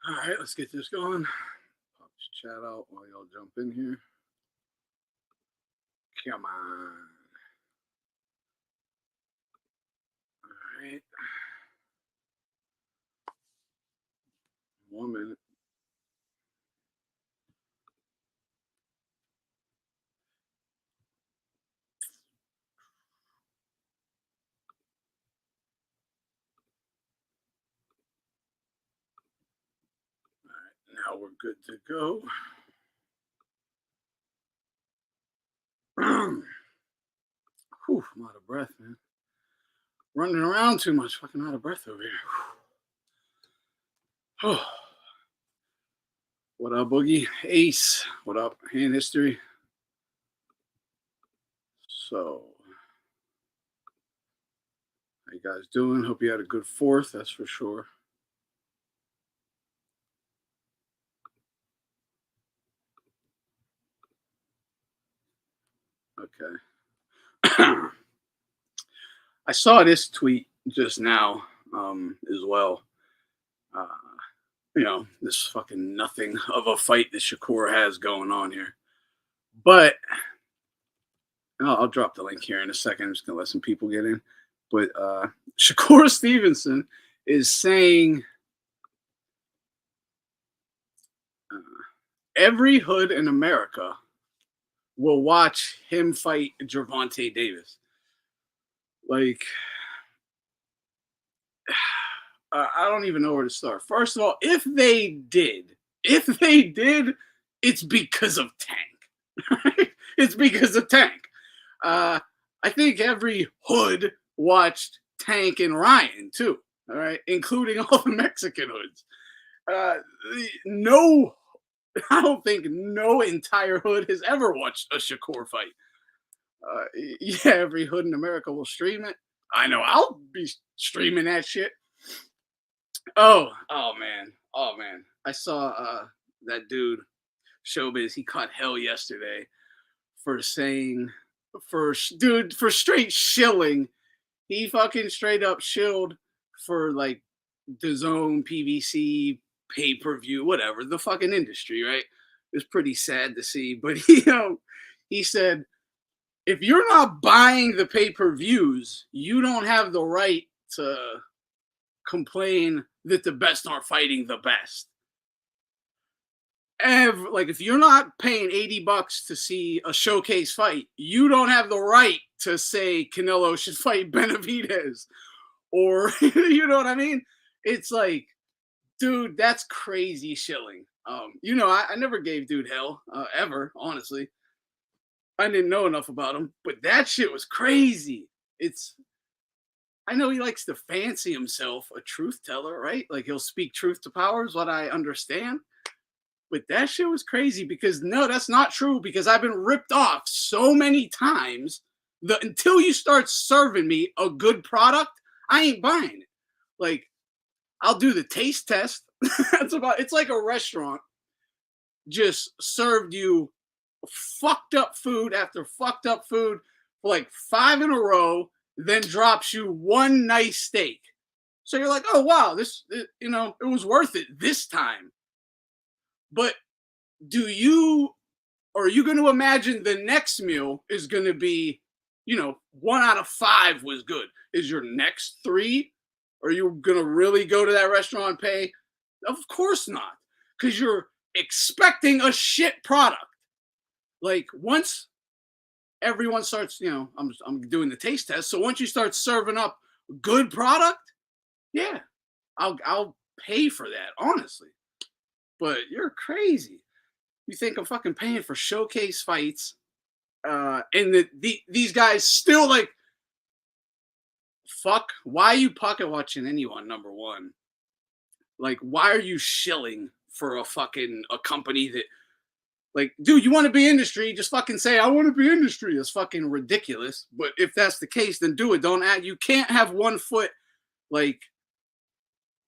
All right, let's get this going. Pop this chat out while y'all jump in here. Come on. All right. 1 minute. All right, now we're good to go. Whew, I'm out of breath, man. Running around too much. Fucking out of breath over here. Oh, what up, Boogie? Ace. What up? Hand history. So, how you guys doing? Hope you had a good fourth. That's for sure. Okay. I saw this tweet just now as well. Uh, this fucking nothing of a fight that Shakur has going on here. But I'll drop the link here in a second. I'm just going to let some people get in. But Shakur Stevenson is saying every hood in America will watch him fight Gervonta Davis. Like, I don't even know where to start. First of all, if they did, it's because of Tank. It's because of Tank. I think every hood watched Tank and Ryan too. All right, including all the Mexican hoods. No, I don't think no entire hood has ever watched a Shakur fight. Yeah, every hood in America will stream it. I know I'll be streaming that shit. Oh man. I saw that dude Showbiz. He caught hell yesterday for saying for straight shilling. He fucking straight up shilled for like the zone PVC pay-per-view, whatever, the fucking industry, right? It was pretty sad to see. But he said, if you're not buying the pay-per-views, you don't have the right to complain that the best aren't fighting the best. Like if you're not paying $80 to see a showcase fight, you don't have the right to say Canelo should fight Benavidez, or you know what I mean? It's like, dude, that's crazy shilling. I never gave dude hell ever, honestly. I didn't know enough about him, but that shit was crazy. I know he likes to fancy himself a truth teller, right? Like he'll speak truth to power, is what I understand. But that shit was crazy because no, that's not true because I've been ripped off so many times that until you start serving me a good product, I ain't buying it. Like, I'll do the taste test. It's like a restaurant just served you fucked up food after fucked up food for like 5 in a row, then drops you one nice steak. So you're like, oh wow, it was worth it this time. But are you going to imagine the next meal is going to be, 1 out of 5 was good? Is your next 3? Are you going to really go to that restaurant and pay? Of course not, because you're expecting a shit product. Like once everyone starts, I'm doing the taste test. So once you start serving up good product, yeah, I'll pay for that, honestly. But you're crazy. You think I'm fucking paying for showcase fights, and these guys still like, fuck. Why are you pocket watching anyone? Number one, like, why are you shilling for a company that, like, dude, you want to be industry? Just fucking say I want to be industry. It's fucking ridiculous. But if that's the case, then do it. Don't act. You can't have one foot like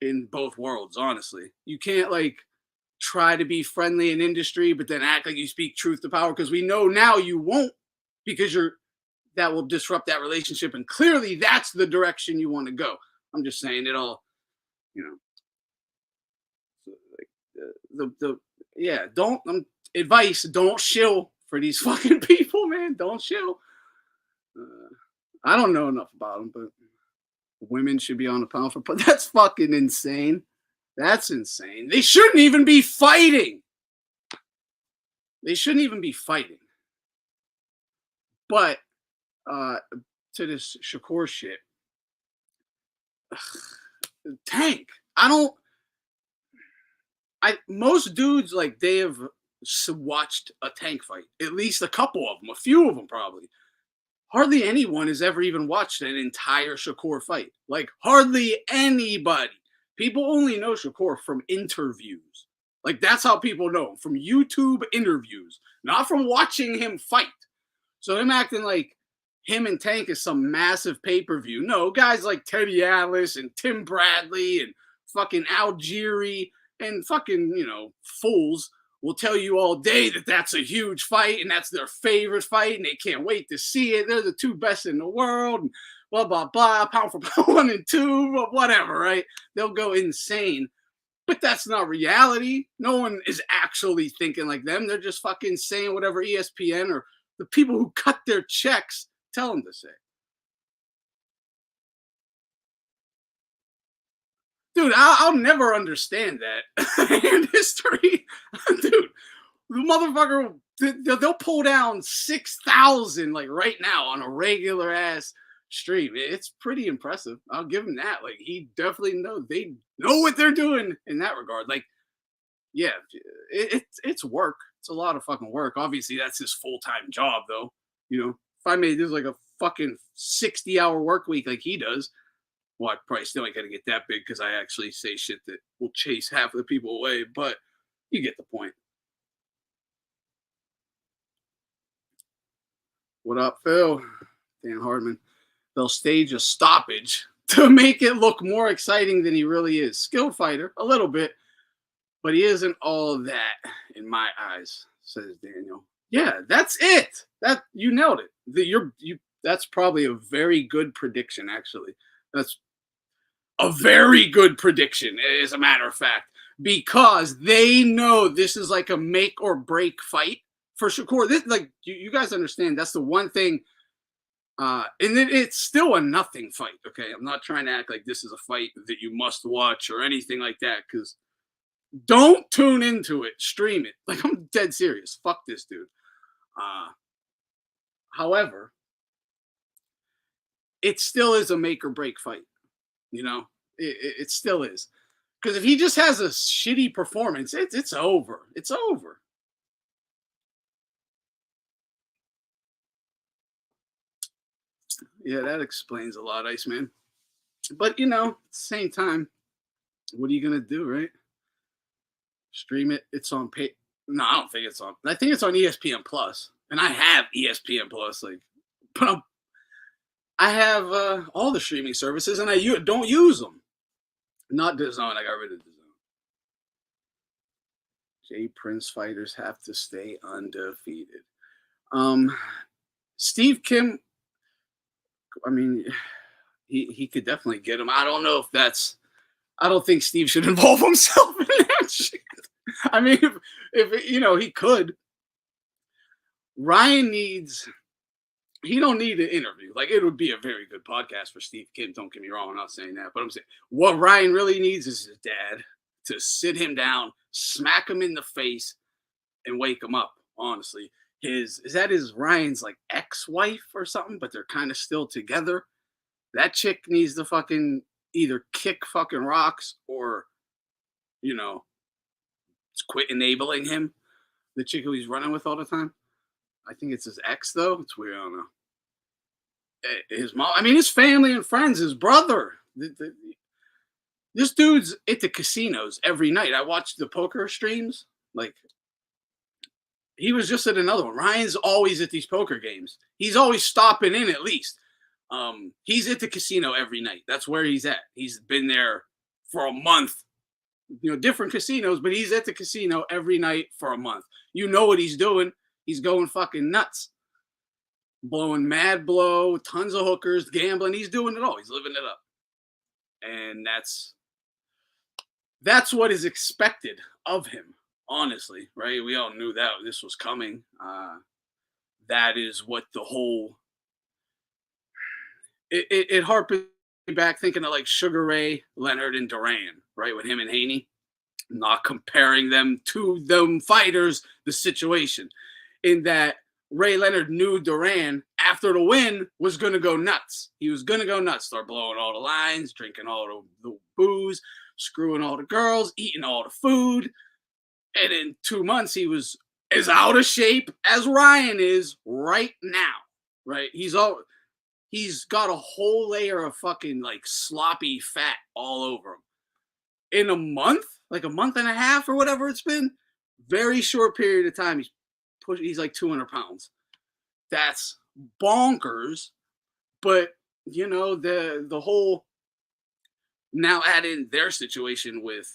in both worlds. Honestly, you can't like try to be friendly in industry, but then act like you speak truth to power, because we know now you won't, because that will disrupt that relationship, and clearly that's the direction you want to go. I'm just saying it all, like the yeah, don't advice, don't shill for these fucking people, man. Don't shill. Uh, I don't know enough about them, but women should be on a pound for pound. That's fucking insane. That's insane. They shouldn't even be fighting. They shouldn't even be fighting. But to this Shakur shit, Tank. I don't. I most dudes like they have watched a Tank fight. At least a couple of them, a few of them probably. Hardly anyone has ever even watched an entire Shakur fight. Like hardly anybody. People only know Shakur from interviews. Like that's how people know him, from YouTube interviews, not from watching him fight. So him acting like him and Tank is some massive pay-per-view. No, guys like Teddy Atlas and Tim Bradley and fucking Algieri and fucking, fools will tell you all day that that's a huge fight and that's their favorite fight and they can't wait to see it. They're the two best in the world and blah, blah, blah, pound for pound 1 and 2, whatever, right? They'll go insane. But that's not reality. No one is actually thinking like them. They're just fucking saying whatever ESPN or the people who cut their checks tell them to say. Dude, I'll never understand that in history. Dude, the motherfucker, they'll pull down 6,000 like right now on a regular ass stream. It's pretty impressive. I'll give him that. Like he definitely they know what they're doing in that regard. Like, yeah, it's work. It's a lot of fucking work. Obviously, that's his full-time job, though. If I made this like a fucking 60-hour work week like he does, well, I probably still ain't gonna get that big because I actually say shit that will chase half of the people away. But you get the point. What up, Phil? Dan Hardman. They'll stage a stoppage to make it look more exciting than he really is. Skilled fighter, a little bit, but he isn't all that in my eyes, says Daniel. Yeah, that's it. That you nailed it. That's probably a very good prediction, actually. That's a very good prediction, as a matter of fact, because they know this is like a make or break fight for Shakur. This, like, you guys understand, that's the one thing. And then it's still a nothing fight. Okay, I'm not trying to act like this is a fight that you must watch or anything like that. Because don't tune into it, stream it. Like I'm dead serious. Fuck this dude. However, it still is a make or break fight. It still is. Because if he just has a shitty performance, it's over. It's over. Yeah, that explains a lot, Iceman. But at the same time, what are you gonna do, right? Stream it. It's on pay. No, I don't think it's on. I think it's on ESPN Plus, and I have ESPN Plus. Like, but I have all the streaming services, and I don't use them. Not DAZN. I got rid of DAZN. J Prince fighters have to stay undefeated. Steve Kim. I mean, he could definitely get him. I don't know if that's. I don't think Steve should involve himself in that shit. I mean, if he could. Ryan needs. He don't need an interview. Like it would be a very good podcast for Steve Kim. Don't get me wrong. I'm not saying that, but I'm saying what Ryan really needs is his dad to sit him down, smack him in the face, and wake him up. Honestly, is that his Ryan's like ex-wife or something? But they're kind of still together. That chick needs to fucking either kick fucking rocks or, quit enabling him. The chick who he's running with all the time. I think it's his ex, though. It's weird. I don't know. His mom, I mean, his family and friends, his brother. This dude's at the casinos every night. I watched the poker streams. Like, he was just at another one. Ryan's always at these poker games. He's always stopping in at least. He's at the casino every night. That's where he's at. He's been there for a month. Different casinos, but he's at the casino every night for a month. You know what he's doing. He's going fucking nuts. Blowing mad blow, tons of hookers, gambling. He's doing it all. He's living it up. And that's what is expected of him. honestly, right? We all knew that this was coming. That is what the whole it harped me back thinking of like Sugar Ray Leonard and Duran, right? With him and Haney, not comparing them to them fighters, the situation in that Ray Leonard knew Duran after the win was going to go nuts. He was going to go nuts, start blowing all the lines, drinking all the booze, screwing all the girls, eating all the food. And in 2 months, he was as out of shape as Ryan is right now. Right? He's got a whole layer of fucking like sloppy fat all over him. In a month, like a month and a half or whatever it's been, very short period of time, he's like 200 pounds. That's bonkers. But the whole now add in their situation with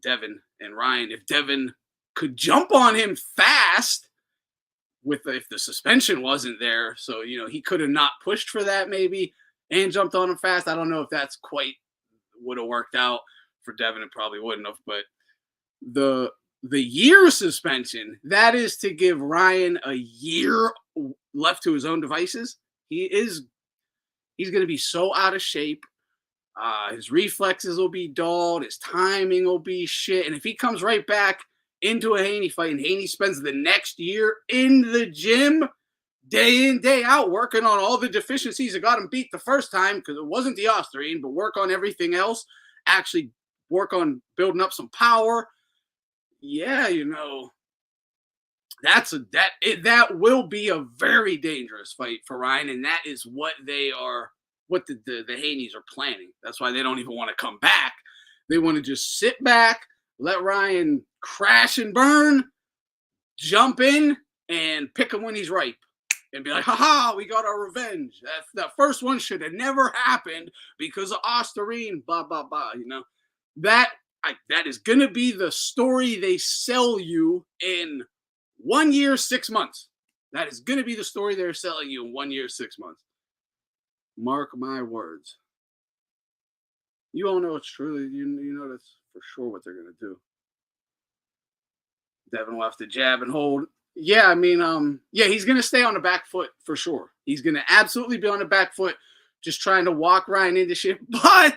Devin and Ryan. If Devin could jump on him fast if the suspension wasn't there, so he could have not pushed for that maybe and jumped on him fast. I don't know if that's quite would have worked out for Devin. It probably wouldn't have, but the year suspension, that is to give Ryan a year left to his own devices. He's going to be so out of shape. His reflexes will be dulled. His timing will be shit. And if he comes right back into a Haney fight and Haney spends the next year in the gym, day in, day out, working on all the deficiencies that got him beat the first time, because it wasn't the Austrian, but work on everything else, actually work on building up some power. Yeah, that will be a very dangerous fight for Ryan, and that is what the Haneys are planning. That's why they don't even want to come back. They want to just sit back, let Ryan crash and burn, jump in, and pick him when he's ripe. And be like, haha, we got our revenge. That first one should have never happened because of Osterine, blah, blah, blah. That is going to be the story they sell you in 1 year, 6 months. That is going to be the story they're selling you in 1 year, 6 months. Mark my words. You all know it's true. You know that's for sure what they're going to do. Devin will have to jab and hold. Yeah, I mean, he's going to stay on the back foot for sure. He's going to absolutely be on the back foot, just trying to walk Ryan into shit. But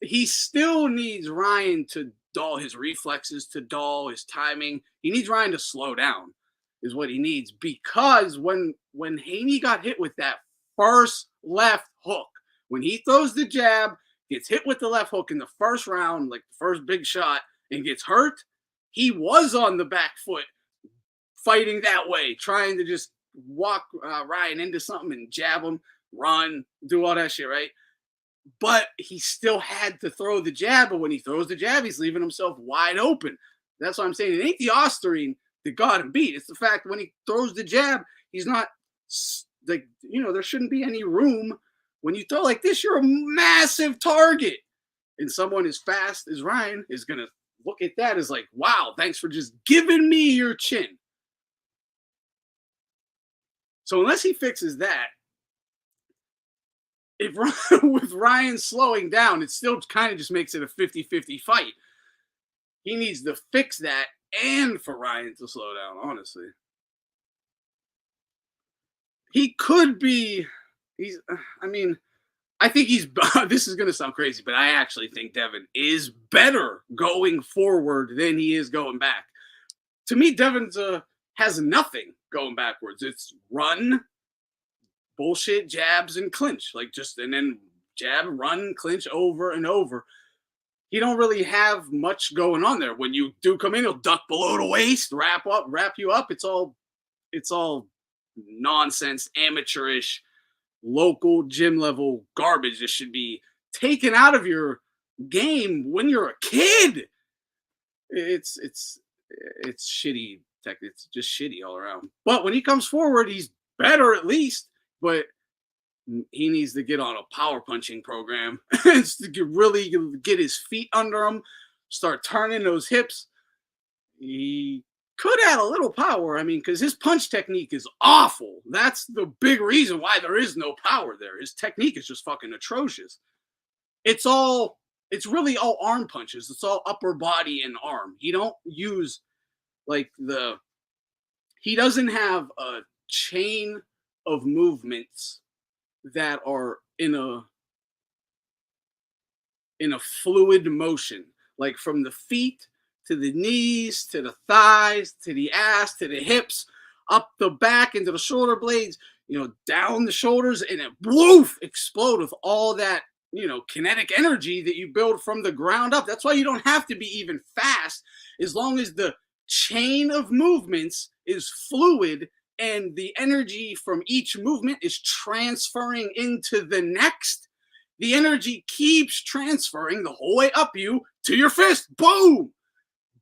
he still needs Ryan to dull his reflexes, to dull his timing. He needs Ryan to slow down, is what he needs. Because when Haney got hit with that first left hook, when he throws the jab, gets hit with the left hook in the first round, like the first big shot, and gets hurt, he was on the back foot, fighting that way, trying to just walk Ryan into something and jab him, run, do all that shit, right? But he still had to throw the jab. But when he throws the jab, he's leaving himself wide open. That's what I'm saying. It ain't the Austrian that got him beat. It's the fact when he throws the jab, he's not like, there shouldn't be any room. When you throw like this, you're a massive target. And someone as fast as Ryan is going to look at that as like, wow, thanks for just giving me your chin. So unless he fixes that, with Ryan slowing down, it still kind of just makes it a 50-50 fight. He needs to fix that and for Ryan to slow down, honestly. He could be, I think this is going to sound crazy, but I actually think Devin is better going forward than he is going back. To me, Devin has nothing going backwards. It's run, bullshit, jabs, and clinch. And then jab, run, clinch over and over. He don't really have much going on there. When you do come in, he'll duck below the waist, wrap you up. It's all nonsense, amateurish, local gym level garbage that should be taken out of your game when you're a kid. It's shitty tech. It's just shitty all around. But when he comes forward, he's better at least. But he needs to get on a power punching program to really get his feet under him, start turning those hips. He could add a little power. Because his punch technique is awful. That's the big reason why there is no power there. His technique is just fucking atrocious. It's all It's really all arm punches. It's all upper body and arm. He don't use like the he doesn't have a chain of movements that are in a fluid motion, like from the feet to the knees to the thighs to the ass to the hips, up the back into the shoulder blades, down the shoulders, and it woof explode with all that kinetic energy that you build from the ground up. That's why you don't have to be even fast, as long as the chain of movements is fluid and the energy from each movement is transferring into the next. The energy keeps transferring the whole way up you to your fist. Boom!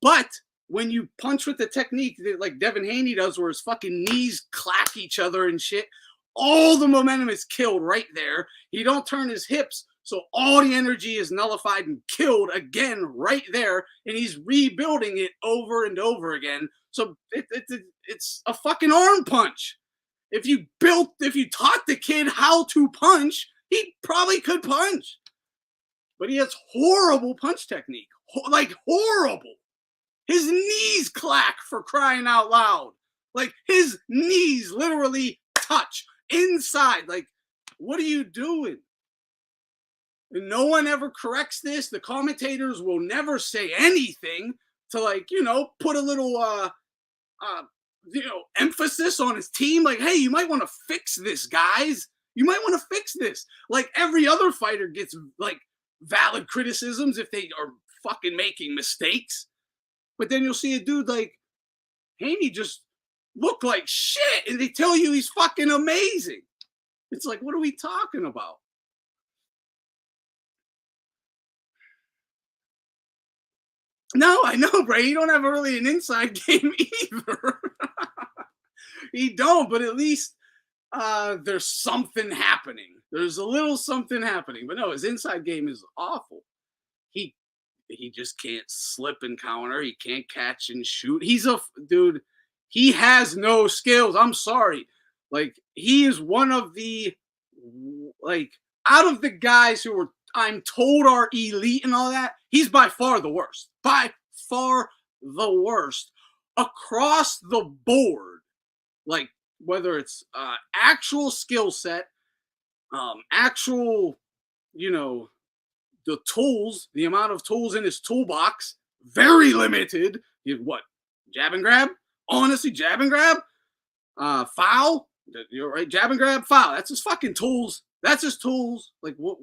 But when you punch with the technique that like Devin Haney does, where his fucking knees clack each other and shit, all the momentum is killed right there. He don't turn his hips, so all the energy is nullified and killed again right there, and he's rebuilding it over and over again. So it's a fucking arm punch. If you taught the kid how to punch, he probably could punch. But he has horrible punch technique. Like horrible. His knees clack, for crying out loud. Like his knees literally touch inside. Like, what are you doing? And no one ever corrects this. The commentators will never say anything to put a little emphasis on his team. Like, hey, you might want to fix this, guys. You might want to fix this. Like every other fighter gets like valid criticisms if they are fucking making mistakes. But then you'll see a dude like Haney just look like shit, and they tell you he's fucking amazing. It's like, what are we talking about? No, I know, bro. He don't have really an inside game either. He don't, but at least there's something happening. There's a little something happening. But no, his inside game is awful. He just can't slip and counter. He can't catch and shoot. He's a dude. He has no skills. I'm sorry. Like, he is one of the, out of the guys who are, I'm told, are elite and all that, he's by far the worst. By far the worst. Across the board. Like, whether it's actual skill set, actual, the tools, the amount of tools in his toolbox, very limited. What? Jab and grab? Honestly, jab and grab? Foul? You're right. Jab and grab, foul. That's his fucking tools. That's his tools. Like, what?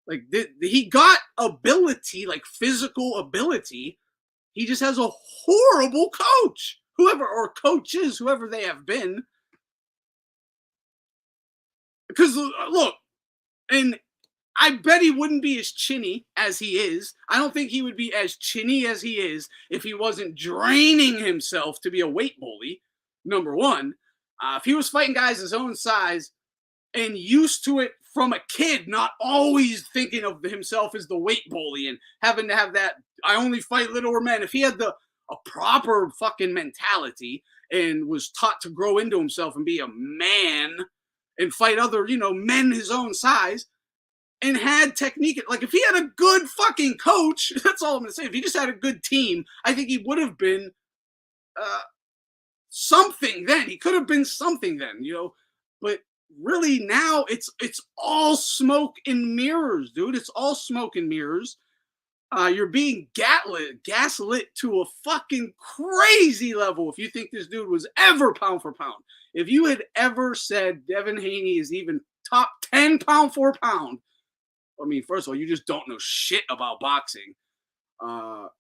Like, he got ability, like physical ability. He just has a horrible coach. Or coaches, whoever they have been. Because, look, and I bet he wouldn't be as chinny as he is. I don't think he would be as chinny as he is if he wasn't draining himself to be a weight bully, number one. If he was fighting guys his own size and used to it from a kid, not always thinking of himself as the weight bully and having to have that, I only fight littler men. If he had a proper fucking mentality and was taught to grow into himself and be a man and fight other, men his own size, and had technique. Like, if he had a good fucking coach, that's all I'm going to say. If he just had a good team, I think he would have been something then. He could have been something then, But really now it's all smoke and mirrors, dude. It's all smoke and mirrors. You're being gaslit to a fucking crazy level if you think this dude was ever pound for pound. If you had ever said Devin Haney is even top 10 pound for pound, I mean, first of all, you just don't know shit about boxing. Or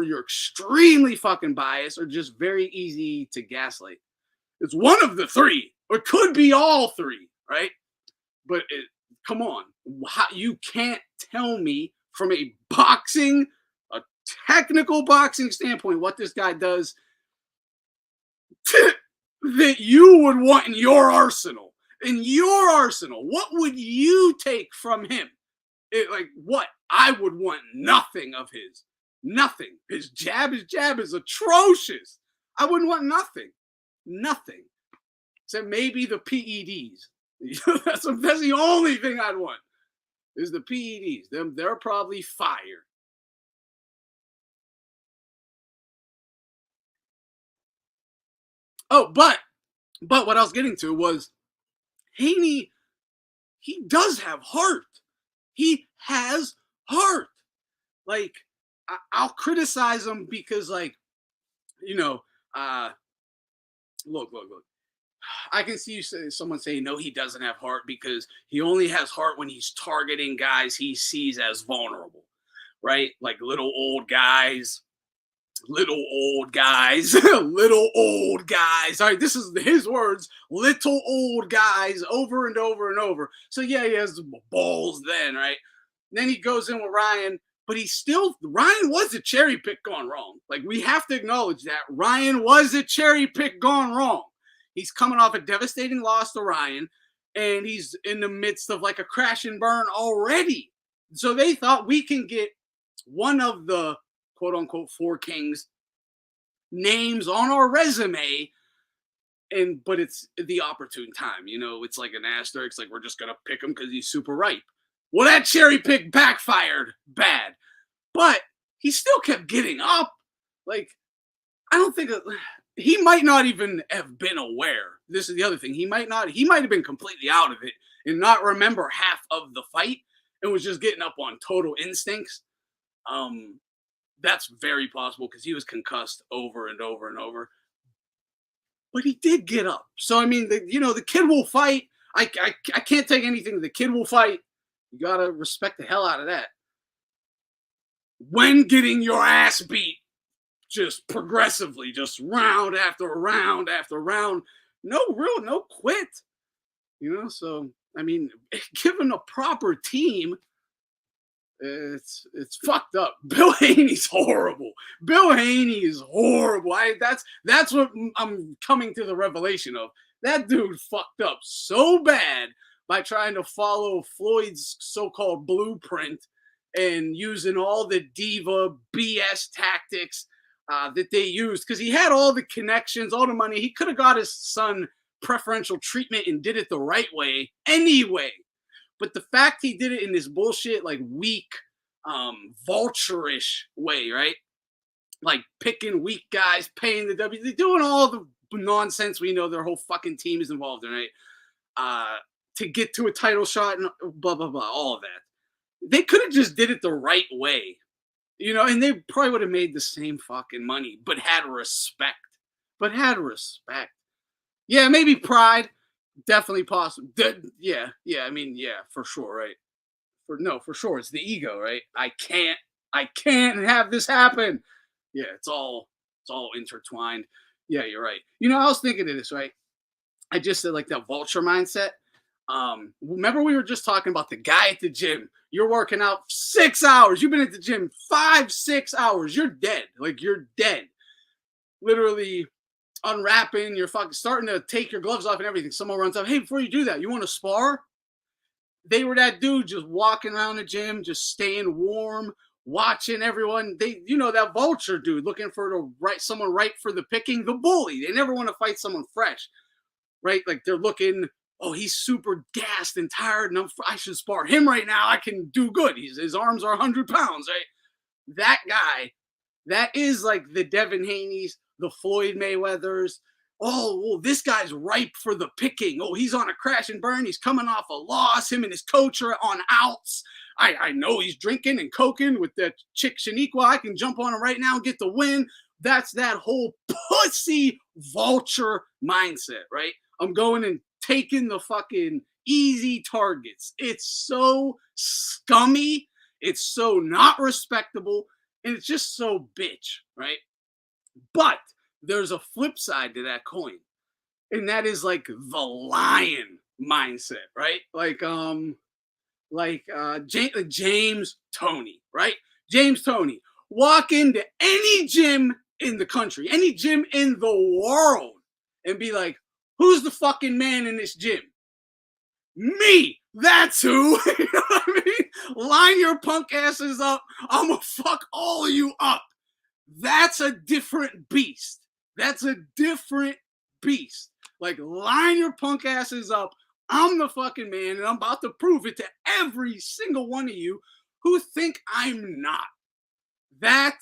you're extremely fucking biased or just very easy to gaslight. It's one of the three. Or it could be all three, right? But come on. You can't tell me from a technical boxing standpoint what this guy does that you would want in your arsenal. In your arsenal, what would you take from him? What? I would want nothing of his. Nothing. His jab is atrocious. I wouldn't want nothing. Nothing. Except maybe the PEDs. That's the only thing I'd want. Is the PEDs. They're probably fire. Oh, but what I was getting to was Haney. He does have heart. He has heart. Like I'll criticize him because, like, you know, uh, look. I can see someone saying no, he doesn't have heart because he only has heart when he's targeting guys he sees as vulnerable, right? Like little old guys, little old guys. All right, this is his words, little old guys, over and over and over. So yeah, he has balls then, right? Then he goes in with Ryan, but Ryan was a cherry pick gone wrong. Like, we have to acknowledge that Ryan was a cherry pick gone wrong. He's coming off a devastating loss to Ryan, and he's in the midst of like a crash and burn already. So they thought we can get one of the quote unquote four kings names on our resume, but it's the opportune time. It's like an asterisk, like we're just gonna pick him because he's super ripe. Well, that cherry pick backfired bad, but he still kept getting up. Like, I don't think he might not even have been aware. This is the other thing. He might have been completely out of it and not remember half of the fight and was just getting up on total instincts. That's very possible because he was concussed over and over and over. But he did get up. So, I mean, the kid will fight. I can't take anything. The kid will fight. You got to respect the hell out of that. When getting your ass beat, just progressively, just round after round after round, no quit. So, I mean, given a proper team, it's fucked up. Bill Haney's horrible. Bill Haney is horrible. That's what I'm coming to the revelation of. That dude fucked up so bad by trying to follow Floyd's so-called blueprint and using all the diva BS tactics that they used, because he had all the connections, all the money. He could have got his son preferential treatment and did it the right way anyway. But the fact he did it in this bullshit, like, weak, vulture-ish way, right? Like picking weak guys, paying the W, they're doing all the nonsense we know their whole fucking team is involved in, right? To get to a title shot and blah, blah, blah, all of that. They could have just did it the right way, and they probably would have made the same fucking money, but had respect. Yeah, maybe pride. Definitely possible. Yeah. I mean, yeah, for sure, right? For sure, it's the ego, right? I can't have this happen. Yeah, it's all intertwined. Yeah, you're right. I was thinking of this, right? I just said, like, that vulture mindset. Remember we were just talking about the guy at the gym. You're working out 6 hours. You've been at the gym 5-6 hours. You're dead. Like, you're dead. Literally unwrapping, you're fucking starting to take your gloves off and everything. Someone runs up, hey, before you do that, you want to spar? They were that dude just walking around the gym, just staying warm, watching everyone. That vulture dude looking for someone right for the picking, the bully. They never want to fight someone fresh, right? Like, they're looking, oh, he's super gassed and tired, and I should spar him right now. I can do good. His arms are 100 pounds, right? That guy, that is like the Devin Haney's, the Floyd Mayweathers. Oh, well, this guy's ripe for the picking. Oh, he's on a crash and burn. He's coming off a loss. Him and his coach are on outs. I know he's drinking and coking with that chick Shaniqua. I can jump on him right now and get the win. That's that whole pussy vulture mindset, right? I'm going and taking the fucking easy targets. It's so scummy. It's so not respectable. And it's just so bitch, right? But there's a flip side to that coin, and that is like the lion mindset, right? James Toney, right? James Toney walk into any gym in the country, any gym in the world, and be like, who's the fucking man in this gym? Me. That's who. You know what I mean? Line your punk asses up. I'm gonna fuck all of you up. That's a different beast. Like, line your punk asses up. I'm the fucking man, and I'm about to prove it to every single one of you who think I'm not. That,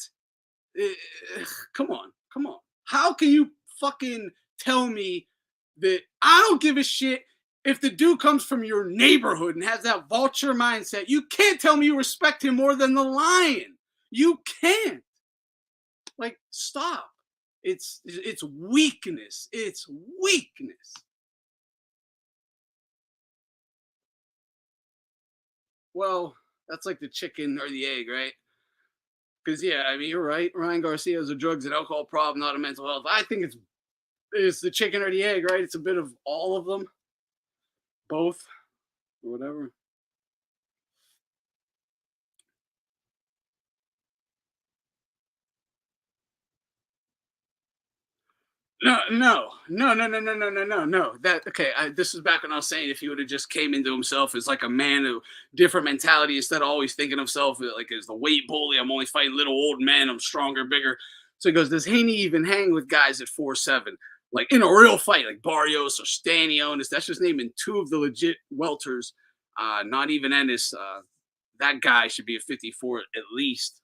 come on, come on. How can you fucking tell me that I don't give a shit if the dude comes from your neighborhood and has that vulture mindset? You can't tell me you respect him more than the lion. You can't. Like, stop. It's weakness. It's weakness. Well, that's like the chicken or the egg, right? Because yeah, I mean you're right. Ryan Garcia has a drugs and alcohol problem, not a mental health. I think it's the chicken or the egg, right? It's a bit of all of them, both, or whatever. No. That okay? This is back when I was saying if he would have just came into himself as like a man of different mentality instead of always thinking of himself like as the weight bully. I'm only fighting little old men. I'm stronger, bigger. So he goes, does Haney even hang with guys at 4'7"? Like in a real fight, like Barrios or Stanionis. That's just naming two of the legit welters. Not even Ennis. That guy should be a 54 at least.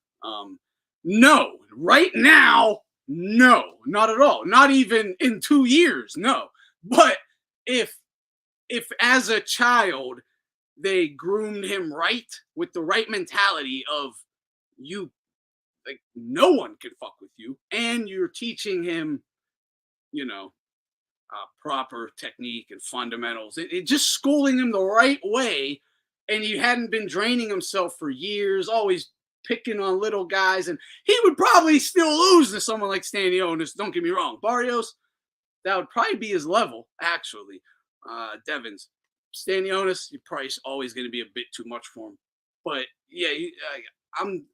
No, right now, no, not at all. Not even in 2 years, no. But if if as a child they groomed him right with the right mentality of you like no one can fuck with you, and you're teaching him, you know, proper technique and fundamentals. It just schooling him the right way, and he hadn't been draining himself for years, always picking on little guys, and he would probably still lose to someone like Stanionis. Don't get me wrong, Barrios, that would probably be his level, actually. Devins, Stanionis, you're probably always going to be a bit too much for him. But yeah, I'm.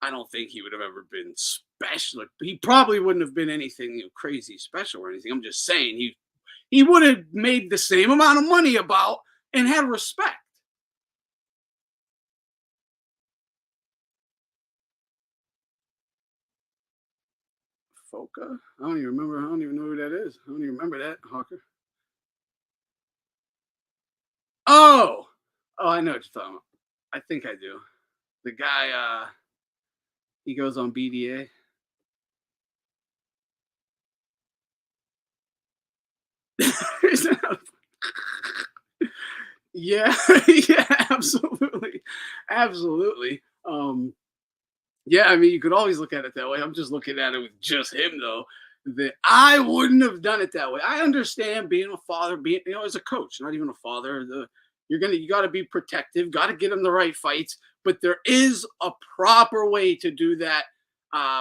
I don't think he would have ever been special. Like, he probably wouldn't have been anything crazy special or anything. I'm just saying he would have made the same amount of money about and had respect. Foca? I don't even remember. I don't even know who that is. I don't even remember that, Hawker. Oh! Oh, I know what you're talking about. I think I do. The guy, he goes on BDA. Yeah, yeah, absolutely. Absolutely. Yeah, I mean, you could always look at it that way. I'm just looking at it with just him, though. That I wouldn't have done it that way. I understand being a father, being as a coach, not even a father. You got to be protective, got to get him the right fights, but there is a proper way to do that.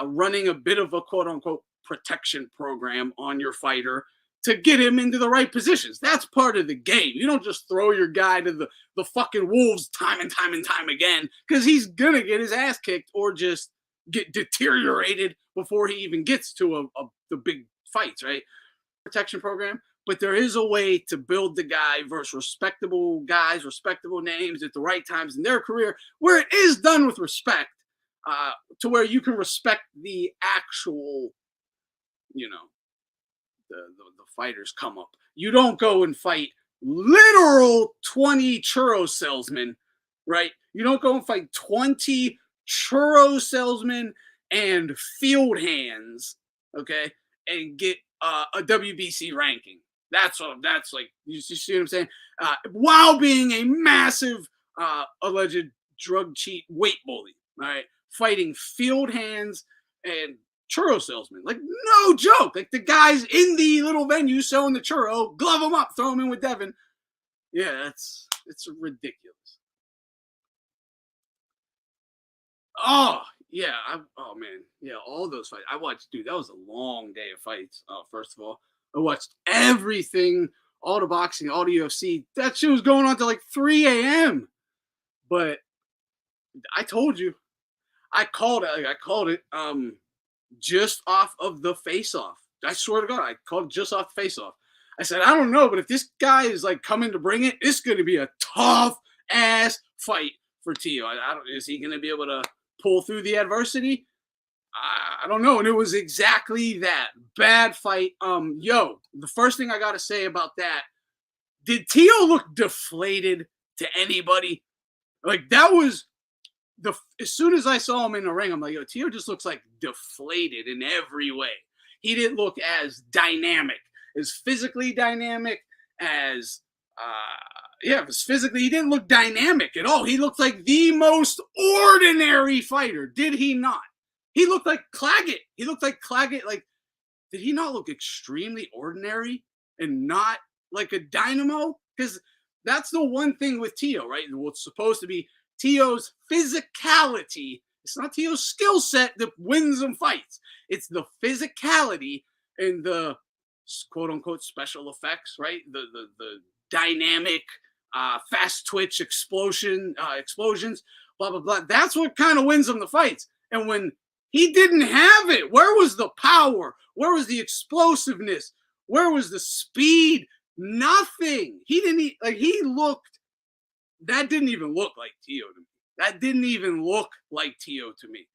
Running a bit of a quote unquote protection program on your fighter to get him into the right positions. That's part of the game. You don't just throw your guy to the fucking wolves time and time and time again because he's gonna get his ass kicked or just get deteriorated before he even gets to the big fights, right? Protection program. But there is a way to build the guy versus respectable guys, respectable names at the right times in their career, where it is done with respect, to where you can respect the actual, you know, the fighters come up. You don't go and fight literal 20 churro salesmen, right? You don't go and fight 20 churro salesmen and field hands, okay, and get a WBC ranking. That's like you see what I'm saying? While being a massive alleged drug cheat weight bully, all right, fighting field hands and churro salesman. Like, no joke. Like, the guys in the little venue selling the churro, glove them up, throw them in with Devin. Yeah, it's ridiculous. Oh, yeah. Oh, man. Yeah, all those fights. I watched, dude, that was a long day of fights, first of all. I watched everything, all the boxing, all the UFC. That shit was going on till like 3 a.m. But I told you, I called it. Like, I called it. Just off of the face off. I swear to God, I called just off the face off. I said, I don't know, but if this guy is like coming to bring it, it's going to be a tough ass fight for Tio. I don't. Is he going to be able to pull through the adversity? I don't know. And it was exactly that bad fight. The first thing I got to say about that, Did Tio look deflated to anybody? Like that was as soon as I saw him in the ring, I'm like, yo, Tio just looks like deflated in every way. He didn't look as dynamic, as physically dynamic as yeah, was physically, he didn't look dynamic at all. He looked like the most ordinary fighter, did he not? He looked like Claggett. He looked like Claggett. Like, did he not look extremely ordinary and not like a dynamo? Because that's the one thing with Tio, right? What's supposed to be Tio's physicality. It's not Tio's skill set that wins him fights. It's the physicality and the quote unquote special effects, right? The dynamic, fast twitch explosions, blah blah blah. That's what kind of wins him the fights. And when he didn't have it, where was the power? Where was the explosiveness? Where was the speed? Nothing. He didn't like. He looked. That didn't even look like Tio to me. That didn't even look like Tio to me.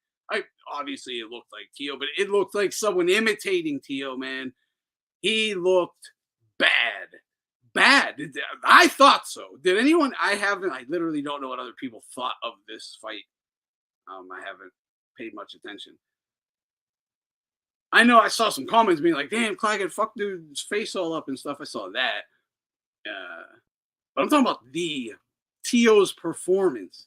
Obviously it looked like Tio, but it looked like someone imitating Tio, man. He looked bad. Bad. I thought so. Did anyone? I haven't. I literally don't know what other people thought of this fight. I haven't paid much attention. I know I saw some comments being like, damn, Claggett, fuck dude's face all up and stuff. I saw that. But I'm talking about the Tio's performance.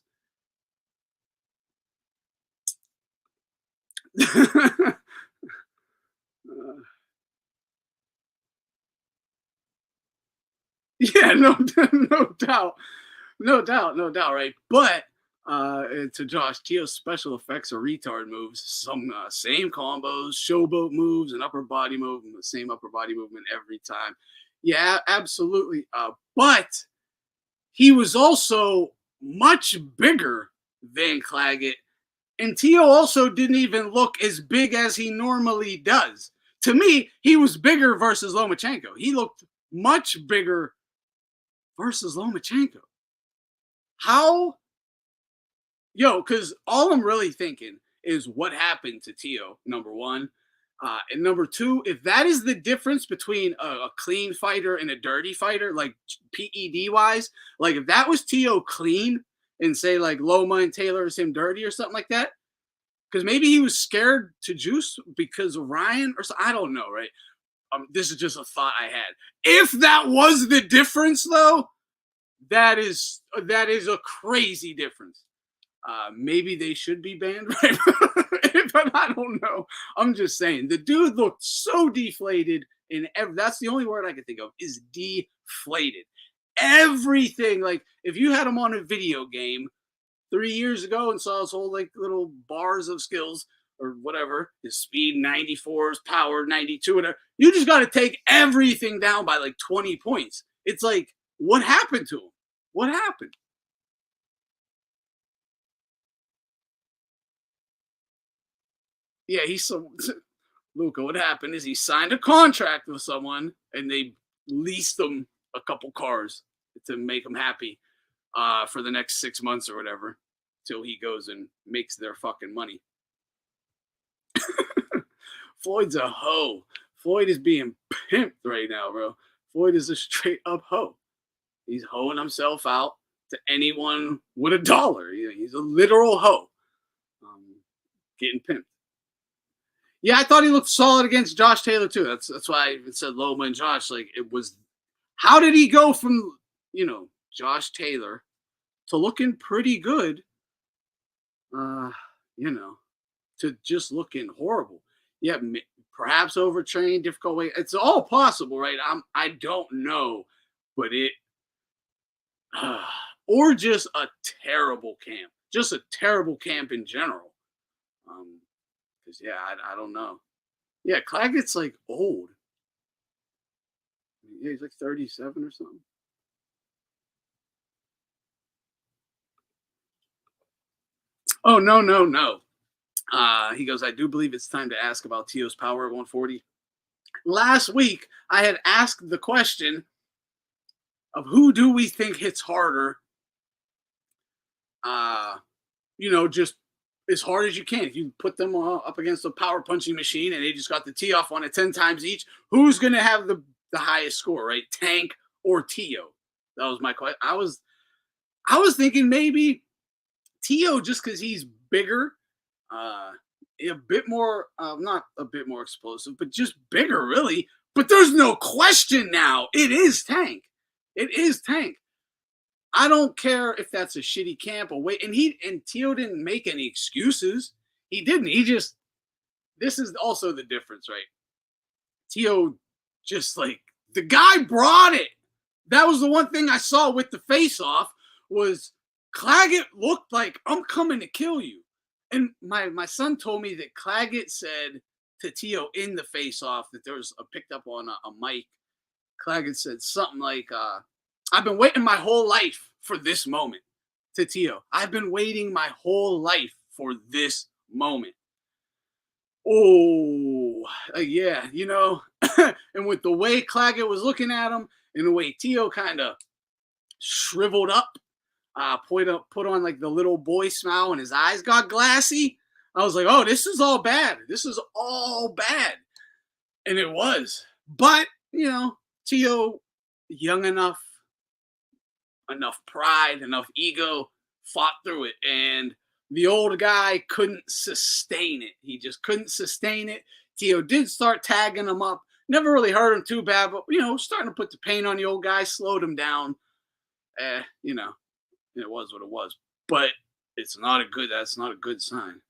Yeah, no doubt. No doubt, right? But to Josh, Tio's special effects are retard moves. Some same combos, showboat moves, and upper body movement, the same upper body movement every time. Yeah, absolutely. But he was also much bigger than Claggett. And Tio also didn't even look as big as he normally does. To me, he was bigger versus Lomachenko. He looked much bigger versus Lomachenko. How? Yo, because all I'm really thinking is what happened to Tio, number one. And number two, if that is the difference between a clean fighter and a dirty fighter, like PED wise, like if that was Tio clean and say like Loma and Taylor is him dirty or something like that, because maybe he was scared to juice because of Ryan or something. I don't know, right? This is just a thought I had. If that was the difference, though, that is a crazy difference. Maybe they should be banned, right? But I don't know. I'm just saying the dude looked so deflated that's the only word I can think of is deflated. Everything, like if you had him on a video game 3 years ago and saw his whole like little bars of skills or whatever, his speed 94, his power 92, whatever, you just got to take everything down by like 20 points. It's like, what happened to him? What happened? Yeah, Luca, what happened is he signed a contract with someone and they leased him a couple cars to make him happy for the next 6 months or whatever till he goes and makes their fucking money. Floyd's a hoe. Floyd is being pimped right now, bro. Floyd is a straight up hoe. He's hoeing himself out to anyone with $1. He's a literal hoe. Getting pimped. Yeah, I thought he looked solid against Josh Taylor too. That's why I even said Loma and Josh. Like it was, how did he go from Josh Taylor to looking pretty good, to just looking horrible? Yeah, perhaps overtrained, difficult way. It's all possible, right? I don't know, but or just a terrible camp in general. Yeah, I don't know. Yeah, Claggett's like old. Yeah, he's like 37 or something. Oh, no. He goes, I do believe it's time to ask about Tio's power at 140. Last week, I had asked the question of who do we think hits harder, just as hard as you can. If you put them up against a power punching machine and they just got the tee off on it 10 times each, who's going to have the highest score, right? Tank or Tio? That was my question. I was thinking maybe Tio just because he's bigger, uh, a bit more, not a bit more explosive, but just bigger, really. But there's no question now. It is Tank. It is Tank. I don't care if that's a shitty camp or wait. And Tio didn't make any excuses. He didn't. He just this is also the difference, right? Tio just like the guy brought it. That was the one thing I saw with the face off was Claggett looked like I'm coming to kill you. And my son told me that Claggett said to Tio in the face off that there was a picked up on a mic. Claggett said something like, I've been waiting my whole life for this moment to Tio. I've been waiting my whole life for this moment. Oh, yeah, and with the way Claggett was looking at him and the way Tio kind of shriveled up, put on like the little boy smile and his eyes got glassy. I was like, oh, this is all bad. This is all bad. And it was. But, Tio, young enough pride, enough ego, fought through it. And the old guy couldn't sustain it. He just couldn't sustain it. Tio did start tagging him up. Never really hurt him too bad, but, starting to put the pain on the old guy, slowed him down. It was what it was. But that's not a good sign.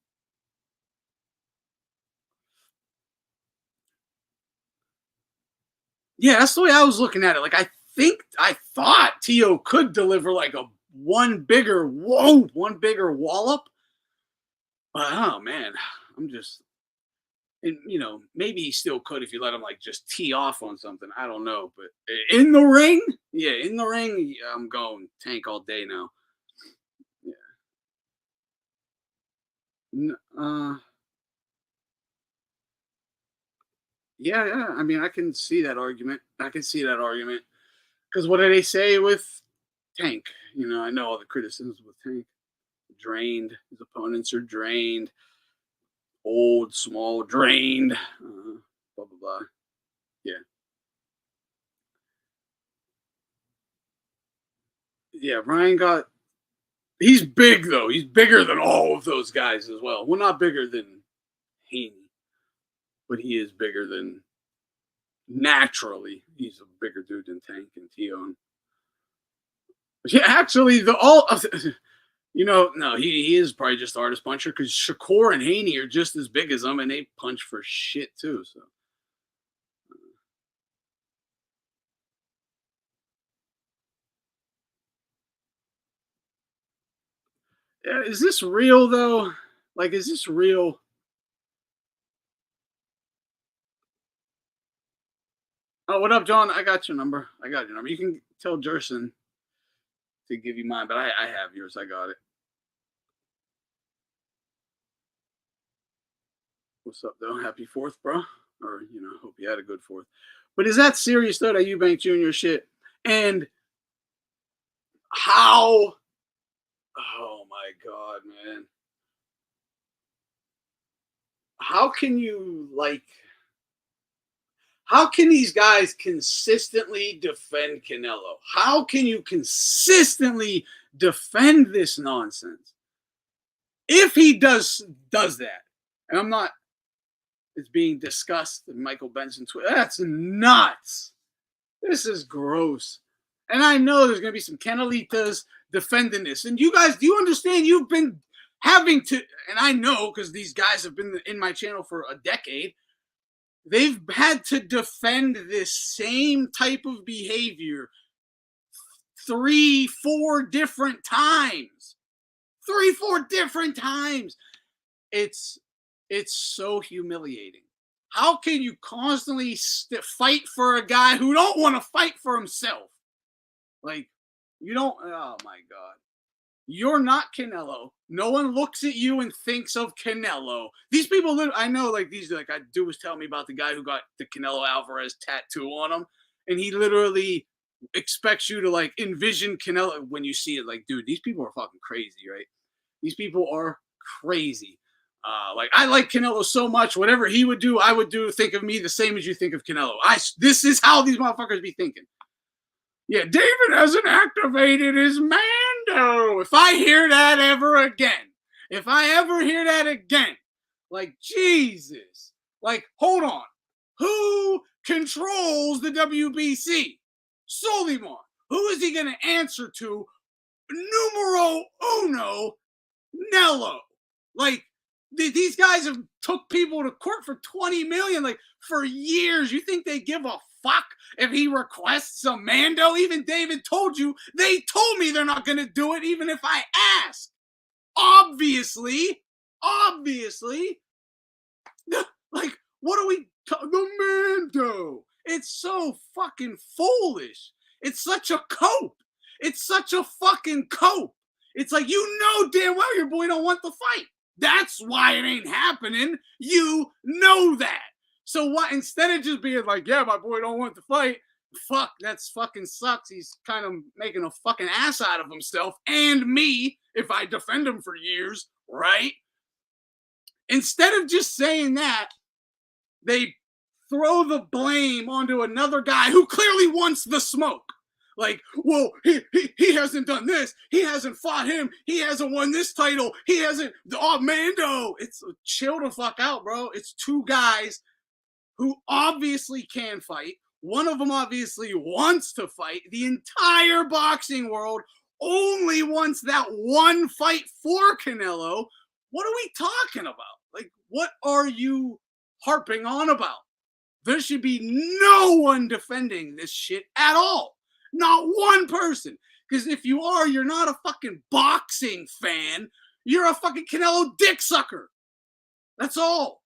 Yeah, that's the way I was looking at it. Like I thought Tio could deliver like one bigger wallop. But oh man, I'm just and maybe he still could if you let him like just tee off on something. I don't know. But in the ring, I'm going Tank all day now. Yeah. Yeah. I mean, I can see that argument. Because what do they say with Tank? I know all the criticisms with Tank. Drained. His opponents are drained. Old, small, drained. Blah, blah, blah. Yeah. Yeah, Ryan he's big, though. He's bigger than all of those guys as well. Well, not bigger than Haney, but he is bigger than naturally. He's a bigger dude than Tank and Tio. Yeah, actually, no, he is probably just the hardest puncher because Shakur and Haney are just as big as him, and they punch for shit too. So, yeah, is this real though? Like, is this real? Oh, what up, John? I got your number. You can tell Jerson to give you mine, but I have yours. I got it. What's up, though? Happy Fourth, bro. Or hope you had a good Fourth. But is that serious though? That Eubank Jr. shit and how? Oh my god, man! How can you like? How can these guys consistently defend Canelo? How can you consistently defend this nonsense? If he does that, and I'm not, it's being discussed in Michael Benson Twitter. That's nuts. This is gross. And I know there's going to be some Canelitas defending this. And you guys, do you understand? You've been having to, and I know because these guys have been in my channel for a decade. They've had to defend this same type of behavior 3-4 different times. 3-4 different times. It's so humiliating. How can you constantly fight for a guy who don't want to fight for himself? Like, you don't, oh my God. You're not Canelo. No one looks at you and thinks of Canelo. These people, I know, like I do was telling me about the guy who got the Canelo Alvarez tattoo on him, and he literally expects you to like envision Canelo when you see it. Like, dude, these people are fucking crazy, right? These people are crazy. Like, I like Canelo so much. Whatever he would do, I would do. Think of me the same as you think of Canelo. This is how these motherfuckers be thinking. Yeah, David hasn't activated his Mando. If I hear that ever again, if I ever hear that again, like Jesus, like hold on, who controls the WBC? Soliman. Who is he going to answer to? Numero uno, Nello. Like these guys have took people to court for 20 million, like for years. You think they give a fuck if he requests a Mando? Even David told you, they told me they're not going to do it even if I ask. Obviously, like, what are we, the Mando? It's so fucking foolish. It's such a cope. It's such a fucking cope. It's like, you know damn well your boy don't want the fight. That's why it ain't happening. You know that. So what, instead of just being like, yeah, my boy don't want to fight, fuck, that's fucking sucks. He's kind of making a fucking ass out of himself and me if I defend him for years, right? Instead of just saying that, they throw the blame onto another guy who clearly wants the smoke. Like, well, he hasn't done this. He hasn't fought him. He hasn't won this title. He hasn't. Oh, Mando. It's chill the fuck out, bro. It's two guys who obviously can fight. One of them obviously wants to fight. The entire boxing world only wants that one fight for Canelo. What are we talking about? Like, what are you harping on about? There should be no one defending this shit at all. Not one person. Because if you are, you're not a fucking boxing fan. You're a fucking Canelo dick sucker. That's all.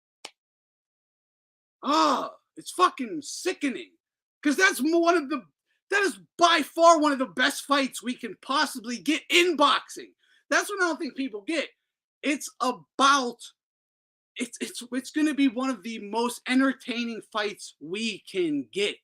It's fucking sickening. Because that is by far one of the best fights we can possibly get in boxing. That's what I don't think people get. It's about, it's going to be one of the most entertaining fights we can get.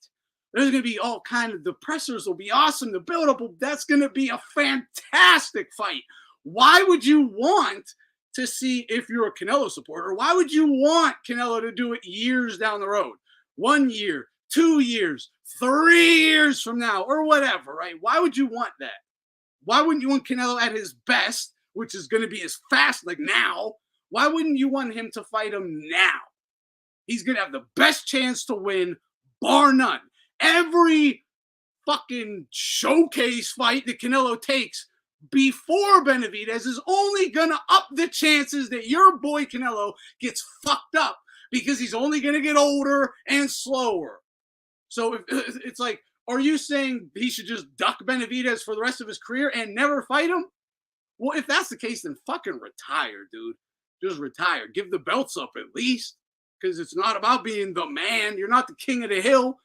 There's going to be all kind of, the pressers will be awesome. The build-up, that's going to be a fantastic fight. Why would you want to see, if you're a Canelo supporter, why would you want Canelo to do it years down the road? 1 year, 2 years, 3 years from now, or whatever, right? Why would you want that? Why wouldn't you want Canelo at his best, which is going to be as fast, like now? Why wouldn't you want him to fight him now? He's going to have the best chance to win, bar none. Every fucking showcase fight that Canelo takes before Benavidez is only going to up the chances that your boy Canelo gets fucked up, because he's only going to get older and slower. So if, it's like, are you saying he should just duck Benavidez for the rest of his career and never fight him? Well, if that's the case, then fucking retire, dude. Just retire. Give the belts up at least, because it's not about being the man. You're not the king of the hill.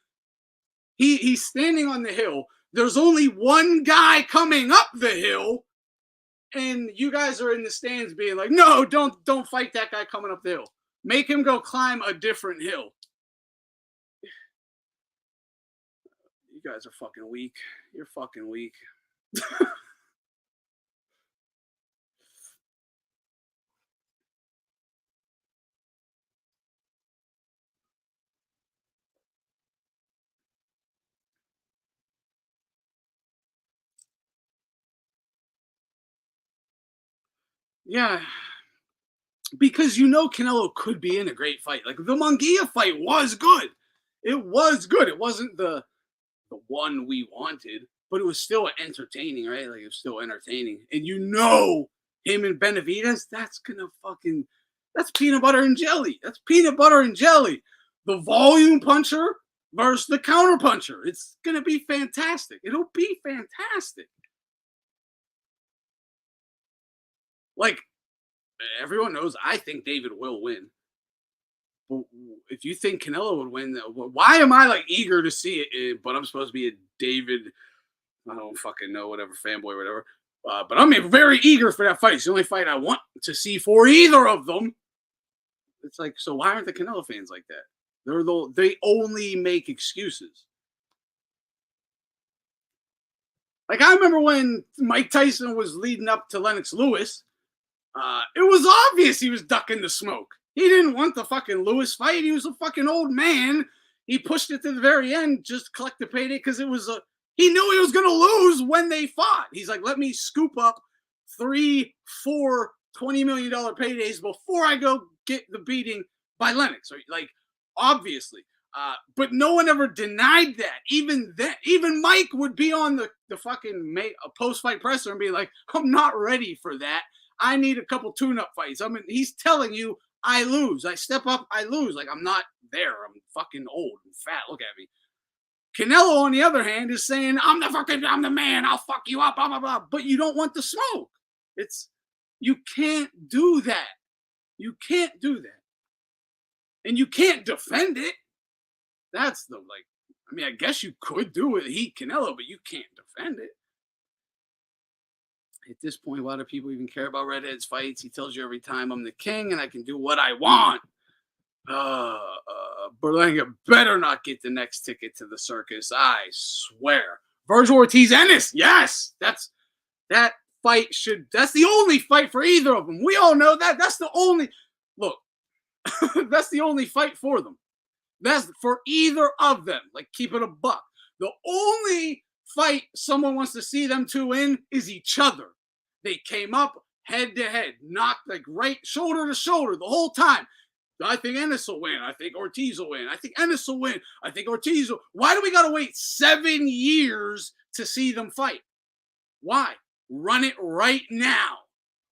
He's standing on the hill. There's only one guy coming up the hill, and you guys are in the stands being like, no, don't fight that guy coming up the hill. Make him go climb a different hill. You guys are fucking weak. You're fucking weak. Yeah, because you know Canelo could be in a great fight. Like the Munguia fight was good. It was good. It wasn't the one we wanted, but it was still entertaining, right? Like it was still entertaining. And you know him and Benavidez, that's peanut butter and jelly. That's peanut butter and jelly. The volume puncher versus the counter puncher. It's gonna be fantastic. It'll be fantastic. Like, everyone knows I think David will win. But if you think Canelo would win, why am I like eager to see it? But I'm supposed to be a David, I don't fucking know, whatever, fanboy, whatever. But I'm very eager for that fight. It's the only fight I want to see for either of them. It's like, so why aren't the Canelo fans like that? They only make excuses. Like, I remember when Mike Tyson was leading up to Lennox Lewis, it was obvious he was ducking the smoke. He didn't want the fucking Lewis fight. He was a fucking old man. He pushed it to the very end, just collect the payday because it was He knew he was going to lose when they fought. He's like, let me scoop up 3, 4 $20 million paydays before I go get the beating by Lennox. Like, obviously. But no one ever denied that. Even then, even Mike would be on the fucking post-fight presser and be like, I'm not ready for that. I need a couple tune-up fights. I mean, he's telling you, I lose. I step up, I lose. Like, I'm not there. I'm fucking old and fat. Look at me. Canelo, on the other hand, is saying, I'm the man. I'll fuck you up, blah, blah, blah. But you don't want the smoke. You can't do that. You can't do that. And you can't defend it. That's I guess you could do it, Heat Canelo, but you can't defend it. At this point, why do people even care about Redhead's fights? He tells you every time, I'm the king and I can do what I want. Berlanga better not get the next ticket to the circus. I swear. Virgil Ortiz Ennis. Yes, that's the only fight for either of them. We all know that. That's the only that's the only fight for them. That's for either of them. Like, keep it a buck. The only fight someone wants to see them two in is each other. They came up head to head, knocked like right shoulder to shoulder the whole time. I think Ennis will win. I think Ortiz will win. I think Ennis will win. I think Ortiz will. Why do we got to wait 7 years to see them fight? Why? Run it right now.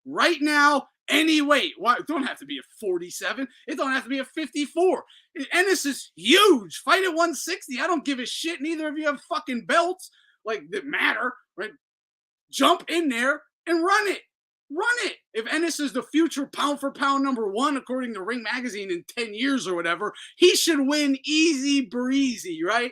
Right now, any weight. Why? It don't have to be a 47. It don't have to be a 54. Ennis is huge. Fight at 160. I don't give a shit. Neither of you have fucking belts that matter, right? Jump in there and run it. Run it. If Ennis is the future pound for pound #1, according to Ring Magazine, in 10 years or whatever, he should win easy breezy, right?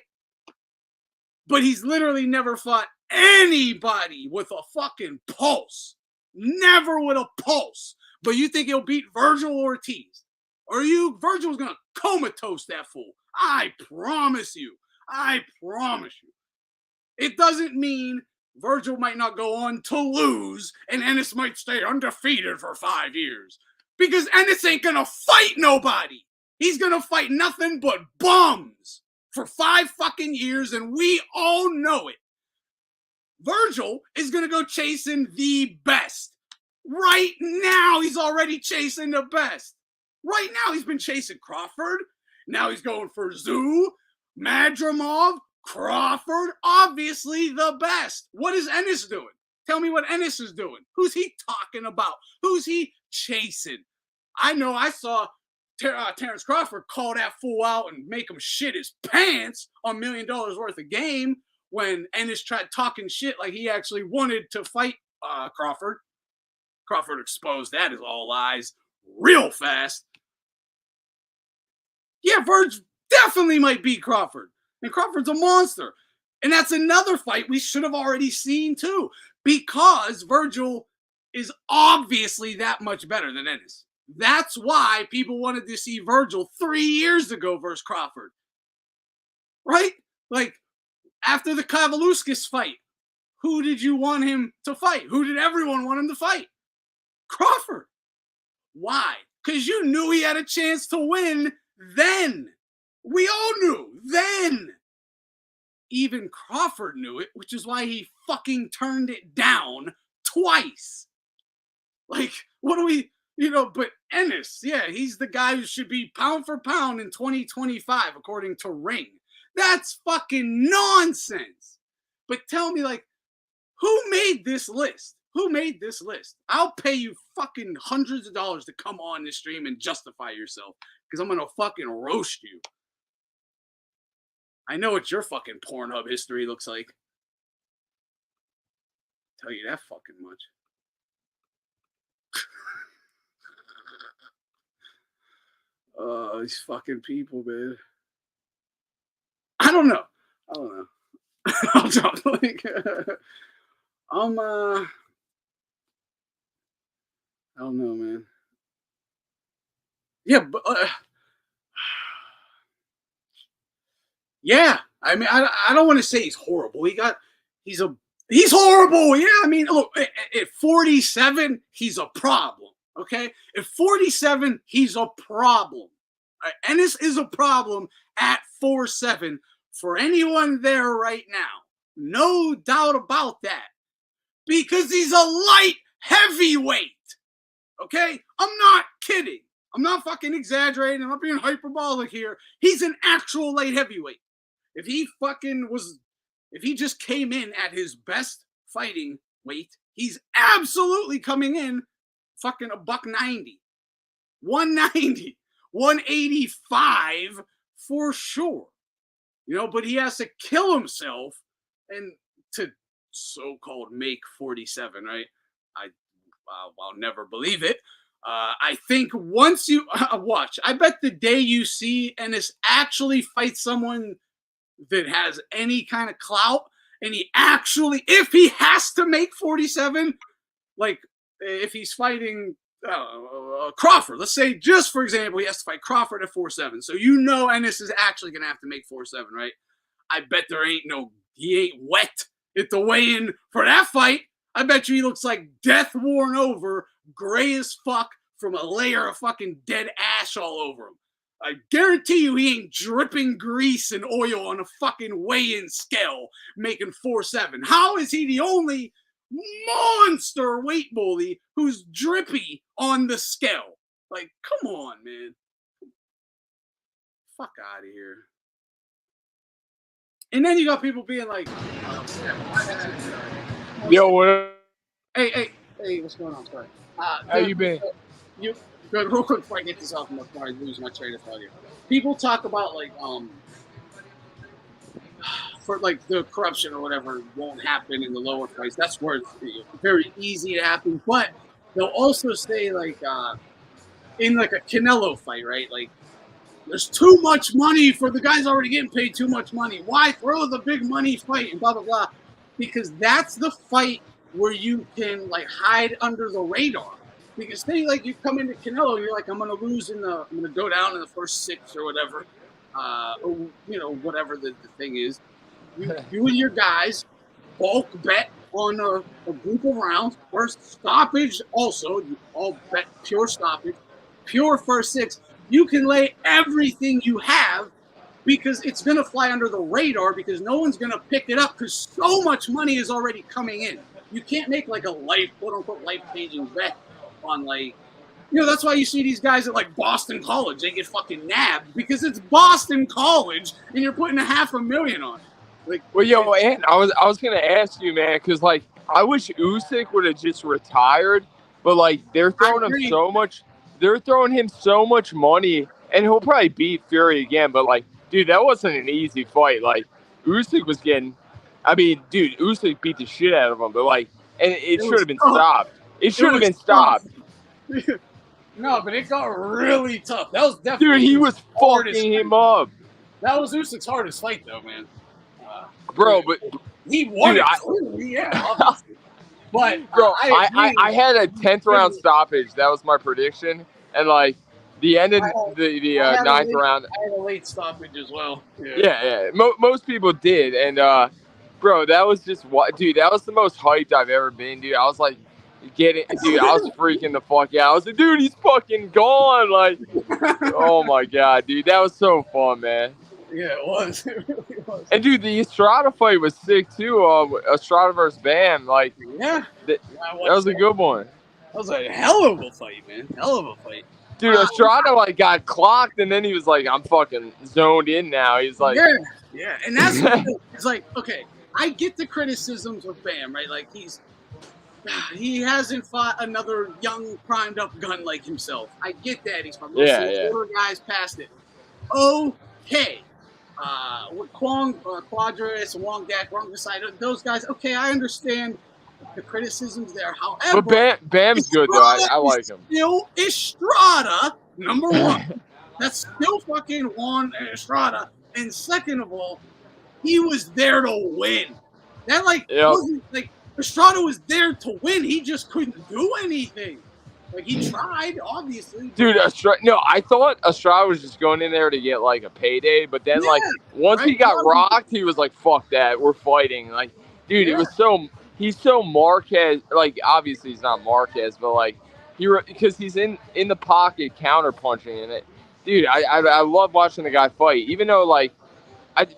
But he's literally never fought anybody with a fucking pulse. Never with a pulse. But you think he'll beat Virgil Ortiz? Virgil's going to comatose that fool. I promise you. I promise you. It doesn't mean Virgil might not go on to lose and Ennis might stay undefeated for 5 years. Because Ennis ain't going to fight nobody. He's going to fight nothing but bums for 5 fucking years, and we all know it. Virgil is going to go chasing the best. Right now, he's already chasing the best. Right now, he's been chasing Crawford. Now he's going for Zoo, Madrimov, Crawford, obviously the best. What is Ennis doing? Tell me what Ennis is doing. Who's he talking about? Who's he chasing? I know I saw Terrence Crawford call that fool out and make him shit his pants on $1 million worth of game when Ennis tried talking shit like he actually wanted to fight Crawford. Crawford exposed that as all lies real fast. Yeah, Verge definitely might beat Crawford. And Crawford's a monster. And that's another fight we should have already seen too. Because Virgil is obviously that much better than Ennis. That's why people wanted to see Virgil 3 years ago versus Crawford. Right? Like, after the Kavaluskas fight, who did you want him to fight? Who did everyone want him to fight? Crawford. Why? Because you knew he had a chance to win then. We all knew then. Even Crawford knew it, which is why he fucking turned it down twice. Like, what do we, but Ennis, yeah, he's the guy who should be pound for pound in 2025, according to Ring. That's fucking nonsense. But tell me, who made this list? Who made this list? I'll pay you fucking hundreds of dollars to come on this stream and justify yourself, because I'm going to fucking roast you. I know what your fucking Pornhub history looks like. I'll tell you that fucking much. These fucking people, man. I don't know. I'll drop the link. I don't know, man. Yeah, but yeah. I mean, I don't want to say he's horrible. He's horrible. Yeah, I mean, look, at 47, he's a problem. Okay, at 47, he's a problem. Right? Ennis is a problem at 4'7" for anyone there right now. No doubt about that. Because he's a light heavyweight. Okay? I'm not kidding. I'm not fucking exaggerating. I'm not being hyperbolic here. He's an actual light heavyweight. If he just came in at his best fighting weight, he's absolutely coming in fucking a $190, 190, 185 for sure. But he has to kill himself and to so-called make 47, right? I'll never believe it. I think once you watch, I bet the day you see Ennis actually fight someone that has any kind of clout, and if he has to make 47, like if he's fighting Crawford, let's say just for example, he has to fight Crawford at 4-7. So Ennis is actually gonna have to make 4-7, right? I bet he ain't wet at the weigh-in for that fight. I bet you he looks like death worn over, gray as fuck from a layer of fucking dead ash all over him. I guarantee you he ain't dripping grease and oil on a fucking weigh-in scale making 4-7. How is he the only monster weight bully who's drippy on the scale? Like, come on, man. Fuck out of here. And then you got people being like, yo, what? Hey, what's going on? Sorry. How you been? Good. Real quick before I get this off, before I lose my train of thought here. People talk about for like the corruption or whatever won't happen in the lower price. That's where it's very easy to happen. But they'll also say like in like a Canelo fight, right? Like there's too much money for the guys already getting paid too much money. Why throw the big money fight and blah blah blah? Because that's the fight where you can like hide under the radar. Because say like you come into Canelo, you're like, I'm gonna go down in the first 6 or whatever, or whatever the thing is. You and your guys bulk bet on a group of rounds. First stoppage, also you all bet pure stoppage, pure first 6. You can lay everything you have because it's gonna fly under the radar because no one's gonna pick it up because so much money is already coming in. You can't make like a quote unquote life-changing bet on like, that's why you see these guys at like Boston College, they get fucking nabbed because it's Boston College and you're putting $500,000 on it. Like, well, yo, and I was gonna ask you, man, because like I wish Usyk would have just retired, but like they're throwing him so much money, and he'll probably beat Fury again. But like, dude, that wasn't an easy fight. Like Usyk was getting, Usyk beat the shit out of him, but like, and it should have been stopped. It should have been stopped. No, but it got really tough. That was definitely. Dude, he was fucking him up. That was Usyk's hardest fight, though, man. Bro, but he won it. Obviously. But bro, I had a 10th round stoppage. That was my prediction, and like the end of the 9th round. I had a late stoppage as well. Yeah. Most people did, and bro, that was just dude. That was the most hyped I've ever been, dude. I was like. I was freaking the fuck out. I was like, dude, he's fucking gone. Like, oh my god, dude, that was so fun, man. Yeah, it was. It really was. And dude, the Estrada fight was sick too. Estrada versus Bam, like, that was a good one. That was a hell of a fight, man. Hell of a fight. Dude, Estrada like got clocked, and then he was like, I'm fucking zoned in now. He's like, yeah, and that's it's like, okay, I get the criticisms of Bam, right? Like he hasn't fought another young, primed-up gun like himself. I get that. He's from most of the older guys past it. Okay. Quadras, Wong Dak, Wrong Side, those guys, okay, I understand the criticisms there. However, but Bam's good, though. I like him. Still Estrada, number one. That's still fucking Juan Estrada. And second of all, he was there to win. That, wasn't, Estrada was there to win. He just couldn't do anything. Like, he tried, obviously. Dude, I thought Estrada was just going in there to get, like, a payday. But then, once he got rocked, he was like, fuck that. We're fighting. Like, dude, it was he's so Marquez. Like, obviously he's not Marquez, but, like, because he's in the pocket counter-punching. And, dude, I love watching the guy fight. Even though, like,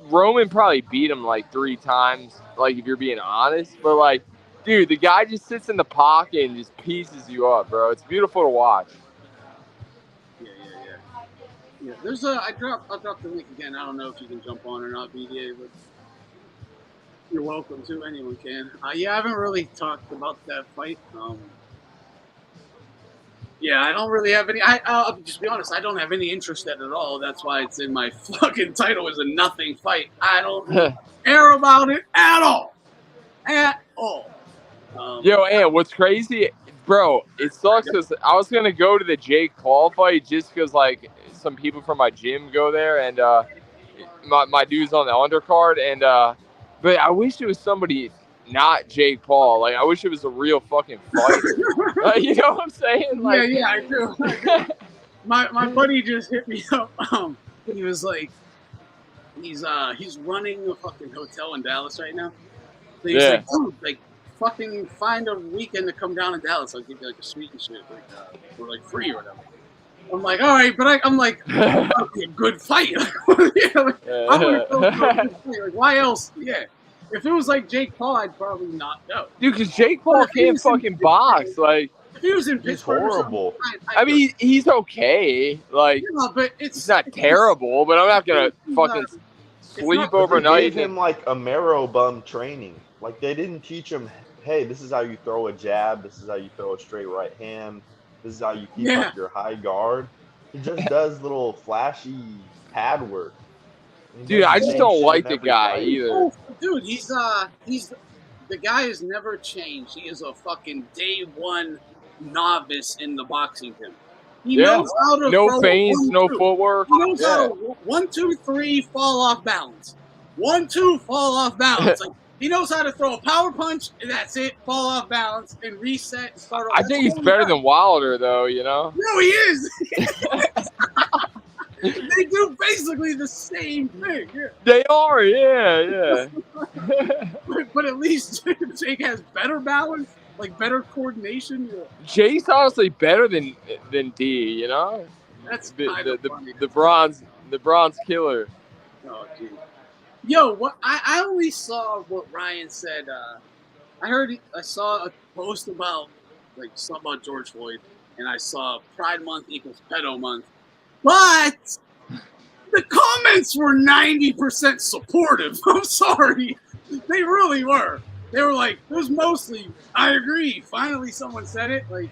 Roman probably beat him like 3 times, like if you're being honest. But like, dude, the guy just sits in the pocket and just pieces you up, bro. It's beautiful to watch. Yeah. There's I'll drop the link again. I don't know if you can jump on or not, BDA, but you're welcome to. Anyone can. Yeah, I haven't really talked about that fight. Yeah, I don't really have any. I'll just be honest. I don't have any interest in it at all. That's why it's in my fucking title is a nothing fight. I don't care about it at all. At all. Yo, and what's crazy, bro? It sucks because I was gonna go to the Jake Paul fight just because like some people from my gym go there, and my dude's on the undercard, and but I wish it was somebody not Jake Paul. Like I wish it was a real fucking fight. You know what I'm saying? Like, yeah, I do. My buddy just hit me up. He was like, he's running a fucking hotel in Dallas right now. So he's like, dude, like fucking find a weekend to come down to Dallas. I'll give you like a suite and shit, like for like free or whatever. I'm like, all right, but I'm like, that'll be a good fight. Like, why else? Yeah. If it was like Jake Paul, I'd probably not go. Dude, because Jake Paul can't fucking box. Like, if he was in Pittsburgh, horrible. I mean, he's okay. Like, but he's not terrible. But I'm not gonna fucking sleep overnight. They gave him like a marrow bum training. Like they didn't teach him, hey, this is how you throw a jab. This is how you throw a straight right hand. This is how you keep up your high guard. He just does little flashy pad work. Dude, I just don't like the guy either. Oh, dude, he's the guy has never changed. He is a fucking day one novice in the boxing gym. He knows how to no feints, no footwork. He knows how to 1, 2, 3, fall off balance. 1, 2, fall off balance. Like he knows how to throw a power punch, and that's it. Fall off balance and reset and start. I think he's better than Wilder, though. You know? No, he is. They do basically the same thing. Yeah. They are, yeah. but at least Jake has better balance, like better coordination. Yeah. Jake's honestly better than D. You know? That's the bronze killer. Oh, geez. Yo, what I only saw what Ryan said. I saw a post about like something about George Floyd, and I saw Pride Month equals Pedo Month, but the comments were 90% supportive. I'm sorry, they really were. They were like, it was mostly, I agree. Finally, someone said it. Like,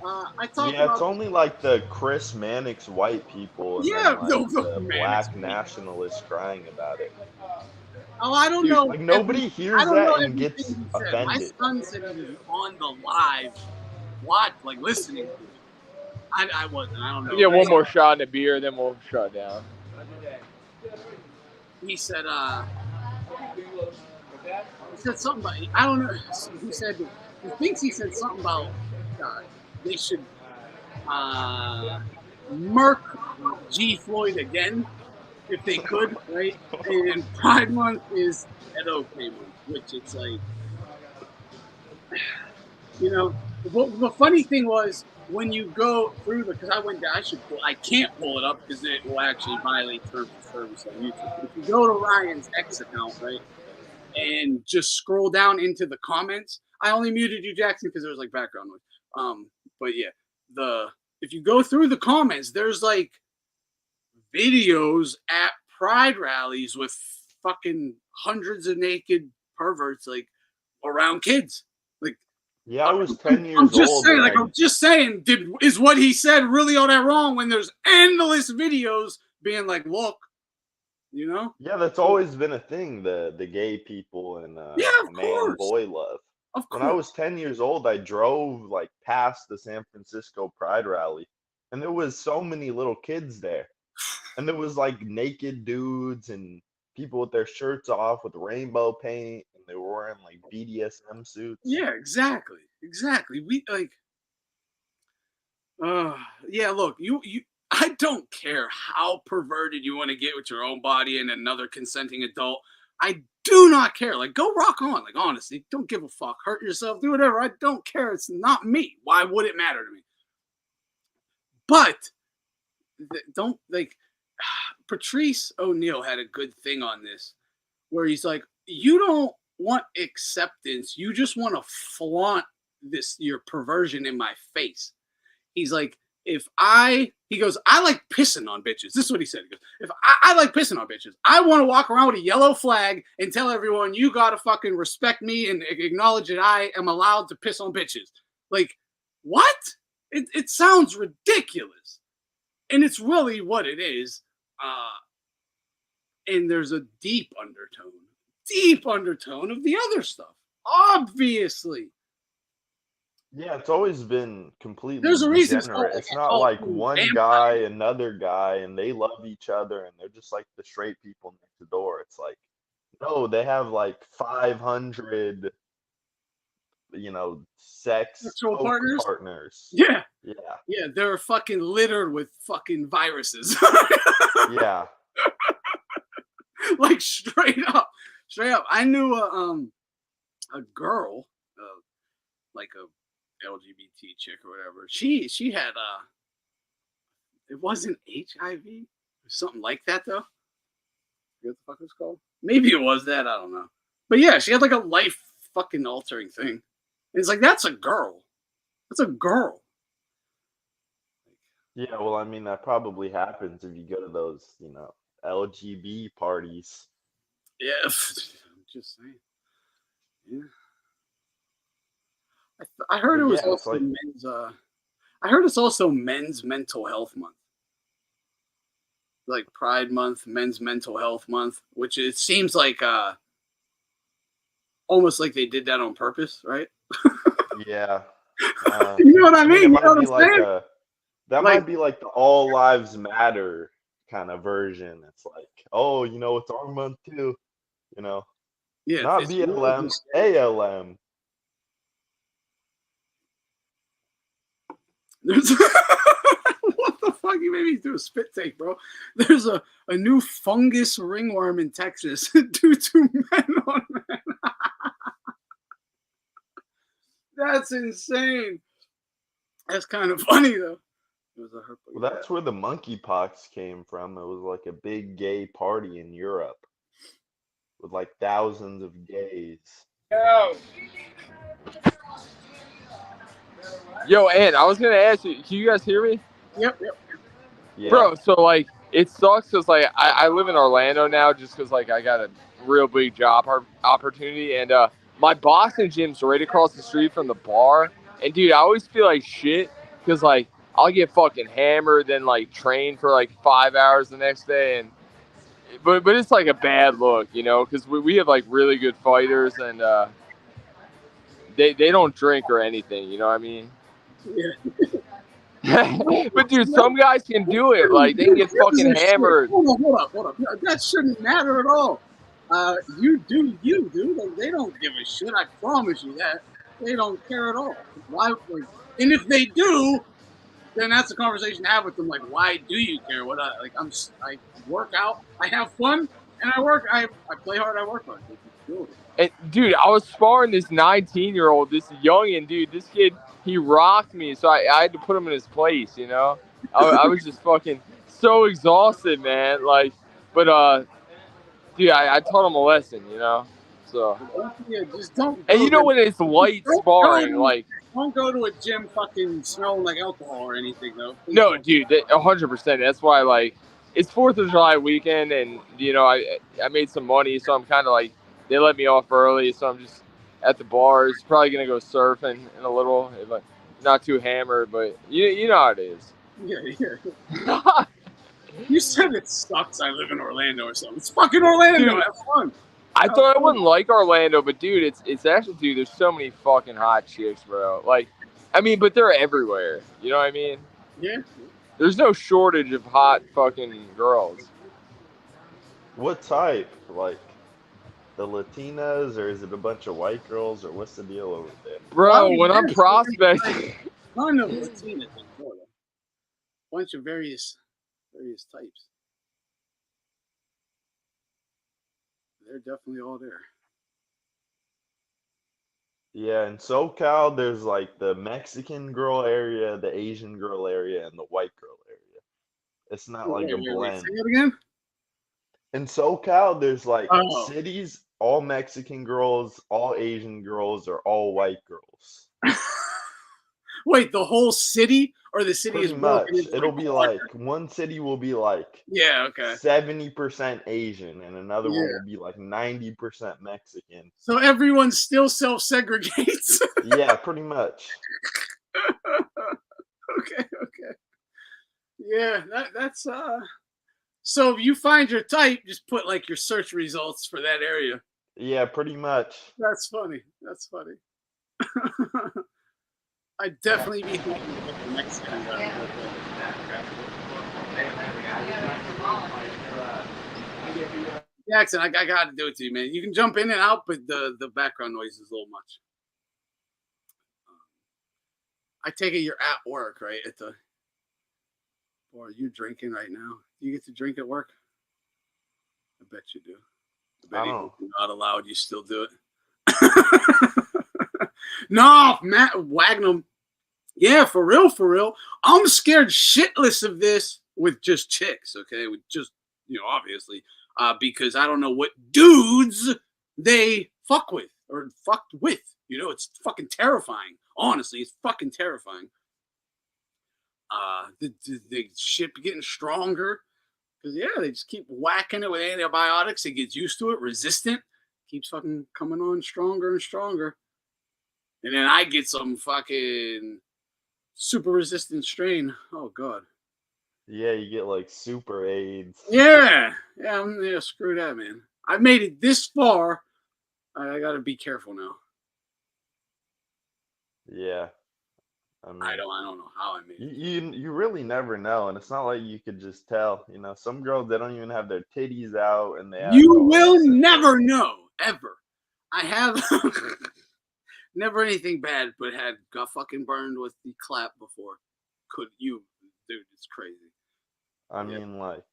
I talked about. It's only like the Chris Mannix white people and then, like, the black nationalists crying about it. Oh, I don't know. Like nobody hears that and gets offended. My son said he was on the live, like listening to it. I wasn't. I don't know. Yeah, one more shot in a beer, then we'll shut down. He said, something about. I don't know. He said he thinks he said something about they should murk G. Floyd again if they could, right? And Pride Month is an okay month, which it's like, you know. The funny thing was when you go through because I can't pull it up because it will actually violate terms of service on YouTube. But if you go to Ryan's X account, right, and just scroll down into the comments, I only muted you, Jackson, because there was like background noise. But yeah, if you go through the comments, there's like videos at pride rallies with fucking hundreds of naked perverts like around kids. Like, yeah, I was 10 years old. I'm just saying, is what he said really all that wrong when there's endless videos being like, look, you know? Yeah, that's always been a thing, the gay people and man-boy love. Of course. When I was 10 years old, I drove like past the San Francisco Pride Rally, and there was so many little kids there. And there was like naked dudes and people with their shirts off with rainbow paint, and they were wearing like BDSM suits. Yeah, exactly. We like, yeah. Look, you. I don't care how perverted you want to get with your own body and another consenting adult. I do not care. Like, go rock on. Like, honestly, don't give a fuck. Hurt yourself, do whatever. I don't care. It's not me. Why would it matter to me? But don't like. Patrice O'Neal had a good thing on this, where he's like, you don't want acceptance, you just want to flaunt your perversion in my face. He's like, he goes, I like pissing on bitches. This is what he said. He goes, if I like pissing on bitches, I want to walk around with a yellow flag and tell everyone, you got to fucking respect me and acknowledge that I am allowed to piss on bitches. Like, what? It sounds ridiculous. And it's really what it is. And there's a deep undertone of the other stuff. Obviously. Yeah, it's always been completely There's a reason degenerate. It's not like one guy, another guy, and they love each other, and they're just like the straight people next door. It's like, no, they have like 500, sexual partners. Yeah. Yeah. Yeah, they're fucking littered with fucking viruses. Yeah. Like straight up. I knew a girl, like a LGBT chick or whatever. She had it wasn't HIV, something like that though. What the fuck it was called? Maybe it was that. I don't know. But yeah, she had like a life fucking altering thing. And it's like, that's a girl. That's a girl. Yeah, well, I mean, that probably happens if you go to those, LGB parties. Yeah, I'm just saying. Yeah. I heard it was also like, men's. I heard it's also Men's Mental Health Month, like Pride Month, Men's Mental Health Month, which it seems like almost like they did that on purpose, right? Yeah. You know what I mean? Might be like the All Lives Matter kind of version. It's like, oh, it's our month too, Yeah, not BLM, ALM. There's what the fuck? You made me do a spit take, bro. There's a new fungus ringworm in Texas due to men on men. That's insane. That's kind of funny though. Well, that's where the monkeypox came from. It was like a big gay party in Europe with like thousands of gays. Yo, Ant, I was gonna ask you, can you guys hear me? Yep. Yeah. Bro, so like it sucks because like I live in Orlando now just because like I got a real big job opportunity, and my boxing gym's right across the street from the bar, and dude, I always feel like shit because like I'll get fucking hammered, then like train for like 5 hours the next day, and but it's like a bad look, because we have like really good fighters, and they don't drink or anything, you know what I mean? Yeah. But dude, some guys can do it. Like they can get fucking hammered. Hold up. That shouldn't matter at all. You do you, dude. Like, they don't give a shit. I promise you that. They don't care at all. Why? Like, and if they do, then that's a conversation to have with them. Like, why do you care? I work out, I have fun, and I play hard, I work hard. And dude, I was sparring this 19-year-old, this youngin', dude. This kid, he rocked me, so I had to put him in his place, I was just fucking so exhausted, man. Like, but dude, I taught him a lesson, So. Yeah, just don't. And when it's light sparring, like. Don't go to a gym fucking smelling like alcohol or anything, though. Please no, don't. dude, 100%. That's why, like, it's 4th of July weekend, and I made some money, so I'm kind of like. They let me off early, so I'm just at the bars. Probably gonna go surfing in a little, but not too hammered. But you know how it is. Yeah. You said it sucks. I live in Orlando or something. It's fucking Orlando. Dude, have fun. I thought I wouldn't like Orlando, but dude, it's actually, dude. There's so many fucking hot chicks, bro. Like, I mean, but they're everywhere. You know what I mean? Yeah. There's no shortage of hot fucking girls. What type? Like the Latinas, or is it a bunch of white girls, or what's the deal over there? Bro, when I'm prospecting, none of Latinas in Florida. Bunch of various types. They're definitely all there. Yeah, in SoCal, there's like the Mexican girl area, the Asian girl area, and the white girl area. It's not like a Wait. Say blend. it again. In SoCal, there's like Oh. cities, all Mexican girls, all Asian girls, or all white girls. Wait, the whole city, or the city is Pretty broken much. into It'll like be quadrants? like one city will be like Yeah. Okay. 70% Asian, and another one Yeah. will be like 90% Mexican. So everyone still self-segregates. Yeah, pretty much. Okay. Yeah, that's so if you find your type, just put like your search results for that area. Yeah, pretty much. That's funny. I definitely be hunting with the Mexican guy. Jackson, I got to do it to you, man. You can jump in and out, but the background noise is a little much. I take it you're at work, right? Or are you drinking right now? Do you get to drink at work? I bet you do. I bet I even don't if you're not allowed, you still do it. No, Matt Wagnum. Yeah, for real. I'm scared shitless of this with just chicks, okay? With just, obviously, because I don't know what dudes they fuck with or fucked with. It's fucking terrifying. Honestly, it's fucking terrifying. The shit getting stronger because they just keep whacking it with antibiotics. It gets used to it, resistant, keeps fucking coming on stronger and stronger, and then I get some fucking super resistant strain. Oh god. Yeah, you get like super AIDS. Yeah. Screw that, man. I've made it this far. I gotta be careful now. Yeah. I mean, I don't know how I made it. you really never know, and it's not like you could just tell. Some girls they don't even have their titties out, and they have You all will that stuff. never know ever. I have never anything bad, but got fucking burned with the clap before. Could you, dude? It's crazy. I mean, like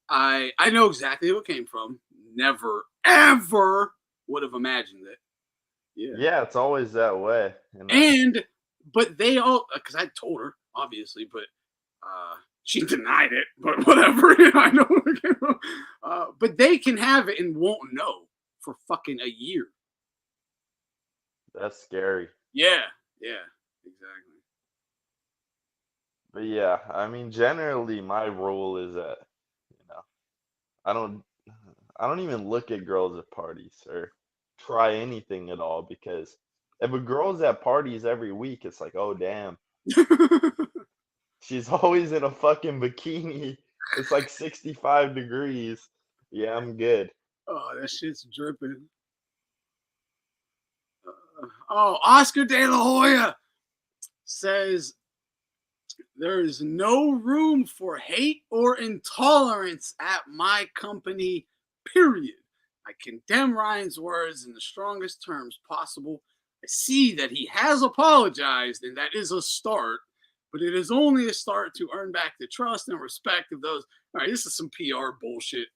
I know exactly what came from. Never ever would have imagined it. Yeah, it's always that way. But they all, because I told her obviously, but she denied it. But whatever, I know where it came from. But they can have it and won't know for fucking a year. That's scary. Yeah, exactly. But yeah, I mean, generally my rule is that I don't even look at girls at parties or try anything at all because if a girl's at parties every week, it's like, oh damn, she's always in a fucking bikini. It's like 65 degrees. Yeah, I'm good. Oh, that shit's dripping. Oscar De La Hoya says there is no room for hate or intolerance at my company, period. I condemn Ryan's words in the strongest terms possible. I see that he has apologized, and that is a start, but it is only a start to earn back the trust and respect of those. All right, this is some PR bullshit.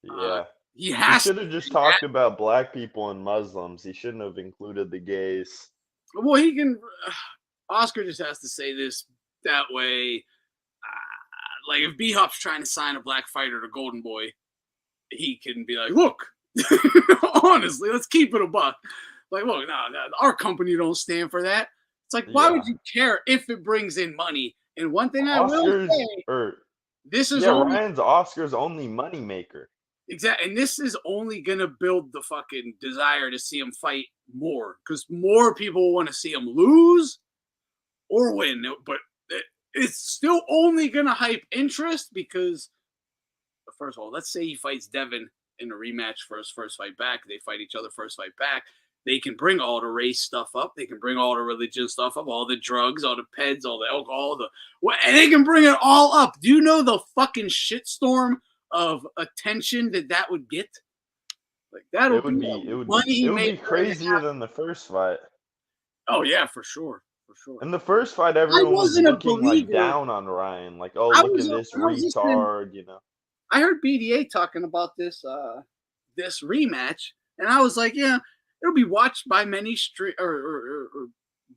Yeah. He He should have to just talked about black people and Muslims. He shouldn't have included the gays. Well, he can. Oscar just has to say this that way. Like if B Hop's trying to sign a black fighter to Golden Boy, he can be like, "Look, honestly, let's keep it a buck. Like, look, no, our company don't stand for that. It's like, why would you care if it brings in money? And one thing I will say, this is only Ryan's Oscar's only moneymaker. Exactly, and this is only gonna build the fucking desire to see him fight more, because more people want to see him lose or win. But it's still only gonna hype interest because, first of all, let's say he fights Devin in a rematch for his first fight back. They fight each other first fight back. They can bring all the race stuff up. They can bring all the religion stuff up, all the drugs, all the peds, all the alcohol, and they can bring it all up. Do you know the fucking shitstorm of attention that would get? Like that it would be crazier than the first fight. Oh yeah, for sure. In the first fight, everyone was looking like down on Ryan, like, oh, look at this retard, I heard BDA talking about this this rematch, and I was like, yeah, it'll be watched by many, or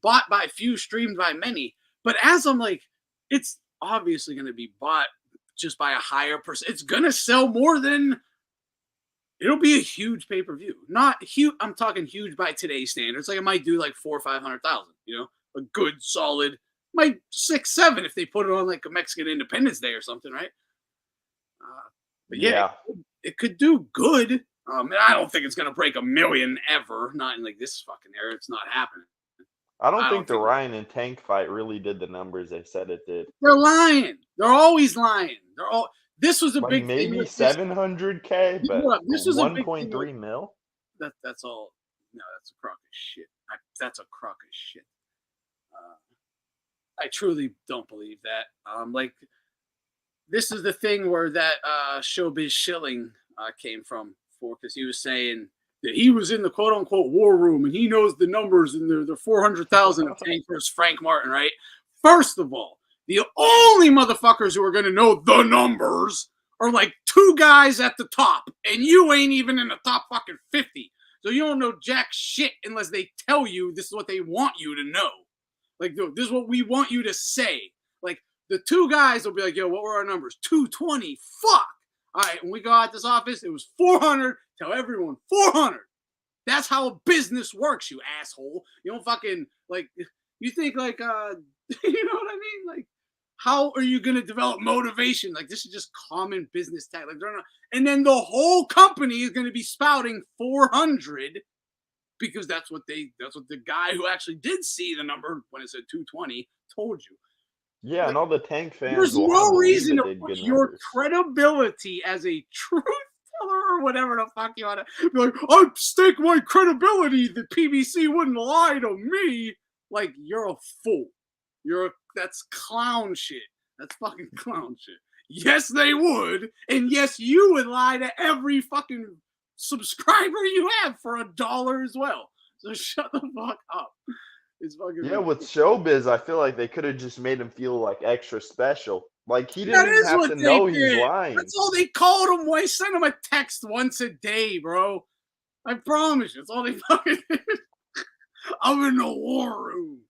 bought by few, streamed by many. But as I'm like, it's obviously going to be bought just by a higher percent. It's gonna sell more than. It'll be a huge pay-per-view. Not huge. I'm talking huge by today's standards. Like it might do like 400,000 or 500,000. You know, a good solid, might 6, 7 if they put it on like a Mexican Independence Day or something, right? But yeah, it could do good. And I don't think it's gonna break 1 million ever. Not in like this fucking era. It's not happening. I don't think the Ryan and Tank fight really did the numbers they said it did. They're lying. They're always lying. They're all. This was a like big maybe thing. 700K, but this was 1.3 mil. That's all. No, that's a crock of shit. That's a crock of shit. I truly don't believe that. Like this is the thing where that Showbiz Shilling came from, because he was saying that he was in the quote unquote war room and he knows the numbers, and they're 400,000 of Tank versus Frank Martin, right? First of all, the only motherfuckers who are going to know the numbers are like 2 guys at the top, and you ain't even in the top fucking 50. So you don't know jack shit unless they tell you this is what they want you to know. Like, this is what we want you to say. Like, the 2 guys will be like, yo, what were our numbers? 220. Fuck. All right, when we go out this office, it was 400. Tell everyone 400. That's how a business works, you asshole. You don't fucking, like, you think, like, you know what I mean? Like, how are you going to develop motivation? Like, this is just common business tech. Like, they're not, and then the whole company is going to be spouting 400 because that's what the guy who actually did see the number when it said 220 told you. Yeah, like, and all the Tank fans. There's no reason to put your numbers. credibility as a truth teller or whatever the fuck you want to be like. I stake my credibility that PBC wouldn't lie to me. Like, you're a fool. That's clown shit. That's fucking clown shit. Yes, they would, and yes, you would lie to every fucking subscriber you have for $1 as well. So shut the fuck up. It's fucking ridiculous. With Showbiz, I feel like they could have just made him feel like extra special. Like he didn't even have to know he's lying. That's all they called him. Why send him a text once a day, bro? I promise you, that's all they fucking did. I'm in the war room.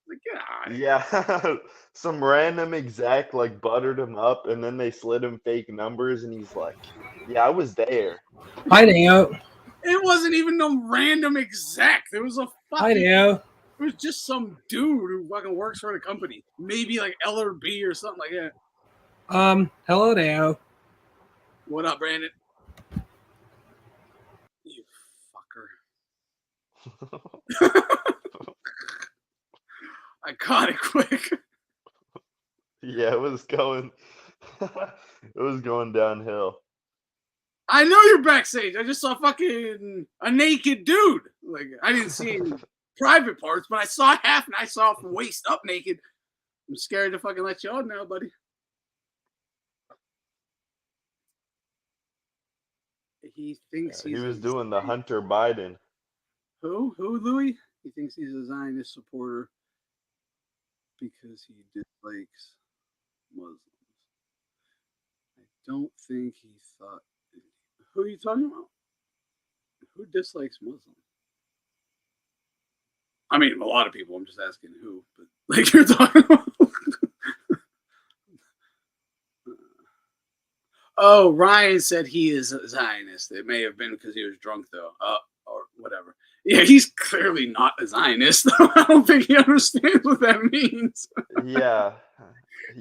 Like, God. Yeah, some random exec like buttered him up, and then they slid him fake numbers, and he's like, "Yeah, I was there." Hi, Neo. It wasn't even no random exec. There was a fucking. Hi, Neo. It was just some dude who fucking works for the company. Maybe like L or B or something like that. Hello, Neo. What up, Brandon? You fucker. I caught it quick. Yeah, it was going downhill. I know you're backstage. I just saw fucking a naked dude. Like, I didn't see any private parts, but I saw half and I saw from waist up naked. I'm scared to fucking let you on now, buddy. He thinks he was doing the Hunter Biden. Who, Louis? He thinks he's a Zionist supporter because he dislikes Muslims. I don't think he thought. Who are you talking about? Who dislikes Muslims? I mean, a lot of people. I'm just asking who. But like you're talking about. Oh, Ryan said he is a Zionist. It may have been because he was drunk, though, or whatever. Yeah, he's clearly not a Zionist. I don't think he understands what that means. Yeah.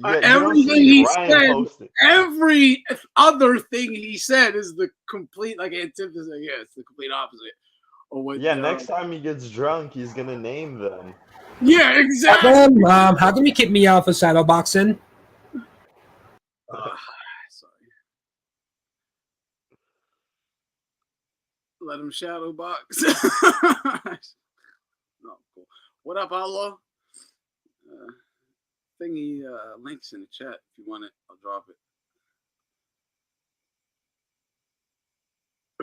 Everything he said, every other thing he said is the complete antithesis. Yeah, it's the complete opposite. Next time he gets drunk, he's gonna name them. Yeah, exactly. Mom, how can you kick me off of saddle boxing? Sorry. Let him shadow box. Oh, cool. What up, Outlaw? Thingy links in the chat. If you want it, I'll drop it.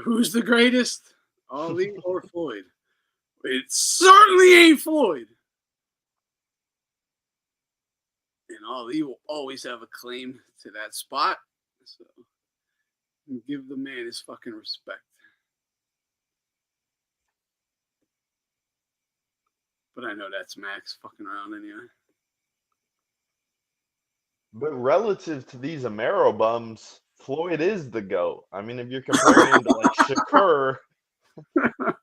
Who's the greatest? Ali or Floyd? It certainly ain't Floyd. And Ali will always have a claim to that spot. So give the man his fucking respect. But I know that's Max fucking around anyway. But relative to these Amero bums, Floyd is the GOAT. I mean, if you're comparing him to like Shakur,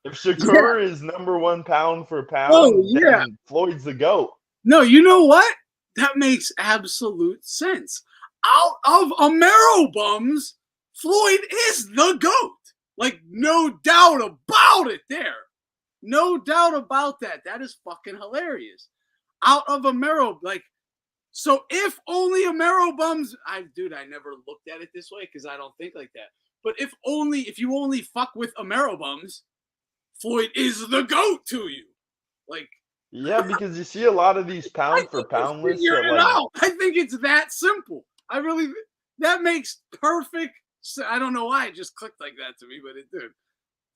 if Shakur is number one pound for pound, then Floyd's the GOAT. No, you know what? That makes absolute sense. Out of Amero bums, Floyd is the GOAT. Like, no doubt about it there. No doubt about that. That is fucking hilarious. Out of Amero, like, so if only Amero bums, I never looked at it this way because I don't think like that. But if you only fuck with Amero bums, Floyd is the GOAT to you. Like, yeah, because you see a lot of these pound for pound lists. I think it's that simple. That makes perfect. I don't know why it just clicked like that to me, but it did.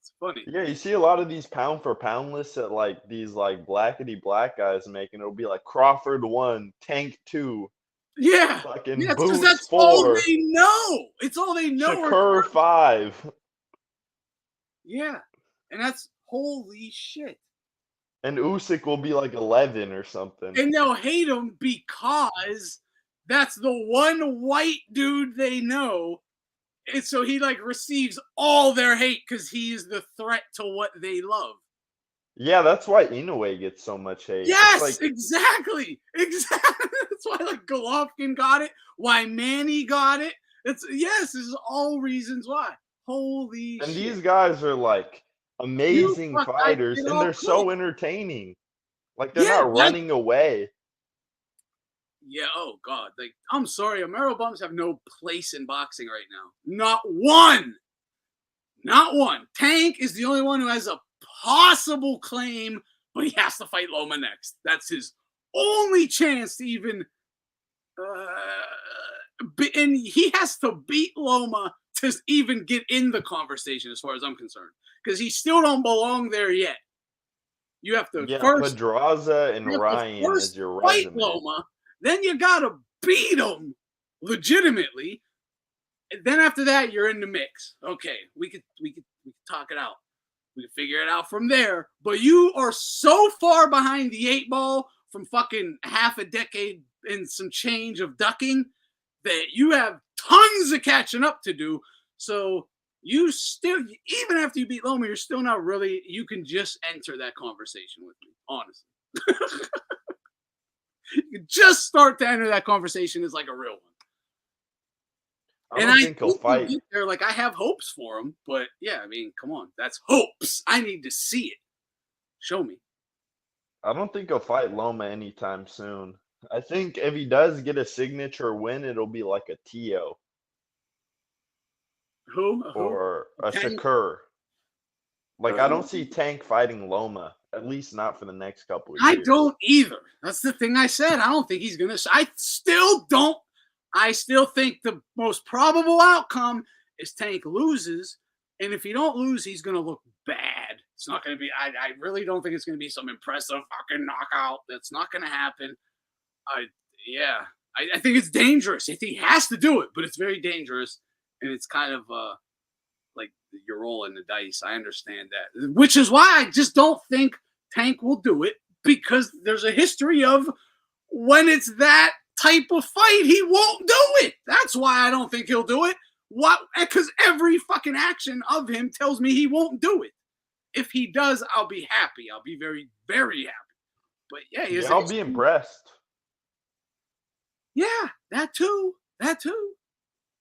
It's funny. Yeah, you see a lot of these pound for pound lists that like these like blackety black guys making. It'll be like Crawford 1, Tank 2. Yeah, fucking because that's 4, all they know. It's all they know. Shakur 5. Yeah, and that's holy shit. And Usyk will be like 11 or something. And they'll hate him because that's the one white dude they know. And so he like receives all their hate because he's the threat to what they love. Yeah, that's why Inoue gets so much hate. Yes, exactly. Exactly. That's why like Golovkin got it, why Manny got it. This is all reasons why. Holy shit. And these guys are like amazing fighters, and they're so entertaining. Like they're not running away. Yeah, oh God. Like, I'm sorry, Amero bums have no place in boxing right now. Not one. Not one. Tank is the only one who has a possible claim, but he has to fight Loma next. That's his only chance to even and he has to beat Loma to even get in the conversation as far as I'm concerned. Because he still don't belong there yet. You have to first Pedraza and Ryan as your resume. Loma, then you gotta beat him legitimately. And then after that, you're in the mix. Okay, we could talk it out. We can figure it out from there. But you are so far behind the 8 ball from fucking half a decade and some change of ducking that you have tons of catching up to do. So you still, even after you beat Loma, you're still not really, you can just enter that conversation with me, honestly. You can just start to enter that conversation as like a real one. I think he'll fight. There, like, I have hopes for him, but yeah, I mean, come on, that's hopes. I need to see it. Show me. I don't think he'll fight Loma anytime soon. I think if he does get a signature win, it'll be like a Tio. Who? Or a Shakur. Like, I don't see Tank fighting Loma, at least not for the next couple of years. I don't either. That's the thing I said. I don't think he's going to. I still don't. I still think the most probable outcome is Tank loses. And if he don't lose, he's going to look bad. It's not going to be. I really don't think it's going to be some impressive fucking knockout. That's not going to happen. I think it's dangerous. I think he has to do it, but it's very dangerous. And it's kind of like you're rolling the dice. I understand that. Which is why I just don't think Tank will do it, because there's a history of when it's that type of fight, he won't do it. That's why I don't think he'll do it. What? Because every fucking action of him tells me he won't do it. If he does, I'll be happy. I'll be very, very happy. But yeah, I'll be impressed. Yeah, that too. That too.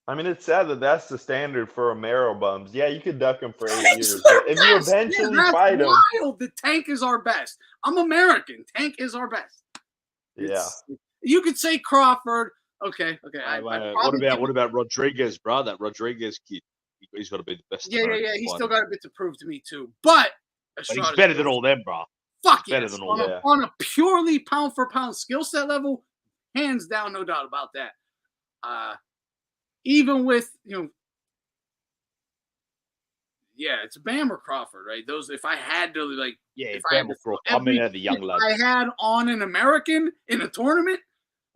I mean, it's sad that that's the standard for Amero bums. Yeah, you could duck him for 8 years. But if you eventually fight him. Wild. The Tank is our best. I'm American. Tank is our best. You could say Crawford. Okay. What about Rodriguez, bro? That Rodriguez kid. He's got to be the best. Yeah. He's still got a bit to prove to me, too. But he's better than all them, bro. Fuck yes. Better than all them. On a purely pound-for-pound skill set level, hands down, no doubt about that. Even with, it's Bam or Crawford, right? Those, if I had to, like, it's Bam or Crawford. I mean, the young lads. I had on an American in a tournament,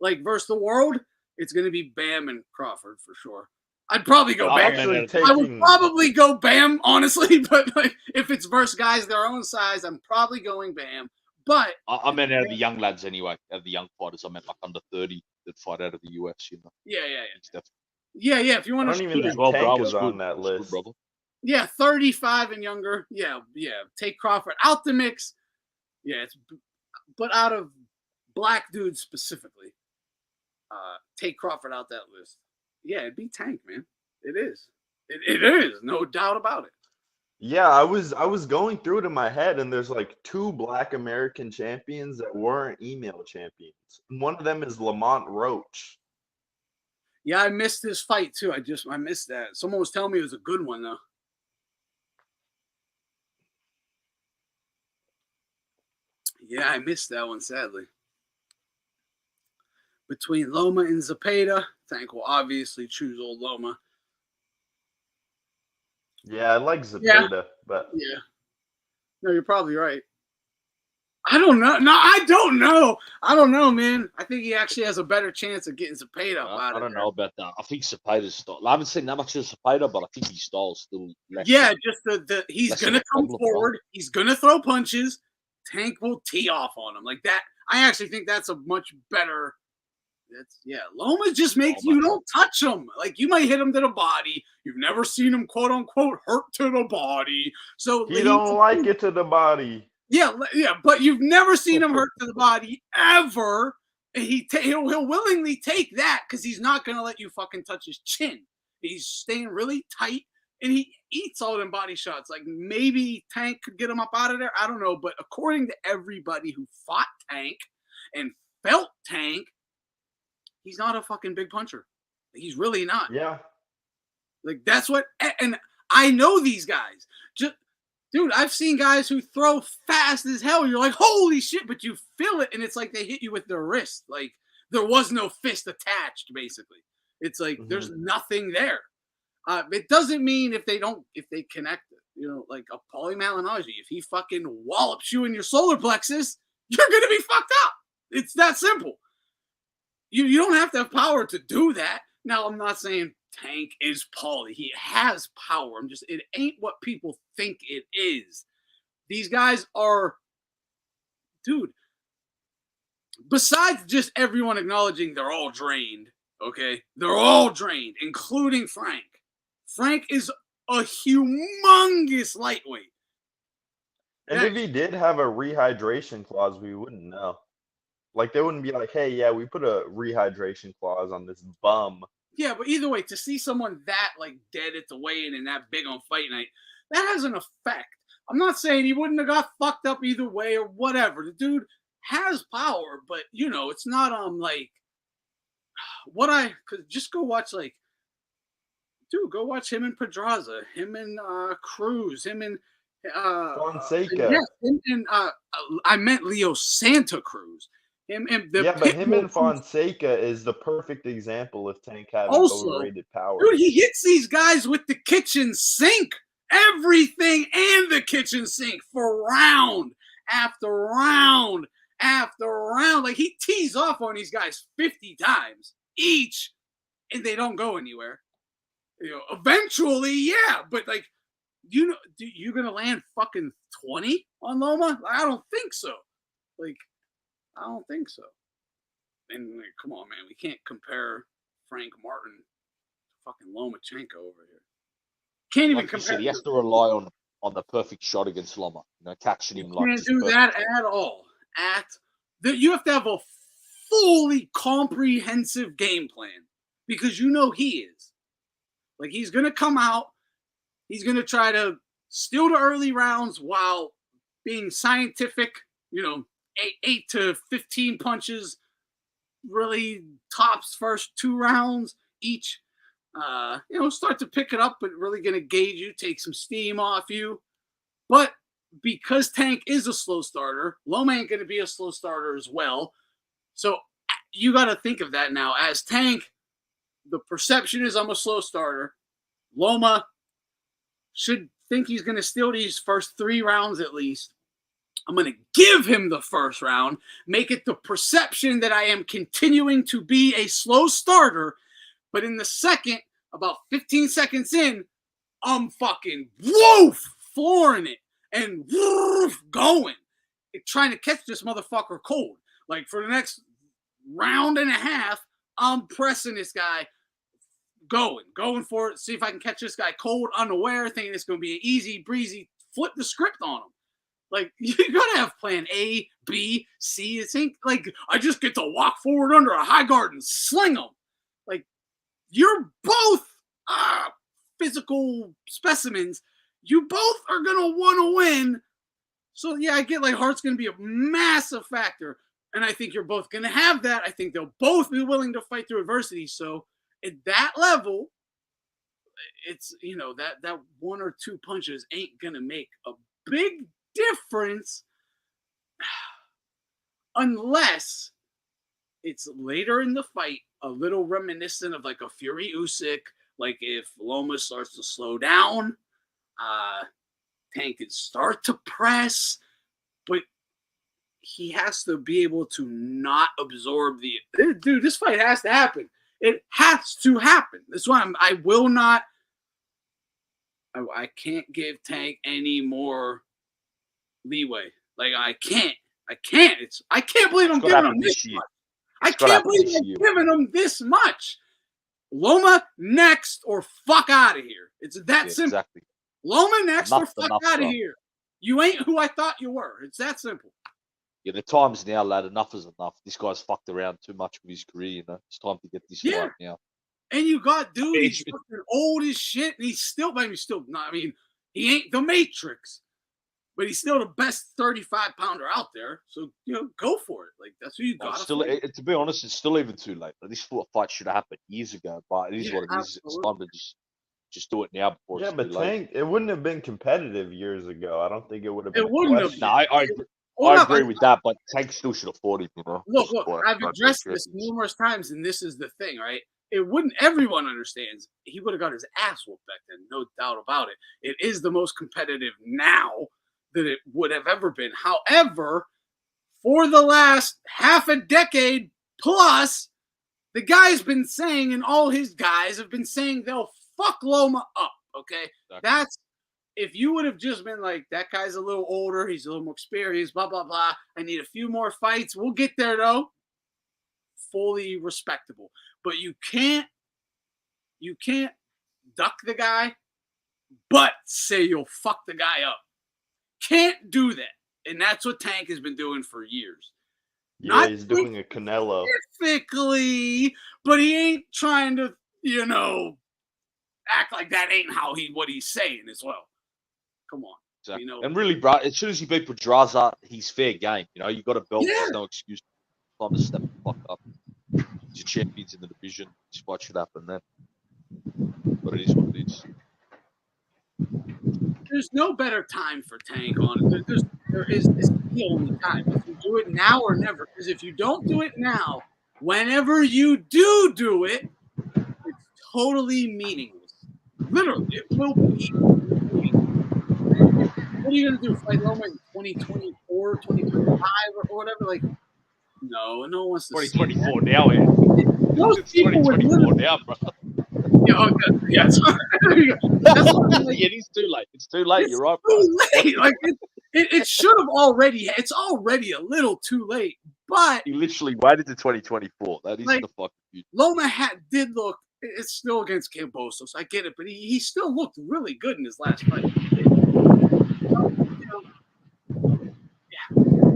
like versus the world, it's going to be Bam and Crawford for sure. I'd probably go Bam. I would probably go Bam, honestly, but like, if it's versus guys their own size, I'm probably going Bam. But I meant out of the young lads anyway, out of the young fighters. I meant like under 30. that fight out of the US. You know. Yeah. He's definitely Yeah. If you I want don't to, even good as think well, Tank bro. is Was on good. that Was good, list. brother. yeah, 35 and younger. Yeah. Take Crawford out the mix. Yeah, but out of black dudes specifically, take Crawford out that list. Yeah, it'd be Tank, man. It is. It is, no doubt about it. Yeah, I was going through it in my head, and there's like 2 Black American champions that weren't email champions. And one of them is Lamont Roach. Yeah, I missed this fight too. I missed that. Someone was telling me it was a good one though. Yeah, I missed that one sadly. Between Loma and Zepeda, Tank will obviously choose old Loma. Yeah, I like Yeah. Zepeda, but Yeah. No, you're probably right. I don't know. No, I don't know. I don't know, man. I think he actually has a better chance of getting Zepeda up out I of don't there. know about that. I think Cepeda's style. I haven't seen that much of Cepeda, but I think his style's still less. Yeah, just the he's less gonna of a come problem, forward. He's gonna throw punches. Tank will tee off on him like that. I actually think that's a much better. Loma just makes you don't touch him. Like you might hit him to the body. You've never seen him quote unquote hurt to the body. So he don't like it to the body. Yeah, but you've never seen him hurt to the body ever. And he'll willingly take that because he's not gonna let you fucking touch his chin. He's staying really tight and he eats all them body shots. Like maybe Tank could get him up out of there. I don't know, but according to everybody who fought Tank and felt Tank, he's not a fucking big puncher. He's really not. Yeah. Like that's what, and I know these guys. Dude, I've seen guys who throw fast as hell. You're like, holy shit, but you feel it, and it's like they hit you with their wrist. Like there was no fist attached, basically. It's like there's nothing there. It doesn't mean if they connect it. You know, like a Paulie Malignaggi, if he fucking wallops you in your solar plexus, you're gonna be fucked up. It's that simple. You don't have to have power to do that. Now, I'm not saying Tank is Paulie. He has power. It ain't what people think it is. These guys are, dude, besides just everyone acknowledging they're all drained, okay? They're all drained, including Frank. Frank is a humongous lightweight. And if he did have a rehydration clause, we wouldn't know. Like they wouldn't be like, hey, yeah, we put a rehydration clause on this bum. Yeah, but either way, to see someone that like dead at the weigh-in and that big on fight night, that has an effect. I'm not saying he wouldn't have got fucked up either way or whatever. The dude has power, but you know, it's not like what I could just go watch like, dude, go watch him and Pedraza, him and Cruz, him and Fonseca. I meant Leo Santa Cruz. Him and Fonseca is the perfect example of Tank having overrated power. Dude, he hits these guys with the kitchen sink, everything and the kitchen sink for round after round after round. Like he tees off on these guys 50 times each, and they don't go anywhere. You know, eventually, yeah, but like, you know, you're gonna land fucking 20 on Loma? I don't think so. Like, I don't think so. And like, come on, man, we can't compare Frank Martin to fucking Lomachenko over here. Can't even compare. He has to rely on the perfect shot against Loma. You know, catching him like. Can't do that at all. You have to have a fully comprehensive game plan because you know he is. Like he's gonna come out. He's gonna try to steal the early rounds while being scientific. You know. 8 to 15 punches, really tops first 2 rounds each. Start to pick it up, but really going to gauge you, take some steam off you. But because Tank is a slow starter, Loma ain't going to be a slow starter as well. So you got to think of that now. As Tank, the perception is I'm a slow starter. Loma should think he's going to steal these first 3 rounds at least. I'm going to give him the first round, make it the perception that I am continuing to be a slow starter. But in the second, about 15 seconds in, I'm fucking flooring it and going, trying to catch this motherfucker cold. Like for the next round and a half, I'm pressing this guy, going for it. See if I can catch this guy cold, unaware, thinking it's going to be an easy breezy. Flip the script on him. Like, you gotta have plan A, B, C. It ain't like I just get to walk forward under a high guard and sling them. Like, you're both physical specimens. You both are gonna want to win. So yeah, I get like heart's gonna be a massive factor, and I think you're both gonna have that. I think they'll both be willing to fight through adversity. So at that level, it's that one or two punches ain't gonna make a big difference unless it's later in the fight, a little reminiscent of like a Fury Usyk. Like if Loma starts to slow down, Tank can start to press, but he has to be able to not absorb dude. This fight has to happen. It has to happen. That's why I can't give Tank any more leeway. Like I can't. I can't believe I'm giving him this much. I can't believe I'm giving him this much. Loma next or fuck out of here. It's that simple. Exactly. Loma next or fuck out of here. You ain't who I thought you were. It's that simple. Yeah, the time's now, lad. Enough is enough. This guy's fucked around too much with his career. It's time to get this right now. And you got he's fucking old as shit, and he's still, he ain't the Matrix. But he's still the best 35-pounder out there, so go for it. Like that's who you got. To be honest, it's still even too late. This fight should have happened years ago, but it is what it is. It's time to just do it now before. Yeah, but Tank, it wouldn't have been competitive years ago. I don't think it would have been. It wouldn't have. No, I agree with that, but Tank still should have fought him. Look, I've addressed this numerous times, and this is the thing, right? It wouldn't. Everyone understands. He would have got his ass whooped back then, no doubt about it. It is the most competitive now that it would have ever been. However, for the last half a decade plus, the guy's been saying, and all his guys have been saying they'll fuck Loma up, okay? Exactly. That's, if you would have just been like, that guy's a little older, he's a little more experienced, blah, blah, blah. I need a few more fights. We'll get there, though. Fully respectable. But you can't duck the guy, but say you'll fuck the guy up. Can't do that. And that's what Tank has been doing for years. Yeah, he's doing a Canelo. Specifically, but he ain't trying to, act like that ain't what he's saying as well. Come on. Exactly. And really, bro, as soon as he beat Pedraza, he's fair game. You got a belt. Yeah. There's no excuse. Time to step the fuck up. He's a champions in the division. This fight should happen then. But it is what it is. There's no better time for Tank on it. There is the only time. If you do it now or never. Because if you don't do it now, whenever you do it, it's totally meaningless. Literally, it will be meaningless. What are you going to do? Fight Loma in 2024, 2025, or whatever? Like, no one wants to 2024 now, man. Most people would literally... now, bro. Yeah, yes. That's what I'm like. Yeah, it's too late. It's too late. You're right, bro. Too late. Like it should have already. It's already a little too late. But he literally waited to 2024. That is the fucking future. Loma did look. It's still against Cambosos. I get it, but he still looked really good in his last fight.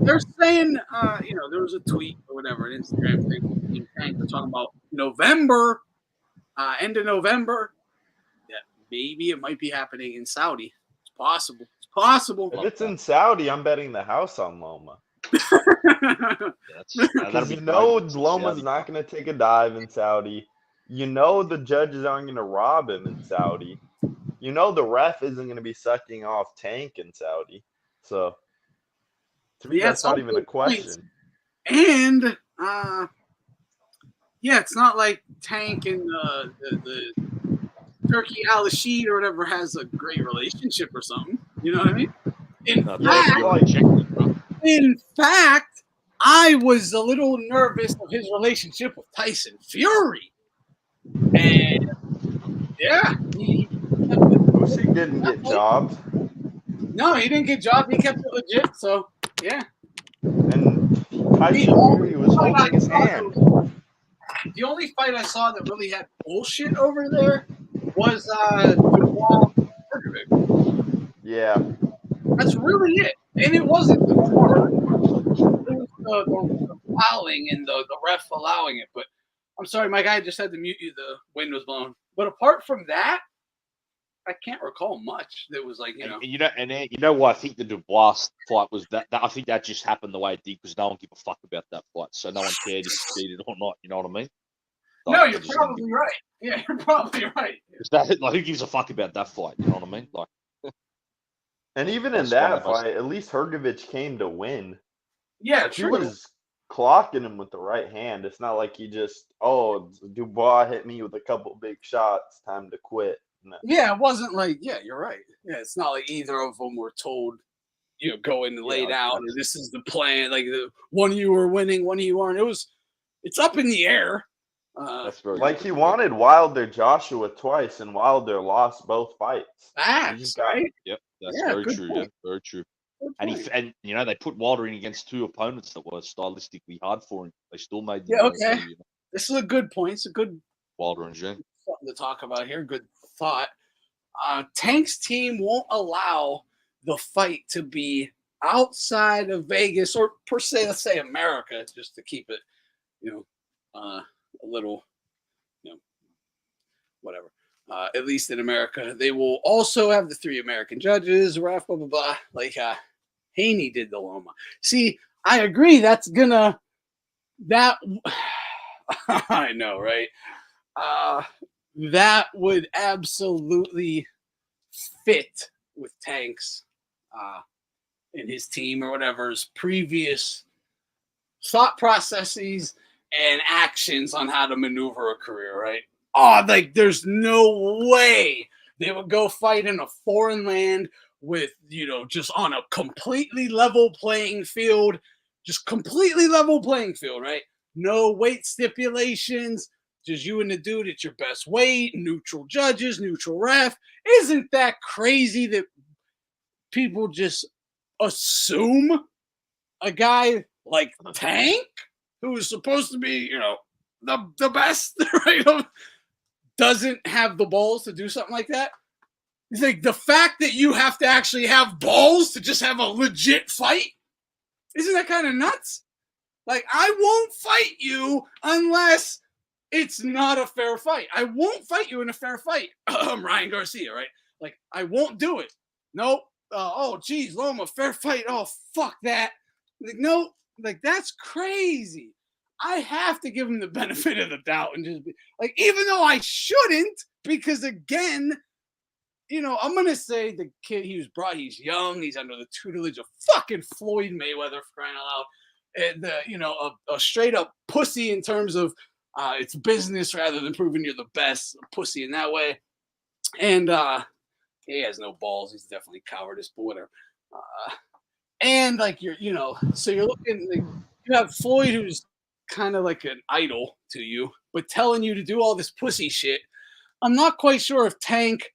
They're saying, there was a tweet or whatever, an Instagram thing. They're talking about November. End of November, maybe it might be happening in Saudi. It's possible. It's possible. If it's in Saudi, I'm betting the house on Loma. Because Loma's not going to take a dive in Saudi. The judges aren't going to rob him in Saudi. The ref isn't going to be sucking off Tank in Saudi. So, to me, that's not even a question. And, it's not like Tank and the Turkey Al-Rashid or whatever has a great relationship or something. You know what I mean? In fact, I was a little nervous of his relationship with Tyson Fury. And, Usyk didn't get jobs. No, he didn't get jobs. He kept it legit, so, yeah. And Tyson Fury was holding his hand. The only fight I saw that really had bullshit over there was Dubois. Yeah. That's really it. And it wasn't the war. It was the fouling and the ref allowing it. But I'm sorry, Mike, I just had to mute you. The wind was blowing. But apart from that, I can't recall much that was like, And you know why I think the Dubois fight was that I think that just happened the way it did because no one gave a fuck about that fight, so no one cared if he beat it or not. You know what I mean? Like, no, you're probably right. Yeah, you're probably right. Like, who gives a fuck about that fight? You know what I mean? Like, and even in that fight, at least Hrgovic came to win. Yeah, like, he was clocking him with the right hand. It's not like he just, Dubois hit me with a couple big shots, time to quit. No. Yeah, it wasn't like, yeah, you're right. Yeah, it's not like either of them were told, go in and lay down, or this is the plan. Like one of you were winning, one of you aren't. It's up in the air. That's very like he wanted Wilder Joshua twice, and Wilder lost both fights. That's right. Yep, that's very true. Yeah, very true. And they put Wilder in against two opponents that were stylistically hard for him. They still made them. Yeah, okay. This is a good point. It's a good Wilder and Jen. Something to talk about here. Good thought. Tank's team won't allow the fight to be outside of Vegas or per se, let's say America, just to keep it, a little, whatever. At least in America, they will also have the 3 American judges, ref, blah, blah, blah. Like Haney did the Loma. See, I agree. That I know, right? That would absolutely fit with Tank's and his team or whatever's previous thought processes and actions on how to maneuver a career, right? Like there's no way they would go fight in a foreign land with, just on a completely level playing field, right? No weight stipulations, just you and the dude at your best weight, neutral judges, neutral ref. Isn't that crazy that people just assume a guy like Tank, who is supposed to be, the best, right, doesn't have the balls to do something like that? It's like the fact that you have to actually have balls to just have a legit fight. Isn't that kind of nuts? Like, I won't fight you unless it's not a fair fight. I won't fight you in a fair fight. Ryan Garcia, right? Like, I won't do it. Nope. Geez, Loma, fair fight. Oh, fuck that. Like, no, like, that's crazy. I have to give him the benefit of the doubt and just be like, even though I shouldn't, because again, I'm going to say the kid he's young, he's under the tutelage of fucking Floyd Mayweather, for crying out loud. And, a straight up pussy in terms of it's business rather than proving you're the best, pussy in that way. And he has no balls. He's definitely cowardice, but whatever. And like so you're looking, like, you have Floyd, who's kind of like an idol to you, but telling you to do all this pussy shit. I'm not quite sure if Tank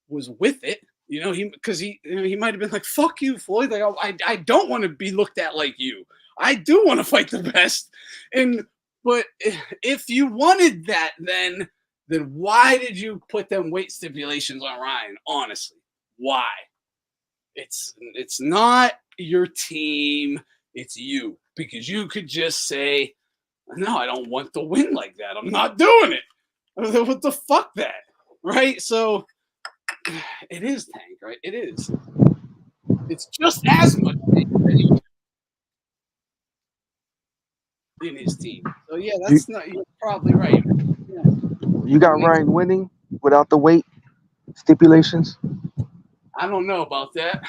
was with it. Because he might have been like, fuck you, Floyd. Like, I don't want to be looked at like you. I do want to fight the best. But if you wanted that, then why did you put them weight stipulations on Ryan? Honestly, why? It's not your team. It's you. Because you could just say, no, I don't want to win like that. I'm not doing it. What the fuck that? Right? So it is Tank, right? It is. It's just as much Tank in his team. So yeah, you're probably right. Yeah. You got Ryan winning without the weight stipulations? I don't know about that.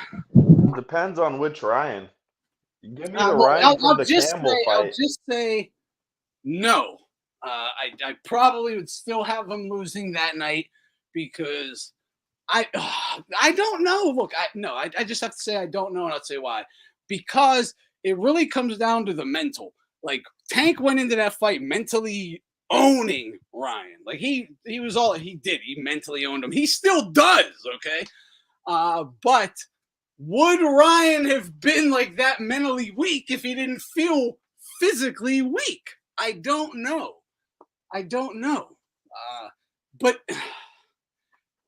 Depends on which Ryan. Give me the Ryan from the Campbell fight. I'll just say no. I probably would still have him losing that night because I don't know. Look, I just have to say I don't know, and I'll say why. Because it really comes down to the mental. Like, Tank went into that fight mentally owning Ryan. Like, he was all he did. He mentally owned him. He still does, okay? But would Ryan have been like that mentally weak if he didn't feel physically weak. I don't know. But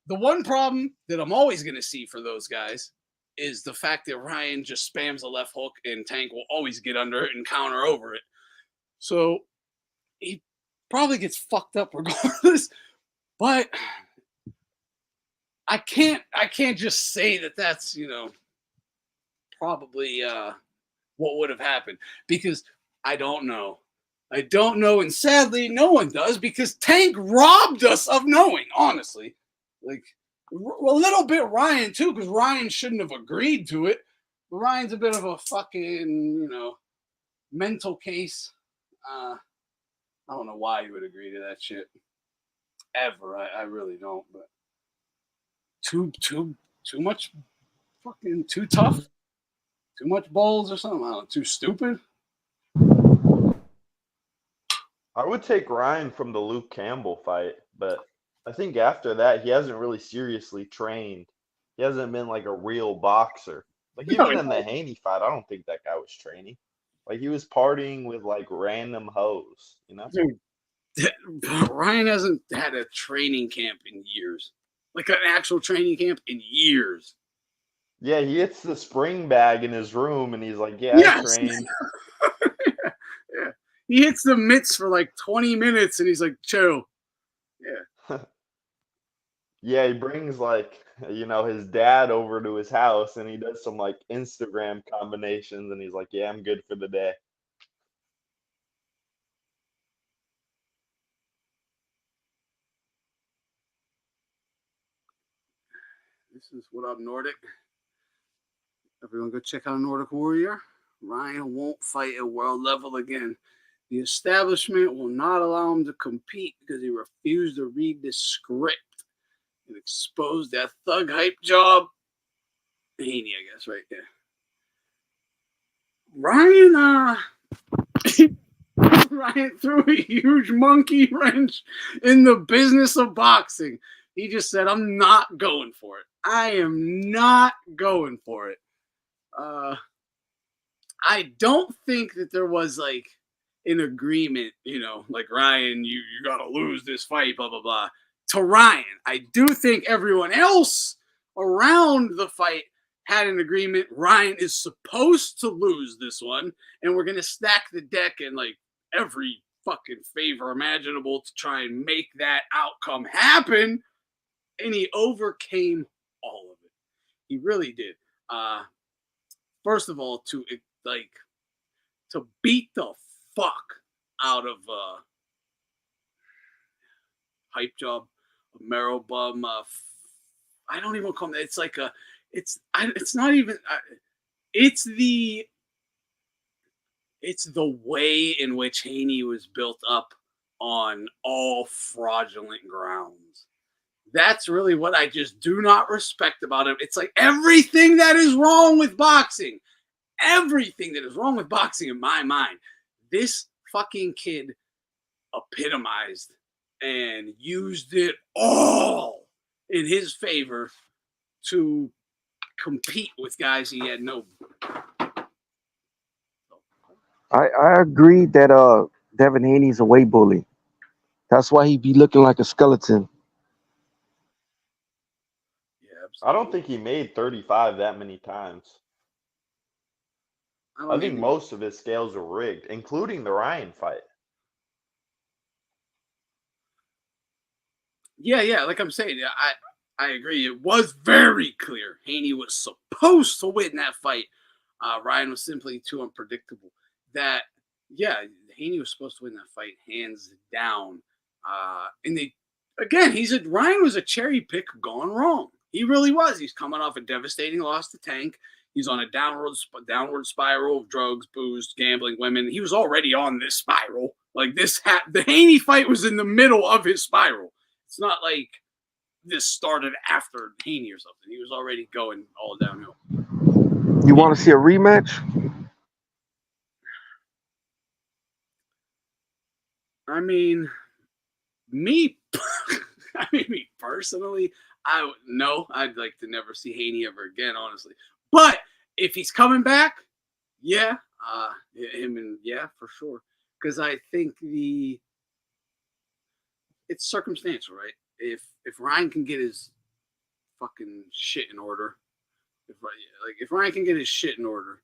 the one problem that I'm always going to see for those guys is the fact that Ryan just spams a left hook and Tank will always get under it and counter over it. So he probably gets fucked up regardless. But I can't just say that that's, probably what would have happened, because I don't know. And sadly, no one does, because Tank robbed us of knowing, honestly. Like, a little bit Ryan, too, because Ryan shouldn't have agreed to it. But Ryan's a bit of a fucking, mental case. I don't know why he would agree to that shit. Ever. I really don't. But too much fucking too tough. Too much balls or something. I don't know. Too stupid. I would take Ryan from the Luke Campbell fight, but I think after that, he hasn't really seriously trained. He hasn't been like a real boxer. Like, even in the Haney fight, I don't think that guy was training. Like, he was partying with like random hoes, Dude, Ryan hasn't had a training camp in years. Like, an actual training camp in years. Yeah, he hits the spring bag in his room and he's like, yeah, Yes. I trained. Yeah. He hits the mitts for like 20 minutes and he's like, chill. Yeah. Yeah, he brings like, his dad over to his house and he does some like Instagram combinations and he's like, yeah, I'm good for the day. This is What Up Nordic. Everyone go check out Nordic Warrior. Ryan won't fight at world level again. The establishment will not allow him to compete because he refused to read the script and exposed that thug hype job. Haney, I guess, right there. Ryan threw a huge monkey wrench in the business of boxing. He just said, I'm not going for it. I am not going for it. I don't think that there was like an agreement, like, Ryan, you got to lose this fight, blah, blah, blah, to Ryan. I do think everyone else around the fight had an agreement. Ryan is supposed to lose this one, and we're going to stack the deck in like every fucking favor imaginable to try and make that outcome happen. And he overcame all of it. He really did. First of all, to beat the fuck out of hype job, marrow bum. I don't even call it. It's like it's not even. It's the way in which Haney was built up on all fraudulent grounds. That's really what I just do not respect about him. It's like everything that is wrong with boxing. Everything that is wrong with boxing in my mind, this fucking kid epitomized and used it all in his favor to compete with guys he had no. I agree that Devin Haney's a weight bully. That's why he be looking like a skeleton. Yeah, I don't think he made 35 that many times. I think most of his scales are rigged, including the Ryan fight. Yeah. Like I'm saying, I agree. It was very clear Haney was supposed to win that fight. Ryan was simply too unpredictable. Haney was supposed to win that fight hands down. And Ryan was a cherry pick gone wrong. He really was. He's coming off a devastating loss to Tank. He's on a downward spiral of drugs, booze, gambling, women. He was already on this spiral. Like the Haney fight was in the middle of his spiral. It's not like this started after Haney or something. He was already going all downhill. You want to see a rematch? I mean, me personally, I'd like to never see Haney ever again, honestly. But if he's coming back, yeah, Him and for sure. Because I think it's circumstantial, right? If Ryan can get his fucking shit in order, if Ryan can get his shit in order,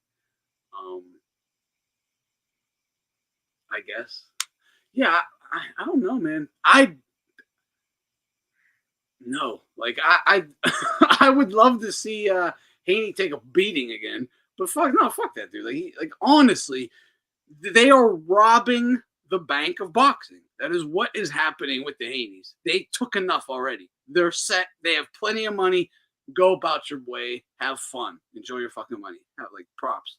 I guess. Yeah, I don't know, man. No, like I I would love to see Haney take a beating again, but fuck that dude. Like honestly, they are robbing the bank of boxing. That is what is happening with the Haneys. They took enough already. They're set. They have plenty of money. Go about your way. Have fun. Enjoy your fucking money. Have like props.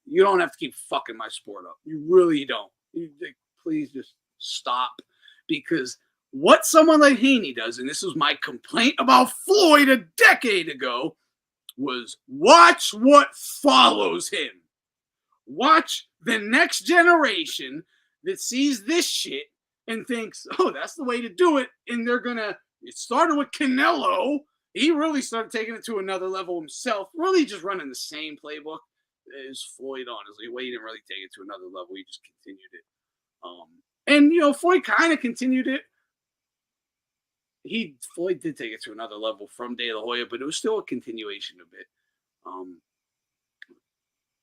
You don't have to keep fucking my sport up. You really don't. Please just stop, because what someone like Haney does, and this was my complaint about Floyd a decade ago, was watch what follows him. Watch the next generation that sees this shit and thinks, oh, that's the way to do it. And it started with Canelo. He really started taking it to another level himself, really just running the same playbook as Floyd, honestly. Well, he didn't really take it to another level. He just continued it. And Floyd kind of continued it. Floyd did take it to another level from De La Hoya, but it was still a continuation of it.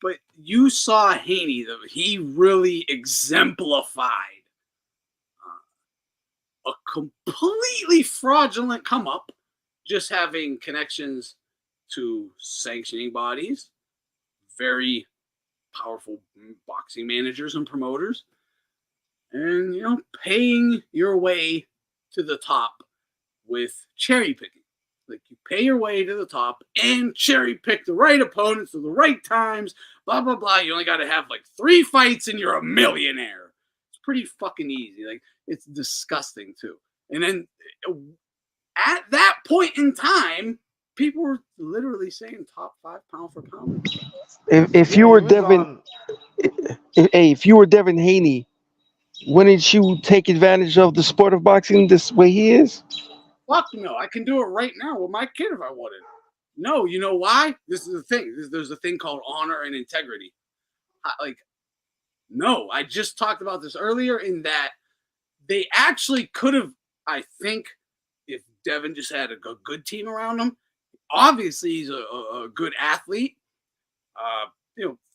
But you saw Haney, though. He really exemplified a completely fraudulent come up, just having connections to sanctioning bodies, very powerful boxing managers and promoters, and paying your way to the top with cherry picking. Like, you pay your way to the top and cherry pick the right opponents at the right times, blah, blah, blah. You only got to have like 3 fights and you're a millionaire. It's pretty fucking easy. Like, it's disgusting too. And then at that point in time, people were literally saying top 5 pound for pound. If you were Devin, if you were Devin Haney, wouldn't you take advantage of the sport of boxing this way he is? Fuck no. I can do it right now with my kid if I wanted. No, you know why? This is the thing. There's a thing called honor and integrity. No, I just talked about this earlier, in that they actually could have, I think, if Devin just had a good team around him. Obviously, he's a good athlete,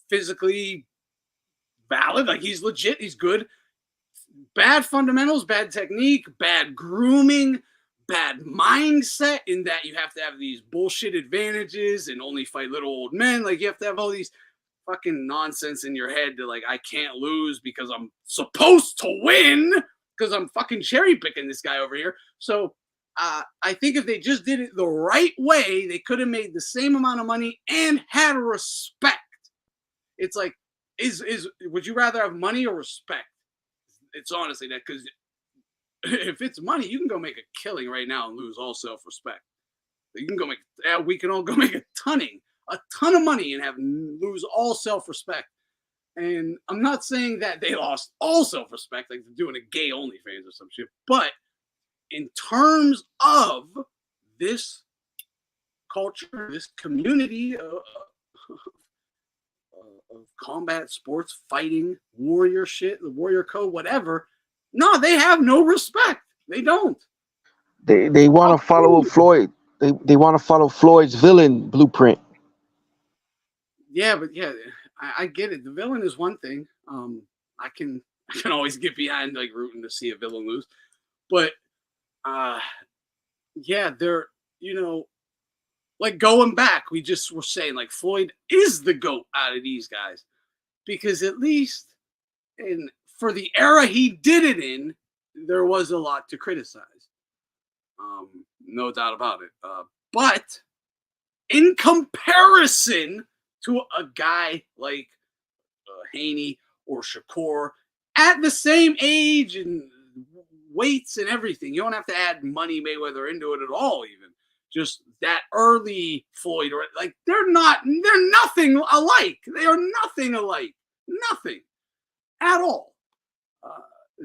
physically valid. Like, he's legit. He's good. Bad fundamentals, bad technique, bad grooming, bad mindset, in that you have to have these bullshit advantages and only fight little old men. Like, you have to have all these fucking nonsense in your head to, like, I can't lose because I'm supposed to win because I'm fucking cherry picking this guy over here. So I think if they just did it the right way, they could have made the same amount of money and had respect. It's like, would you rather have money or respect? It's honestly that, because if it's money, you can go make a killing right now and lose all self-respect. You can go we can all go make a ton of money and lose all self-respect. And I'm not saying that they lost all self-respect, like they're doing a gay OnlyFans or some shit, but in terms of this culture, this community of combat sports, fighting, warrior shit, the warrior code, whatever. No, they have no respect. They don't. They want to follow Floyd. They want to follow Floyd's villain blueprint. Yeah, but I get it. The villain is one thing. I can always get behind, like, rooting to see a villain lose, but they're like, going back, we just were saying, like, Floyd is the GOAT out of these guys, because at least for the era he did it in, there was a lot to criticize. No doubt about it. But in comparison to a guy like Haney or Shakur, at the same age and weights and everything, you don't have to add Money Mayweather into it at all, even. Just that early Floyd, or like, they're nothing alike. They are nothing alike. Nothing at all.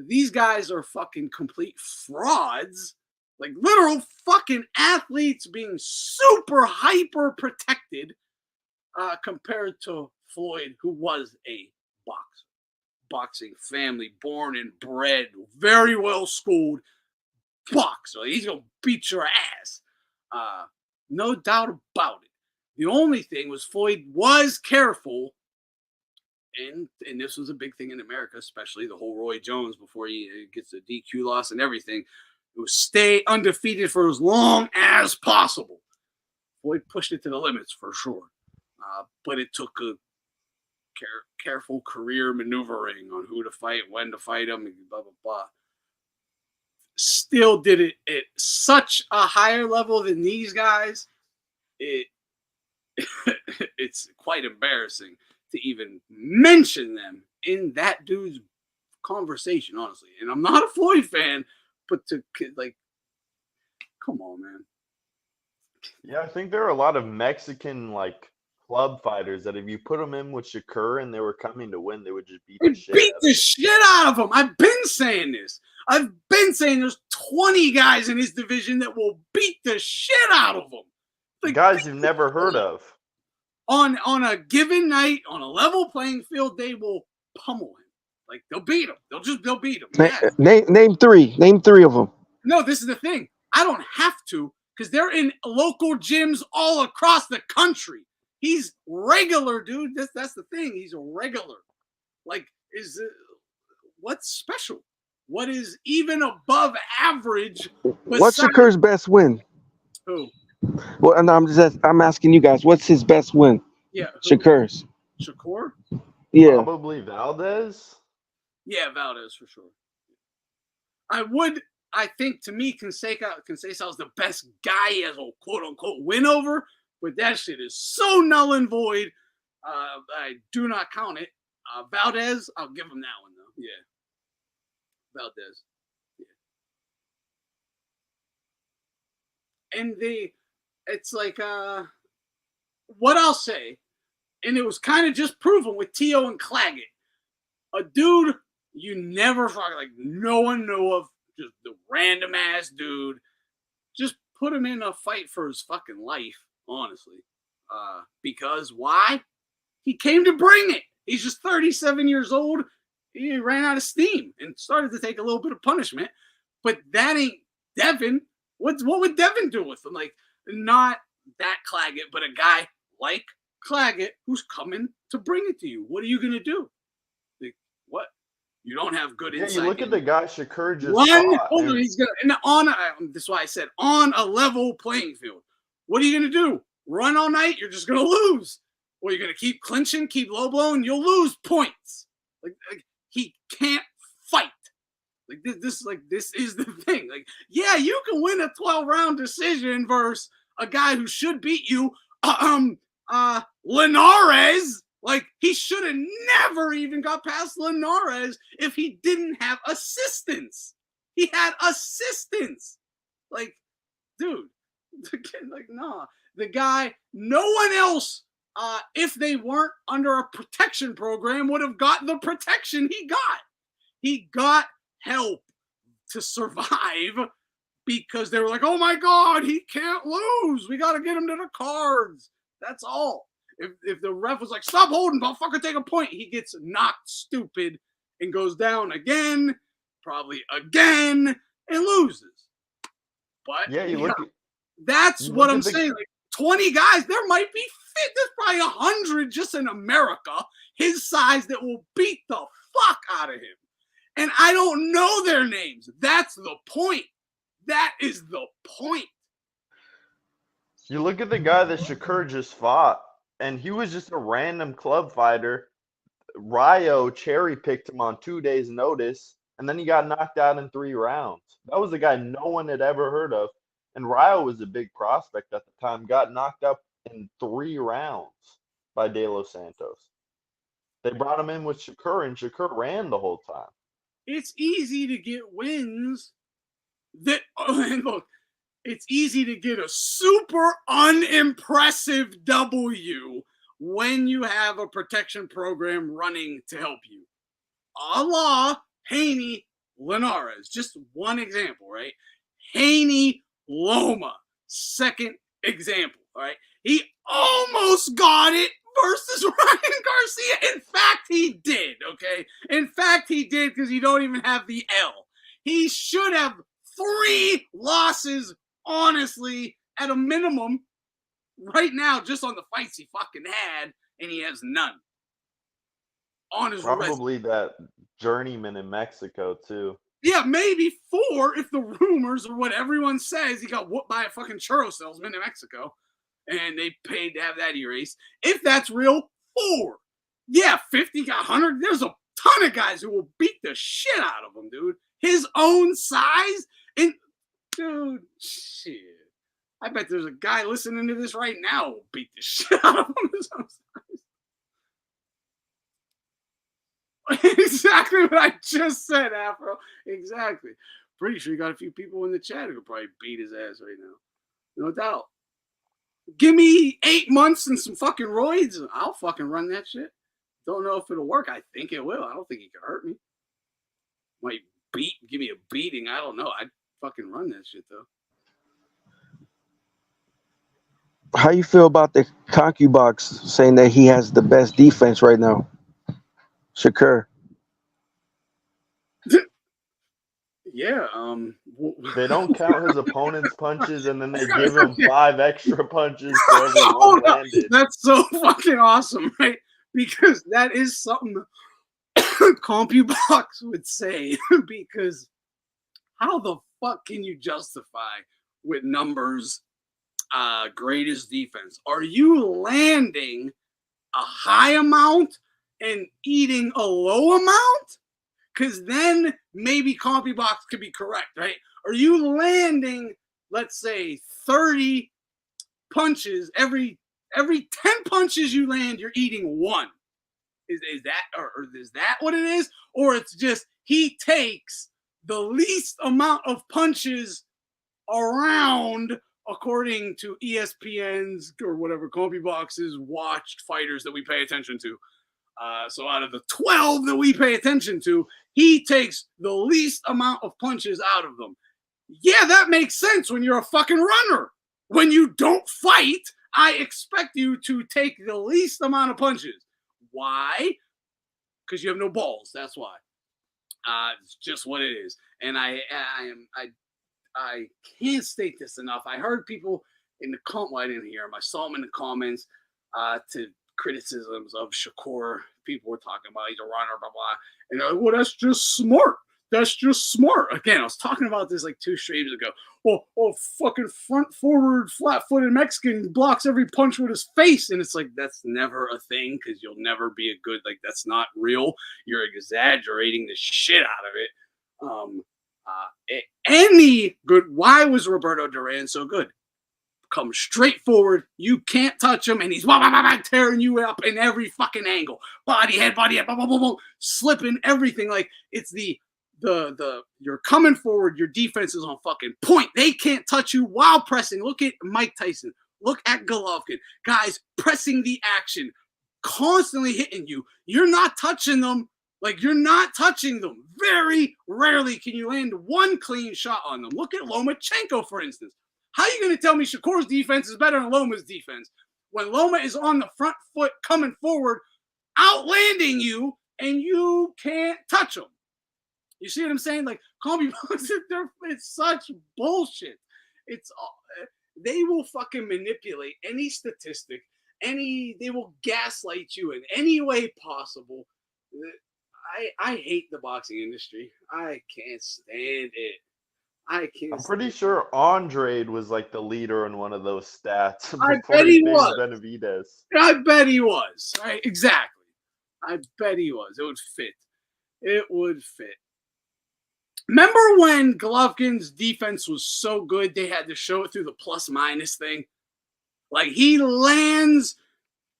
These guys are fucking complete frauds, like literal fucking athletes being super hyper protected compared to Floyd, who was a boxer, boxing family, born and bred, very well schooled boxer. He's gonna beat your ass. No doubt about it. The only thing was Floyd was careful, and this was a big thing in America, especially the whole Roy Jones before he gets a DQ loss and everything. It was stay undefeated for as long as possible. Floyd pushed it to the limits for sure, but it took a careful career maneuvering on who to fight, when to fight him, blah blah blah. Still did it at such a higher level than these guys. It's quite embarrassing to even mention them in that dude's conversation, honestly. And I'm not a Floyd fan, but to like, come on, man. Yeah, I think there are a lot of Mexican like club fighters that if you put them in with Shakur and they were coming to win, they would just beat the shit out of him. I've been saying this. I've been saying there's 20 guys in his division that will beat the shit out of him. Like, guys you've never heard of. On a given night, on a level playing field, they will pummel him. Like, they'll beat him. They'll beat him. Name three. Name three of them. No, this is the thing. I don't have to because they're in local gyms all across the country. He's regular, dude. That's the thing. He's a regular. Like, what's special? What is even above average? What's Shakur's best win? Who? Well, and I'm asking you guys, what's his best win? Yeah, Shakur's. Shakur? Yeah. Probably Valdez. Yeah, Valdez for sure. I think to me, Conceição's the best guy as a quote unquote win over, but that shit is so null and void. I do not count it. Valdez, I'll give him that one though. Yeah. Valdez. Yeah. And it's like what I'll say, and it was kind of just proven with Tio and Claggett. A dude you never fucking, like, no one knew of, just the random ass dude. Just put him in a fight for his fucking life, honestly. Because why? He came to bring it. He's just 37 years old. He ran out of steam and started to take a little bit of punishment. But that ain't Devin. What would Devin do with him? Like, not that Claggett, but a guy like Claggett who's coming to bring it to you. What are you going to do? Like, what? You don't have good insight. Yeah, you look at the guy Shakur just hold on, he's gonna that's why I said on a level playing field. What are you gonna do? Run all night? You're just gonna lose. Or you're gonna keep clinching, keep low blowing, you'll lose points. Like he can't fight. Like this is the thing. Like, yeah, you can win a 12-round decision versus a guy who should beat you, Linares. Like, he should have never even got past Linares if he didn't have assistance. He had assistance. Like, dude, like, nah. The guy, no one else, if they weren't under a protection program, would have got the protection he got. He got help to survive because they were like, oh my God, he can't lose. We got to get him to the cards. That's all. If the ref was like, stop holding, motherfucker, take a point, he gets knocked stupid and goes down again, probably again, and loses. But yeah, that's what I'm saying. Like, 20 guys, there might be there's probably 100 just in America his size that will beat the fuck out of him. And I don't know their names. That's the point. That is the point. You look at the guy that Shakur just fought, and he was just a random club fighter. Ryo cherry-picked him on 2 days' notice, and then he got knocked out in 3 rounds. That was a guy no one had ever heard of. And Ryo was a big prospect at the time, got knocked up in 3 rounds by De Los Santos. They brought him in with Shakur, and Shakur ran the whole time. It's easy to get wins that, and look, it's easy to get a super unimpressive W when you have a protection program running to help you. A la Haney Linares. Just one example, right? Haney Loma. Second example, all right? He almost got it versus Ryan Garcia. In fact, he did, okay? In fact, he did because you don't even have the L. He should have 3 losses, honestly, at a minimum, right now, just on the fights he fucking had, and he has none. On his Probably that journeyman in Mexico, too. Yeah, maybe 4 if the rumors or what everyone says he got whooped by a fucking churro salesman in Mexico and they paid to have that erased. If that's real, 4. Yeah, 50 got 100. There's a ton of guys who will beat the shit out of him, dude. His own size. And, dude, shit. I bet there's a guy listening to this right now who will beat the shit out of him his own size. Exactly what I just said, Afro. Exactly. Pretty sure you got a few people in the chat who could probably beat his ass right now. No doubt. Give me 8 months and some fucking roids, I'll fucking run that shit. Don't know if it'll work. I think it will. I don't think he can hurt me. Might give me a beating. I don't know. I'd fucking run that shit, though. How you feel about the Concubbox saying that he has the best defense right now? Shakur. Yeah, They don't count his opponent's punches, and then they give him 5 extra punches for every one landed. That's so fucking awesome, right? Because that is something CompuBox would say. Because how the fuck can you justify with numbers greatest defense? Are you landing a high amount and eating a low amount? Because then maybe CompuBox could be correct, right? Are you landing, let's say, 30 punches every 10 punches you land, you're eating 1? Is that or is that what it is? Or it's just he takes the least amount of punches around according to ESPN's or whatever CompuBox's watched fighters that we pay attention to. So out of the 12 that we pay attention to, he takes the least amount of punches out of them. Yeah, that makes sense when you're a fucking runner. When you don't fight, I expect you to take the least amount of punches. Why? Because you have no balls. That's why. It's just what it is. And I can't state this enough. I heard people in the comment. Well, I didn't hear them. I saw them in the comments to criticisms of Shakur. People were talking about he's a runner, blah, blah. And they're like, well, that's just smart. That's just smart. Again, I was talking about this like 2 streams ago. Well, fucking front forward, flat-footed Mexican blocks every punch with his face. And it's like, that's never a thing because you'll never be a good, like, that's not real. You're exaggerating the shit out of it. Any good, why was Roberto Duran so good? Come straight forward. You can't touch him, and he's tearing you up in every fucking angle. Body, head, blah, blah, blah, blah, slipping everything. Like it's the you're coming forward. Your defense is on fucking point. They can't touch you while pressing. Look at Mike Tyson. Look at Golovkin. Guys pressing the action, constantly hitting you. You're not touching them. Like you're not touching them. Very rarely can you land one clean shot on them. Look at Lomachenko, for instance. How are you going to tell me Shakur's defense is better than Loma's defense when Loma is on the front foot coming forward, outlanding you, and you can't touch him? You see what I'm saying? Like, it's such bullshit. It's they will fucking manipulate any statistic, they will gaslight you in any way possible. I hate the boxing industry. I can't stand it. I'm pretty sure Andrade was like the leader in one of those stats. I bet he was. Benavidez. I bet he was. Right? Exactly. I bet he was. It would fit. It would fit. Remember when Golovkin's defense was so good they had to show it through the plus-minus thing? Like he lands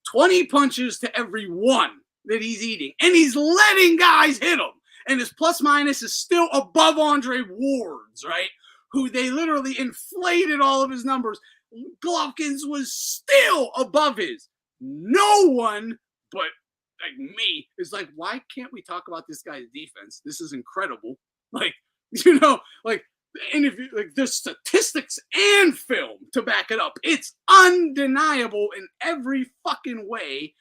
20 punches to every 1 that he's eating, and he's letting guys hit him. And his plus-minus is still above Andre Ward's, right? Who they literally inflated all of his numbers. Golovkin's was still above his. No one but like me is like, why can't we talk about this guy's defense? This is incredible. Like, you know, like, and if you like the statistics and film to back it up, it's undeniable in every fucking way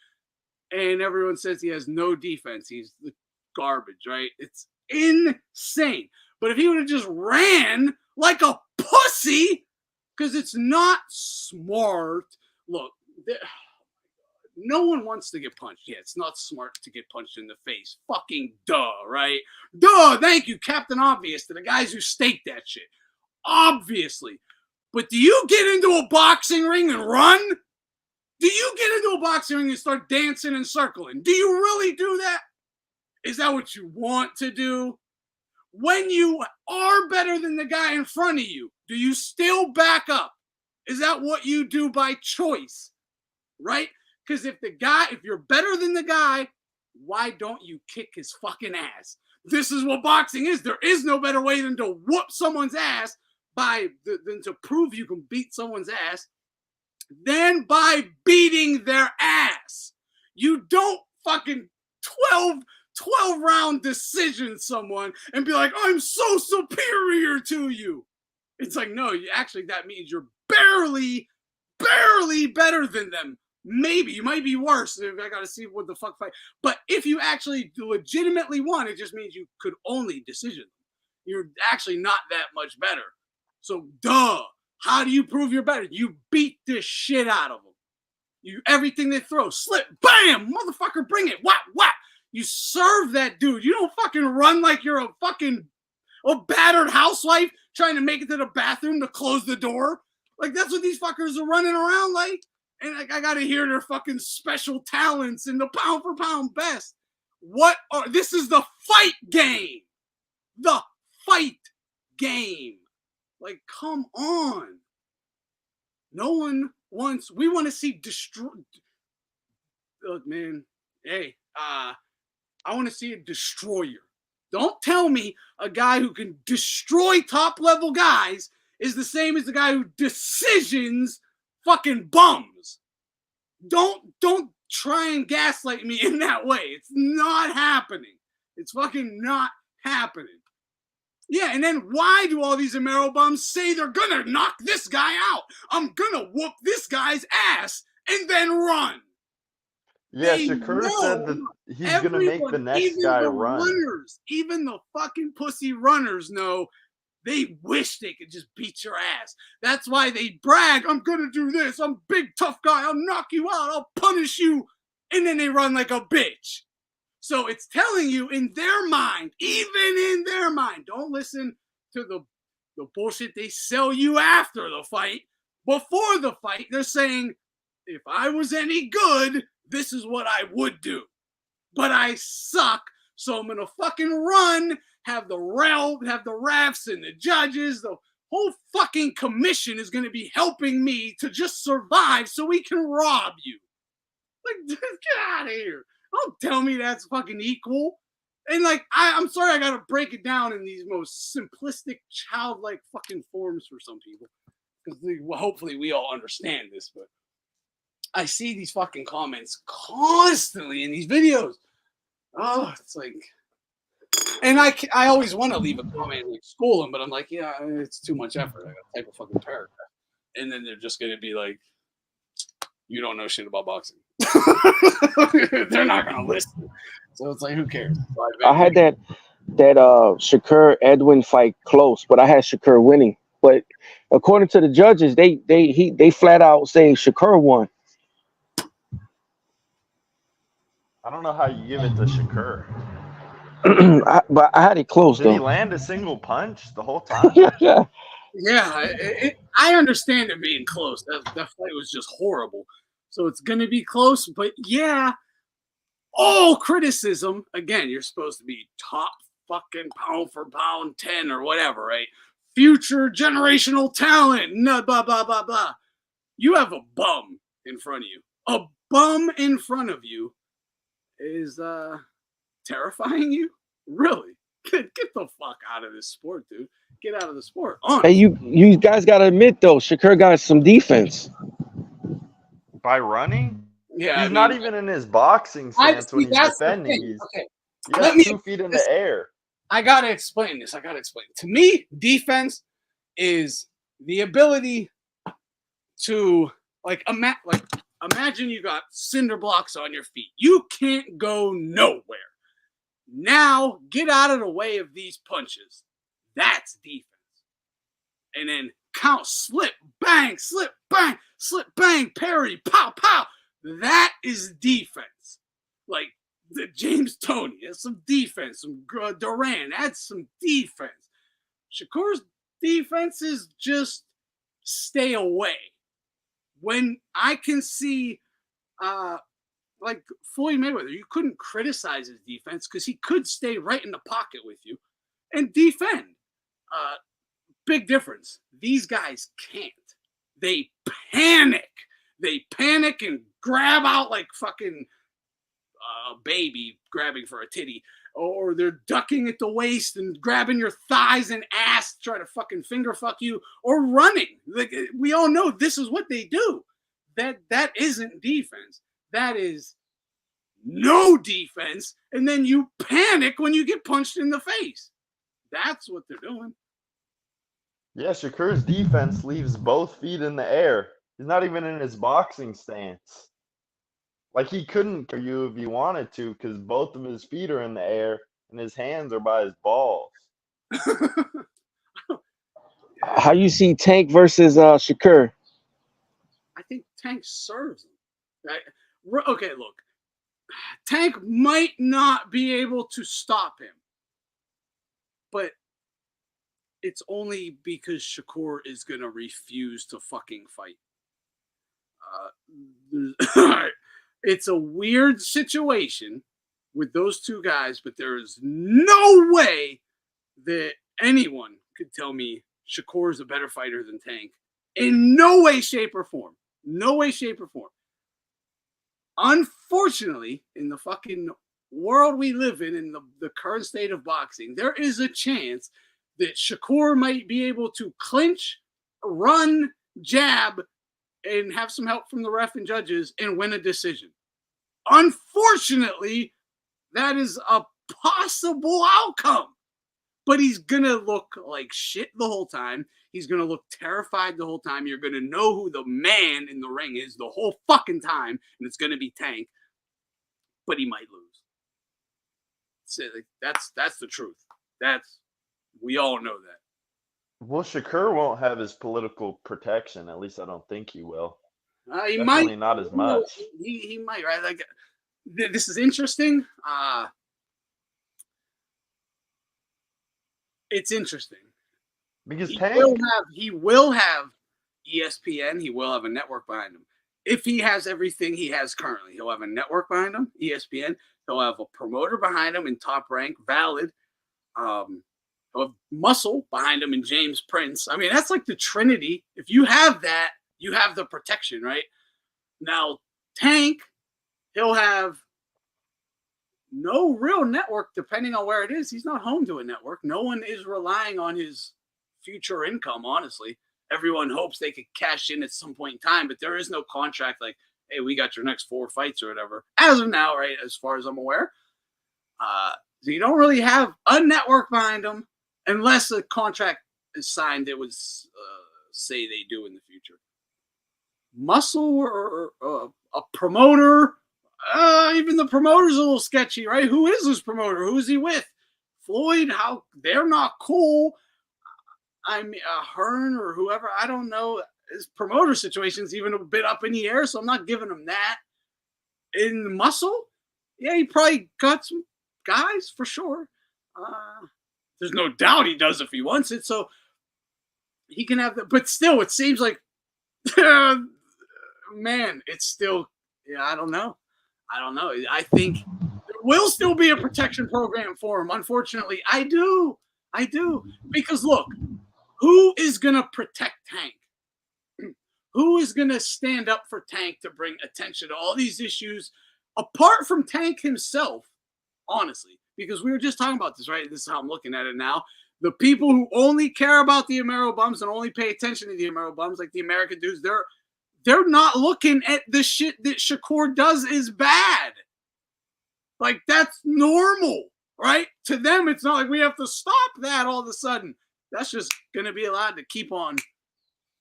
and everyone says he has no defense. He's the garbage, right? It's insane. But if he would have just ran like a pussy, because it's not smart. Look, no one wants to get punched. Yeah, it's not smart to get punched in the face. Fucking duh, right? Duh, thank you, Captain Obvious, to the guys who staked that shit. Obviously. But do you get into a boxing ring and run? Do you get into a boxing ring and start dancing and circling? Do you really do that? Is that what you want to do? When you are better than the guy in front of you, do you still back up? Is that what you do by choice? Right? Because if you're better than the guy, why don't you kick his fucking ass? This is what boxing is. There is no better way than to whoop someone's ass than to prove you can beat someone's ass than by beating their ass. You don't fucking 12 round decision someone and be like, I'm so superior to you. It's like, no, that means you're barely better than them. Maybe you might be worse. I got to see what the fuck fight. But if you actually legitimately won, it just means you could only decision. You're actually not that much better. So, duh. How do you prove you're better? You beat the shit out of them. Everything they throw, slip, bam, motherfucker, bring it, whap, whap. You serve that dude. You don't fucking run like you're a battered housewife trying to make it to the bathroom to close the door. Like, that's what these fuckers are running around like. And I gotta hear their fucking special talents and the pound for pound best. This is the fight game. The fight game. Like, come on. No one wants, we want to see destroy. Look, man, hey, I want to see a destroyer. Don't tell me a guy who can destroy top level guys is the same as the guy who decisions fucking bums. Don't try and gaslight me in that way. It's not happening. It's fucking not happening. Yeah, and then why do all these Amero bums say they're gonna knock this guy out? I'm gonna whoop this guy's ass and then run. Yeah, Shakur said that he's gonna make the next guy run. Even the fucking pussy runners know they wish they could just beat your ass. That's why they brag, I'm gonna do this, I'm a big tough guy, I'll knock you out, I'll punish you, and then they run like a bitch. So it's telling you in their mind, even in their mind, don't listen to the bullshit they sell you after the fight. Before the fight, they're saying, if I was any good, this is what I would do. But I suck, so I'm gonna fucking run, have the refs and the judges, the whole fucking commission is gonna be helping me to just survive so we can rob you. Like, get out of here. Don't tell me that's fucking equal. And like, I'm sorry I gotta break it down in these most simplistic, childlike fucking forms for some people. Because hopefully we all understand this, but I see these fucking comments constantly in these videos. Oh, it's like, and I always want to leave a comment and like school them, but I'm like, yeah, it's too much effort. I gotta type a fucking paragraph. And then they're just gonna be like, you don't know shit about boxing. They're not gonna listen. So it's like, who cares? I had that Shakur Edwin fight close, but I had Shakur winning. But according to the judges, they flat out say Shakur won. I don't know how you give it to Shakur. But I had it close. Did though. he land a single punch the whole time? Yeah. Yeah, I understand it being close. That fight was just horrible. So it's going to be close. But yeah, all criticism, again, you're supposed to be top fucking pound for pound 10 or whatever, right? Future generational talent, no, blah, blah, blah, blah. You have a bum in front of you. A bum in front of you is terrifying you? Really? Get the fuck out of this sport, dude. Get out of the sport. Hey, you guys got to admit, though, Shakur got some defense. By running? Yeah, he's not even in his boxing stance when he's defending. He's got 2 feet in the air. I got to explain this. To me, defense is the ability to, like imagine you got cinder blocks on your feet. You can't go nowhere. Now get out of the way of these punches. That's defense. And then count, slip, bang, parry, pow, pow. That is defense. Like the James Toney, that's some defense. Some Duran, that's some defense. Shakur's defense is just stay away. When I can see, like Floyd Mayweather, you couldn't criticize his defense because he could stay right in the pocket with you and defend. Big difference. These guys can't. They panic. They panic and grab out like fucking baby grabbing for a titty. Or they're ducking at the waist and grabbing your thighs and ass to try to fucking finger fuck you. Or running. Like, we all know this is what they do. That isn't defense. That is no defense. And then you panic when you get punched in the face. That's what they're doing. Yeah, Shakur's defense leaves both feet in the air. He's not even in his boxing stance. Like, he couldn't kill you if he wanted to because both of his feet are in the air and his hands are by his balls. How you see Tank versus Shakur? I think Tank serves him. Right? Okay, look. Tank might not be able to stop him. But it's only because Shakur is going to refuse to fucking fight. It's a weird situation with those two guys, but there is no way that anyone could tell me Shakur is a better fighter than Tank. In no way, shape, or form. No way, shape, or form. Unfortunately, in the fucking world we live in the current state of boxing, there is a chance that Shakur might be able to clinch, run, jab, and have some help from the ref and judges and win a decision. Unfortunately, that is a possible outcome. But he's going to look like shit the whole time. He's going to look terrified the whole time. You're going to know who the man in the ring is the whole fucking time, and it's going to be Tank. But he might lose. So, like, that's the truth. We all know that. Well, Shakur won't have his political protection. At least I don't think he will. He Definitely might. not as much. He might, right? Like, this is interesting. It's interesting. Because He Tank, will have ESPN. He will have a network behind him. If he has everything he has currently, he'll have a network behind him, ESPN. He'll have a promoter behind him in Top Rank, Valid. He'll have muscle behind him in James Prince. I mean, that's like the Trinity. If you have that, you have the protection, right? Now, Tank, he'll have no real network depending on where it is. He's not home to a network. No one is relying on his future income, honestly. Everyone hopes they could cash in at some point in time, but there is no contract like, hey, we got your next 4 fights or whatever. As of now, right, as far as I'm aware. So you don't really have a network behind him unless a contract is signed that would say they do in the future. Muscle or a promoter, even the promoter's a little sketchy, right? Who is this promoter? Who's he with? Floyd? How they're not cool. I mean, Hearn or whoever, I don't know. His promoter situation's even a bit up in the air, so I'm not giving him that. In Muscle, yeah, he probably got some guys for sure. There's no doubt he does if he wants it, so he can have that. But still, it seems like, man, it's still, yeah, I don't know. I think there will still be a protection program for him. Unfortunately, I do. Because look, who is going to protect Tank? Who is going to stand up for Tank to bring attention to all these issues apart from Tank himself, honestly? Because we were just talking about this, right? This is how I'm looking at it now. The people who only care about the Amero bums and only pay attention to the Amero bums, like the American dudes, they're not looking at the shit that Shakur does is bad. Like, that's normal, right? To them, it's not like we have to stop that all of a sudden. That's just going to be allowed to keep on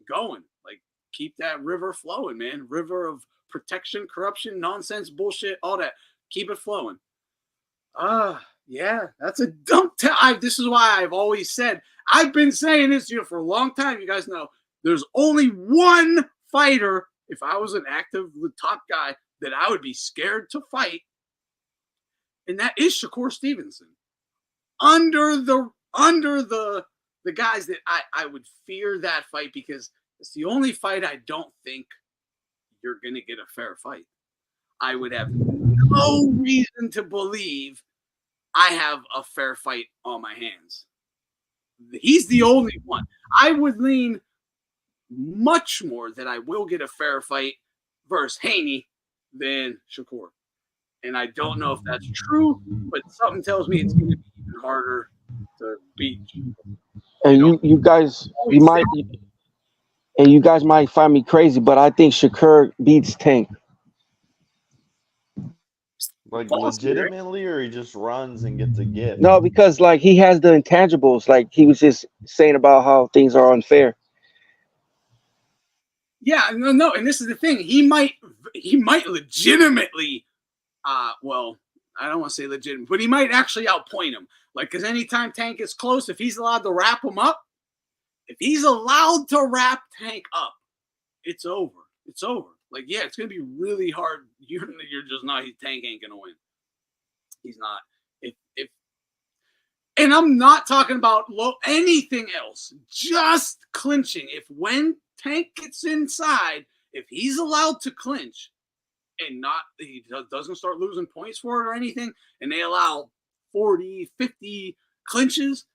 going. Like, keep that river flowing, man. River of protection, corruption, nonsense, bullshit, all that. Keep it flowing. Yeah, that's a dumb this is why I've always said, I've been saying this to you for a long time. You guys know there's only one fighter, if I was an active top guy, that I would be scared to fight, and that is Shakur Stevenson. Under the guys that I would fear that fight, because it's the only fight I don't think you're going to get a fair fight. I would have no reason to believe I have a fair fight on my hands. He's the only one. I would lean much more that I will get a fair fight versus Haney than Shakur. And I don't know if that's true, but something tells me it's going to be even harder to beat. And you guys might find me crazy, but I think Shakur beats Tank. Like legitimately, or he just runs and gets a gift? No, because like he has the intangibles. Like he was just saying about how things are unfair. Yeah, no, and this is the thing. He might legitimately, well, I don't want to say legitimate, but he might actually outpoint him. Like, because anytime Tank is close, if he's allowed to wrap him up, if he's allowed to wrap Tank up, it's over. It's over. Like, yeah, it's going to be really hard. You're just not, Tank ain't going to win. He's not. And I'm not talking about anything else, just clinching. If when Tank gets inside, if he's allowed to clinch and he doesn't start losing points for it or anything, and they allow 40, 50 clinches,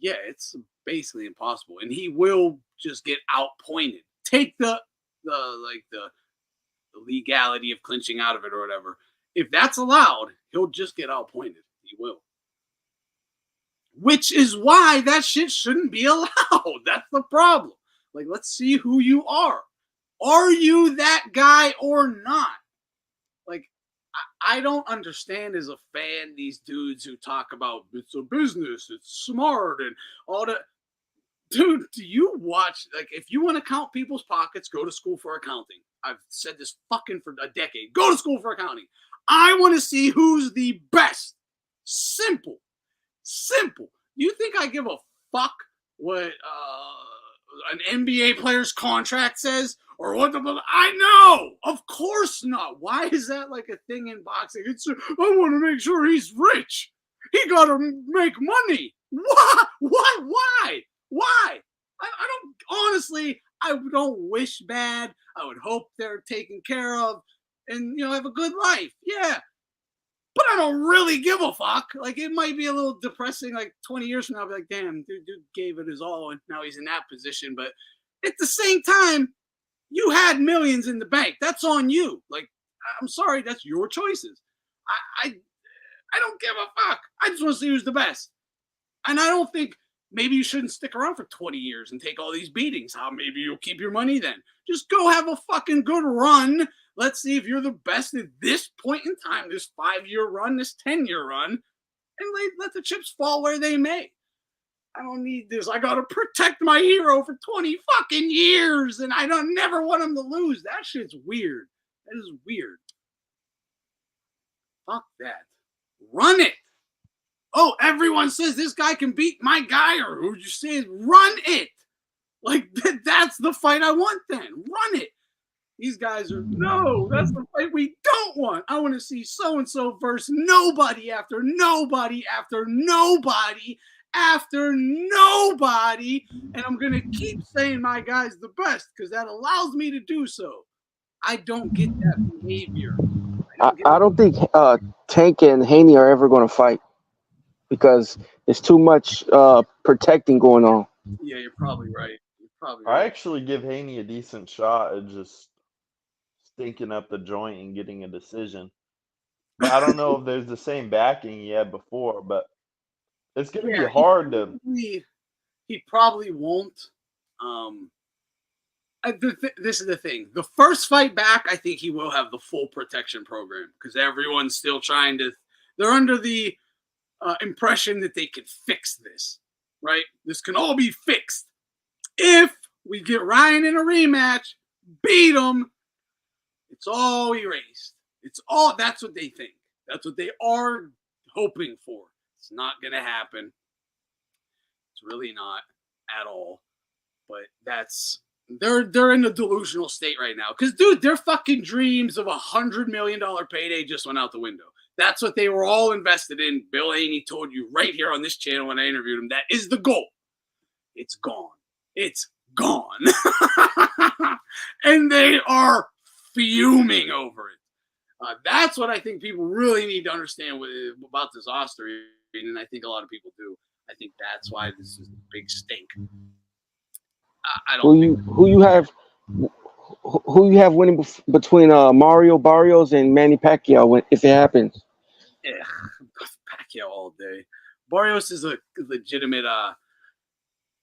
yeah, it's basically impossible. And he will just get outpointed. Take the legality of clinching out of it or whatever. If that's allowed, he'll just get outpointed. He will. Which is why that shit shouldn't be allowed. That's the problem. Like, let's see who you are. Are you that guy or not? Like, I don't understand as a fan these dudes who talk about it's a business, it's smart, and all that. Dude, do you watch, like, if you want to count people's pockets, go to school for accounting. I've said this fucking for a decade. Go to school for accounting. I want to see who's the best. Simple. You think I give a fuck what an NBA player's contract says or what the I know? Of course not. Why is that like a thing in boxing? It's I want to make sure he's rich. He got to make money. What? Why? I don't, honestly, I don't wish bad. I would hope they're taken care of and, have a good life. Yeah. But I don't really give a fuck. Like, it might be a little depressing, like 20 years from now, I'll be like, damn, dude gave it his all, and now he's in that position. But at the same time, you had millions in the bank. That's on you. Like, I'm sorry, that's your choices. I don't give a fuck. I just want to see who's the best. And I don't think maybe you shouldn't stick around for 20 years and take all these beatings. Maybe you'll keep your money then. Just go have a fucking good run. Let's see if you're the best at this point in time, this 5-year run, this 10-year run, and let the chips fall where they may. I don't need this. I got to protect my hero for 20 fucking years, and I don't never want him to lose. That shit's weird. That is weird. Fuck that. Run it. Oh, everyone says this guy can beat my guy, or who you say, run it. Like, that's the fight I want then. Run it. These guys are, no, that's the fight we don't want. I want to see so-and-so versus nobody after nobody after nobody after nobody. And I'm going to keep saying my guy's the best because that allows me to do so. I don't get that behavior. I don't think Tank and Haney are ever going to fight because there's too much protecting going on. Yeah, you're probably right. I actually give Haney a decent shot at just stinking up the joint and getting a decision. But I don't know if there's the same backing he had before, but it's going to be hard to. He probably won't. This is the thing. The first fight back, I think he will have the full protection program because everyone's still trying to. They're under the impression that they can fix this, right? This can all be fixed. If we get Ryan in a rematch, beat him, It's all erased. It's all. That's what they think. That's what they are hoping for. It's not gonna happen. It's really not at all. But they're in a delusional state right now. Because, dude, their fucking dreams of $100 million payday just went out the window. That's what they were all invested in. Bill Haney told you right here on this channel when I interviewed him. That is the goal. It's gone. It's gone. And they are fuming over it. That's what I think people really need to understand about this Oster. And I think a lot of people do. I think that's why this is a big stink. I don't who you have winning between Mario Barrios and Manny Pacquiao if it happens? Yeah, Pacquiao all day. Barrios is a legitimate.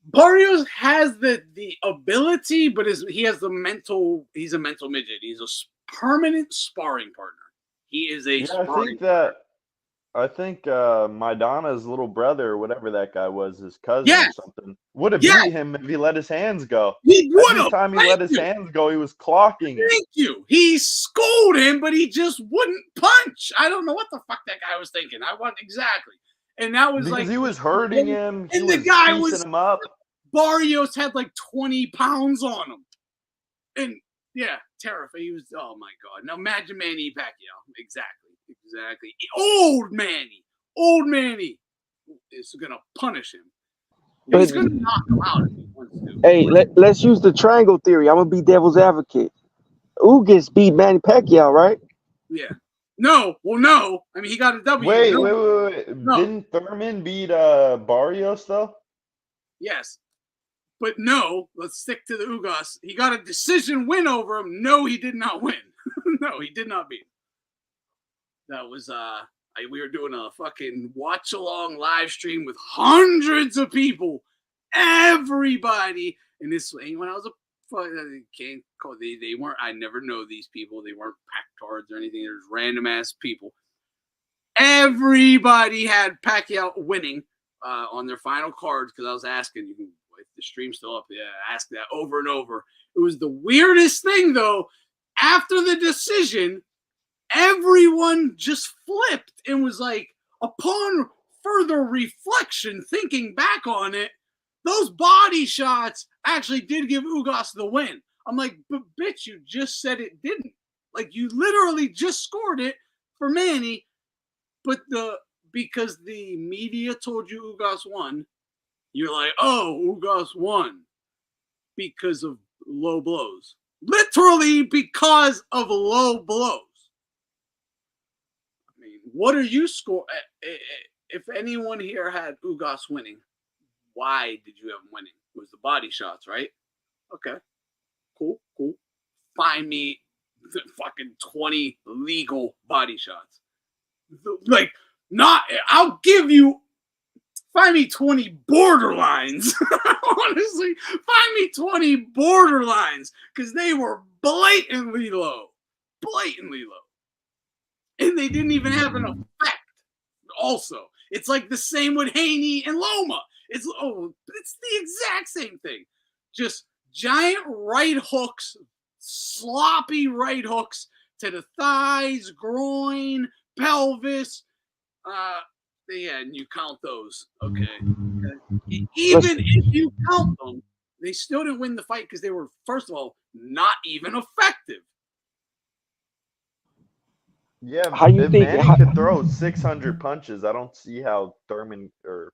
Barrios has the ability, but he has the mental. He's a mental midget. He's a permanent sparring partner. He is a. Yeah, I think Maidana's little brother, or whatever that guy was, his cousin or something, would have beat him if he let his hands go. He would have. Every time he let his hands go, he was clocking him. Thank you. He schooled him, but he just wouldn't punch. I don't know what the fuck that guy was thinking. I want exactly. And that was because like he was hurting him. He and was the guy piecing him up. Barrios had like 20 pounds on him. And yeah, terrifying. He was, oh my God. Now imagine Manny Pacquiao. Exactly. Old Manny is going to punish him. He's going to knock him out if he wants to. Hey, let's use the triangle theory. I'm going to be devil's advocate. Ugas beat Manny Pacquiao, right? Yeah. No. Well, no. I mean, he got a W. Wait. No. Didn't Thurman beat Barrios, though? Yes. But no, let's stick to the Ugas. He got a decision win over him. No, he did not win. No, he did not beat him. That was we were doing a fucking watch along live stream with hundreds of people, everybody. And this when I was they weren't. I never know these people. They weren't packtards or anything. There's random ass people. Everybody had Pacquiao winning on their final cards because I was asking you. If the stream's still up, ask that over and over. It was the weirdest thing though. After the decision, everyone just flipped and was like, upon further reflection, thinking back on it, those body shots actually did give Ugas the win. I'm like, but bitch, you just said it didn't. Like, you literally just scored it for Manny, but because the media told you Ugas won, you're like, oh, Ugas won because of low blows. Literally because of low blows. I mean, what are you score? If anyone here had Ugas winning, why did you have him winning? It was the body shots, right? Okay. Cool. Find me the fucking 20 legal body shots. Like, I'll give you. Find me 20 borderlines. Honestly, find me 20 borderlines because they were blatantly low. And they didn't even have an effect. Also, it's like the same with Haney and Loma. It's the exact same thing. Just giant right hooks, sloppy right hooks to the thighs, groin, pelvis. Yeah, and you count those. Okay. Even if you count them, they still didn't win the fight because they were, first of all, not even effective. Yeah, if Manny could throw 600 punches, I don't see how Thurman or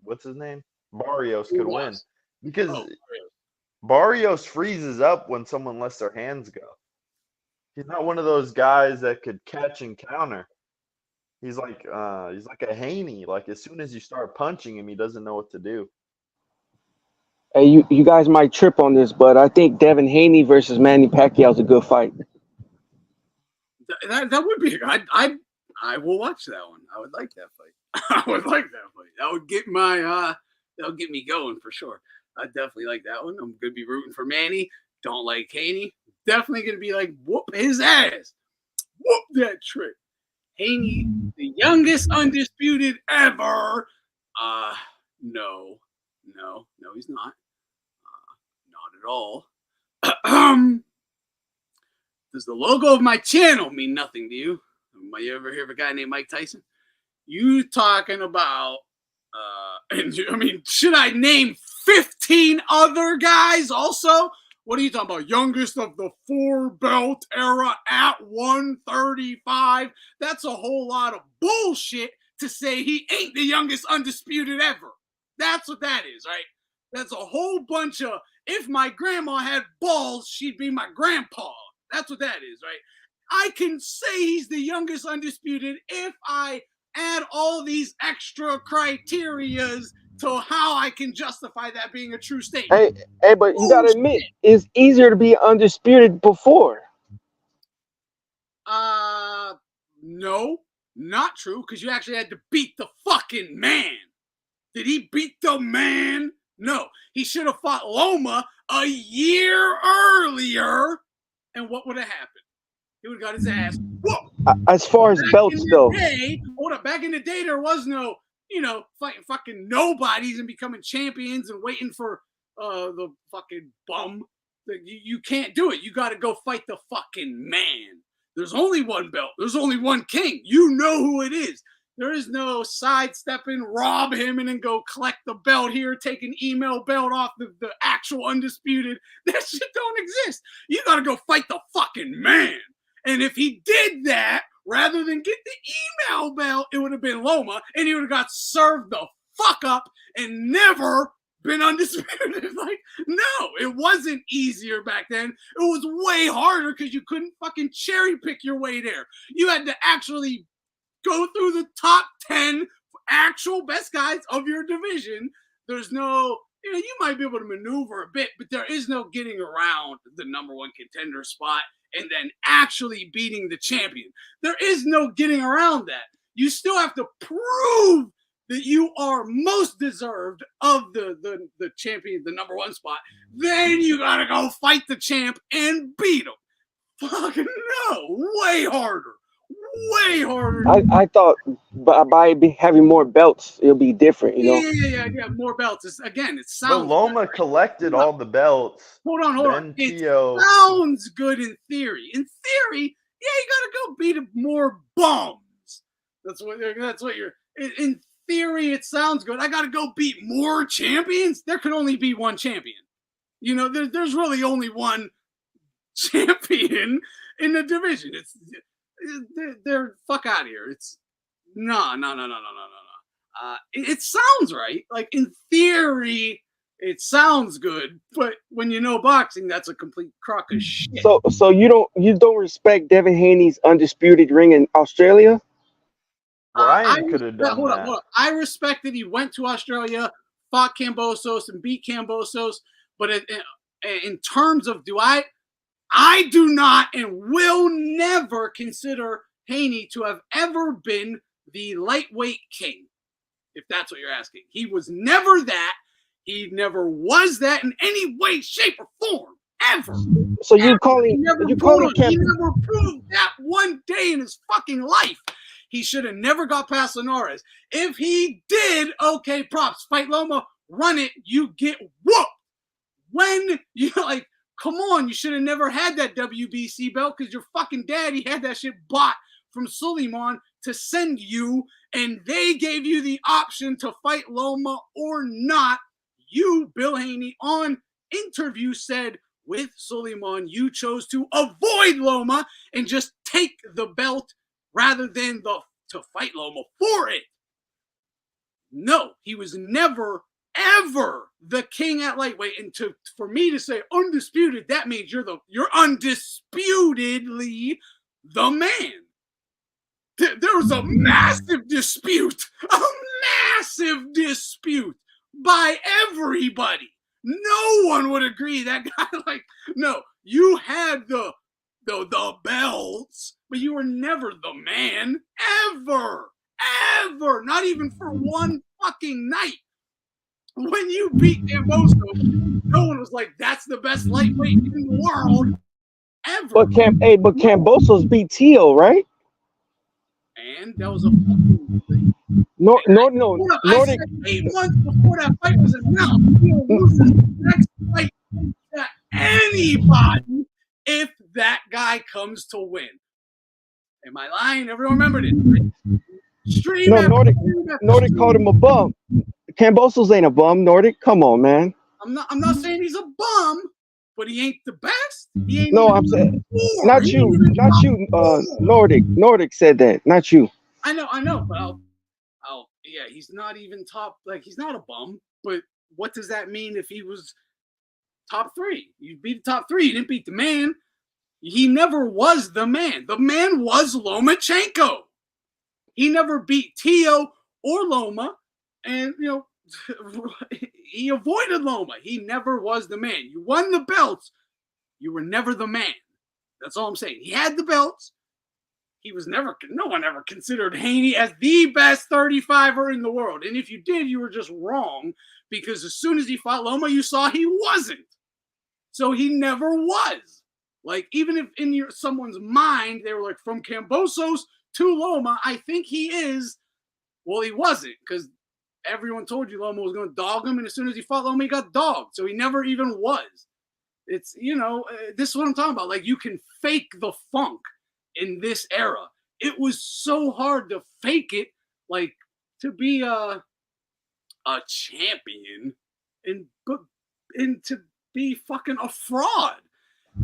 what's his name? Barrios could win. Because Barrios freezes up when someone lets their hands go. He's not one of those guys that could catch and counter. He's like a Haney. Like, as soon as you start punching him, he doesn't know what to do. Hey, you guys might trip on this, but I think Devin Haney versus Manny Pacquiao is a good fight. That would be. I will watch that one. I would like that fight. That would get that'll get me going for sure. I definitely like that one. I'm gonna be rooting for Manny. Don't like Haney. Definitely gonna be like, whoop his ass. Whoop that trick. Haney, the youngest undisputed ever. No, he's not. Not at all. Does the logo of my channel mean nothing to you? You ever hear of a guy named Mike Tyson? You talking about, and I mean, should I name 15 other guys also? What are you talking about? Youngest of the 4-belt era at 135? That's a whole lot of bullshit to say he ain't the youngest undisputed ever. That's what that is, right? That's a whole bunch of, if my grandma had balls, she'd be my grandpa. That's what that is, right? I can say he's the youngest undisputed if I add all these extra criterias to how I can justify that being a true statement. Hey, but you gotta admit, it's easier to be undisputed before. No, not true, because you actually had to beat the fucking man. Did he beat the man? No. He should have fought Loma a year earlier, and what would have happened? He would have got his ass whooped. As far as belts, though. Back in the day, there was no, fighting fucking nobodies and becoming champions and waiting for the fucking bum. You can't do it. You got to go fight the fucking man. There's only one belt. There's only one king. You know who it is. There is no sidestepping, rob him, and then go collect the belt here, take an email belt off the actual undisputed. That shit don't exist. You got to go fight the fucking man. And if he did that, rather than get the email belt, it would have been Loma, and he would have got served the fuck up and never been undisputed. Like, no, it wasn't easier back then. It was way harder because you couldn't fucking cherry pick your way there. You had to actually go through the top 10 actual best guys of your division. There's no, you might be able to maneuver a bit, but there is no getting around the number one contender spot and then actually beating the champion. There is no getting around that. You still have to prove that you are most deserved of the champion, the number one spot. Then you gotta go fight the champ and beat him. Fucking no, way harder. Way harder. I thought by having more belts, it'll be different, Yeah, more belts. It sounds. But Loma collected all the belts. Hold on. It sounds good in theory. In theory, yeah, you gotta go beat more bums. That's what you're. In theory, it sounds good. I gotta go beat more champions. There can only be one champion. There's really only one champion in the division. They're fuck out of here. It's no. It sounds right. Like in theory, it sounds good, but when you know boxing, that's a complete crock of shit. So you don't respect Devin Haney's undisputed ring in Australia? Brian could have done that. Hold on. I respect that he went to Australia, fought Kambosos, and beat Kambosos, but in terms of I do not and will never consider Haney to have ever been the lightweight king, if that's what you're asking. He was never that. He never was that in any way, shape, or form, ever. So you call him? He never proved that one day in his fucking life. He should have never got past Linares. If he did, okay, props. Fight Loma, run it, you get whooped. When come on, you should have never had that WBC belt because your fucking daddy had that shit bought from Suleiman to send you, and they gave you the option to fight Loma or not. You, Bill Haney, on interview said with Suleiman, you chose to avoid Loma and just take the belt rather than to fight Loma for it. No, he was never ever the king at lightweight, and for me to say undisputed, that means you're undisputedly the man. There was a massive dispute by everybody. No one would agree that guy. No, you had the belts, but you were never the man ever, not even for one fucking night. When you beat Kambosos, no one was like, that's the best lightweight in the world ever. But Kambosos beat Tio, right? And that was a fucking thing. No. I said 8 months before that fight was announced, Tio loses the next fight to anybody if that guy comes to win. Am I lying? Everyone remembered it. Right? Stream No, after Nordic stream after Nordic stream. called him a bum. Cambosos ain't a bum, Nordic. Come on, man. I'm not saying he's a bum, but he ain't the best. He ain't No, even I'm saying four. not He you, ain't even not top you. four. Nordic. Nordic said that, not you. I know, but yeah, he's not even top. Like, he's not a bum. But what does that mean if he was top 3? You beat the top 3. You didn't beat the man. He never was the man. The man was Lomachenko. He never beat Tio or Loma, and he avoided Loma. He never was the man. You won the belts. You were never the man. That's all I'm saying. He had the belts. He was never. No one ever considered Haney as the best 35er in the world. And if you did, you were just wrong, because as soon as he fought Loma, you saw he wasn't. So he never was. Like, even if in someone's mind they were like, from Cambosos to Loma, I think he is. Well, he wasn't, because everyone told you Loma was going to dog him, and as soon as he fought Loma, he got dogged. So he never even was. It's, this is what I'm talking about. Like, you can fake the funk in this era. It was so hard to fake it, like, to be a champion and to be fucking a fraud.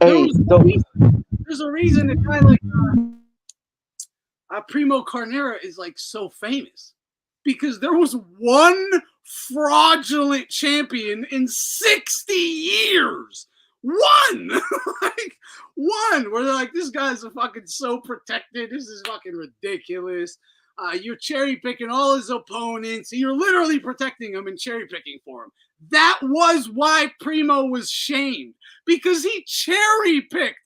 Hey, There's a reason a guy like Primo Carnera is like so famous, because there was one fraudulent champion in 60 years. One, like one, where they're like, this guy's fucking so protected. This is fucking ridiculous. You're cherry picking all his opponents. You're literally protecting him and cherry picking for him. That was why Primo was shamed, because he cherry picked.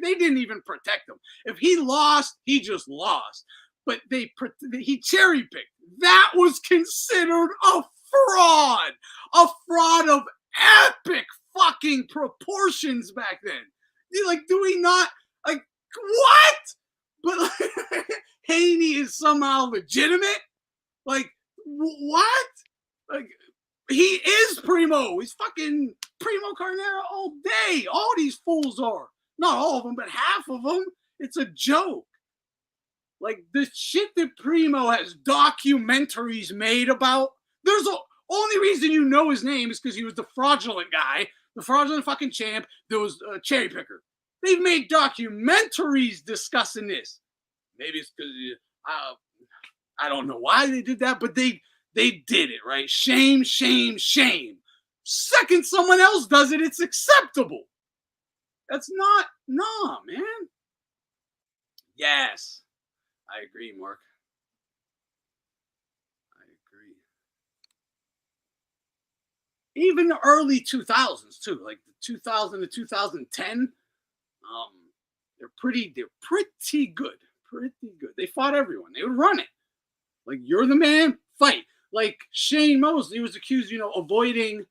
They didn't even protect him. If he lost, he just lost. But he cherry picked. That was considered a fraud of epic fucking proportions back then. Like, do we not, like, what? But like, Haney is somehow legitimate? Like, what? Like, he is Primo. He's fucking Primo Carnera all day. All these fools are. Not all of them, but half of them. It's a joke. Like, the shit that Primo has documentaries made about, there's the only reason you know his name is because he was the fraudulent guy, the fraudulent fucking champ that was a cherry picker. They've made documentaries discussing this. Maybe it's because I don't know why they did that, but they did it, right? Shame, shame, shame. Second someone else does it, it's acceptable. That's not, nah, man. Yes. I agree, Mark. I agree. Even the early 2000s, too, like the 2000 to 2010, they're pretty good. Pretty good. They fought everyone. They would run it. Like, you're the man, fight. Like, Shane Mosley was accused, avoiding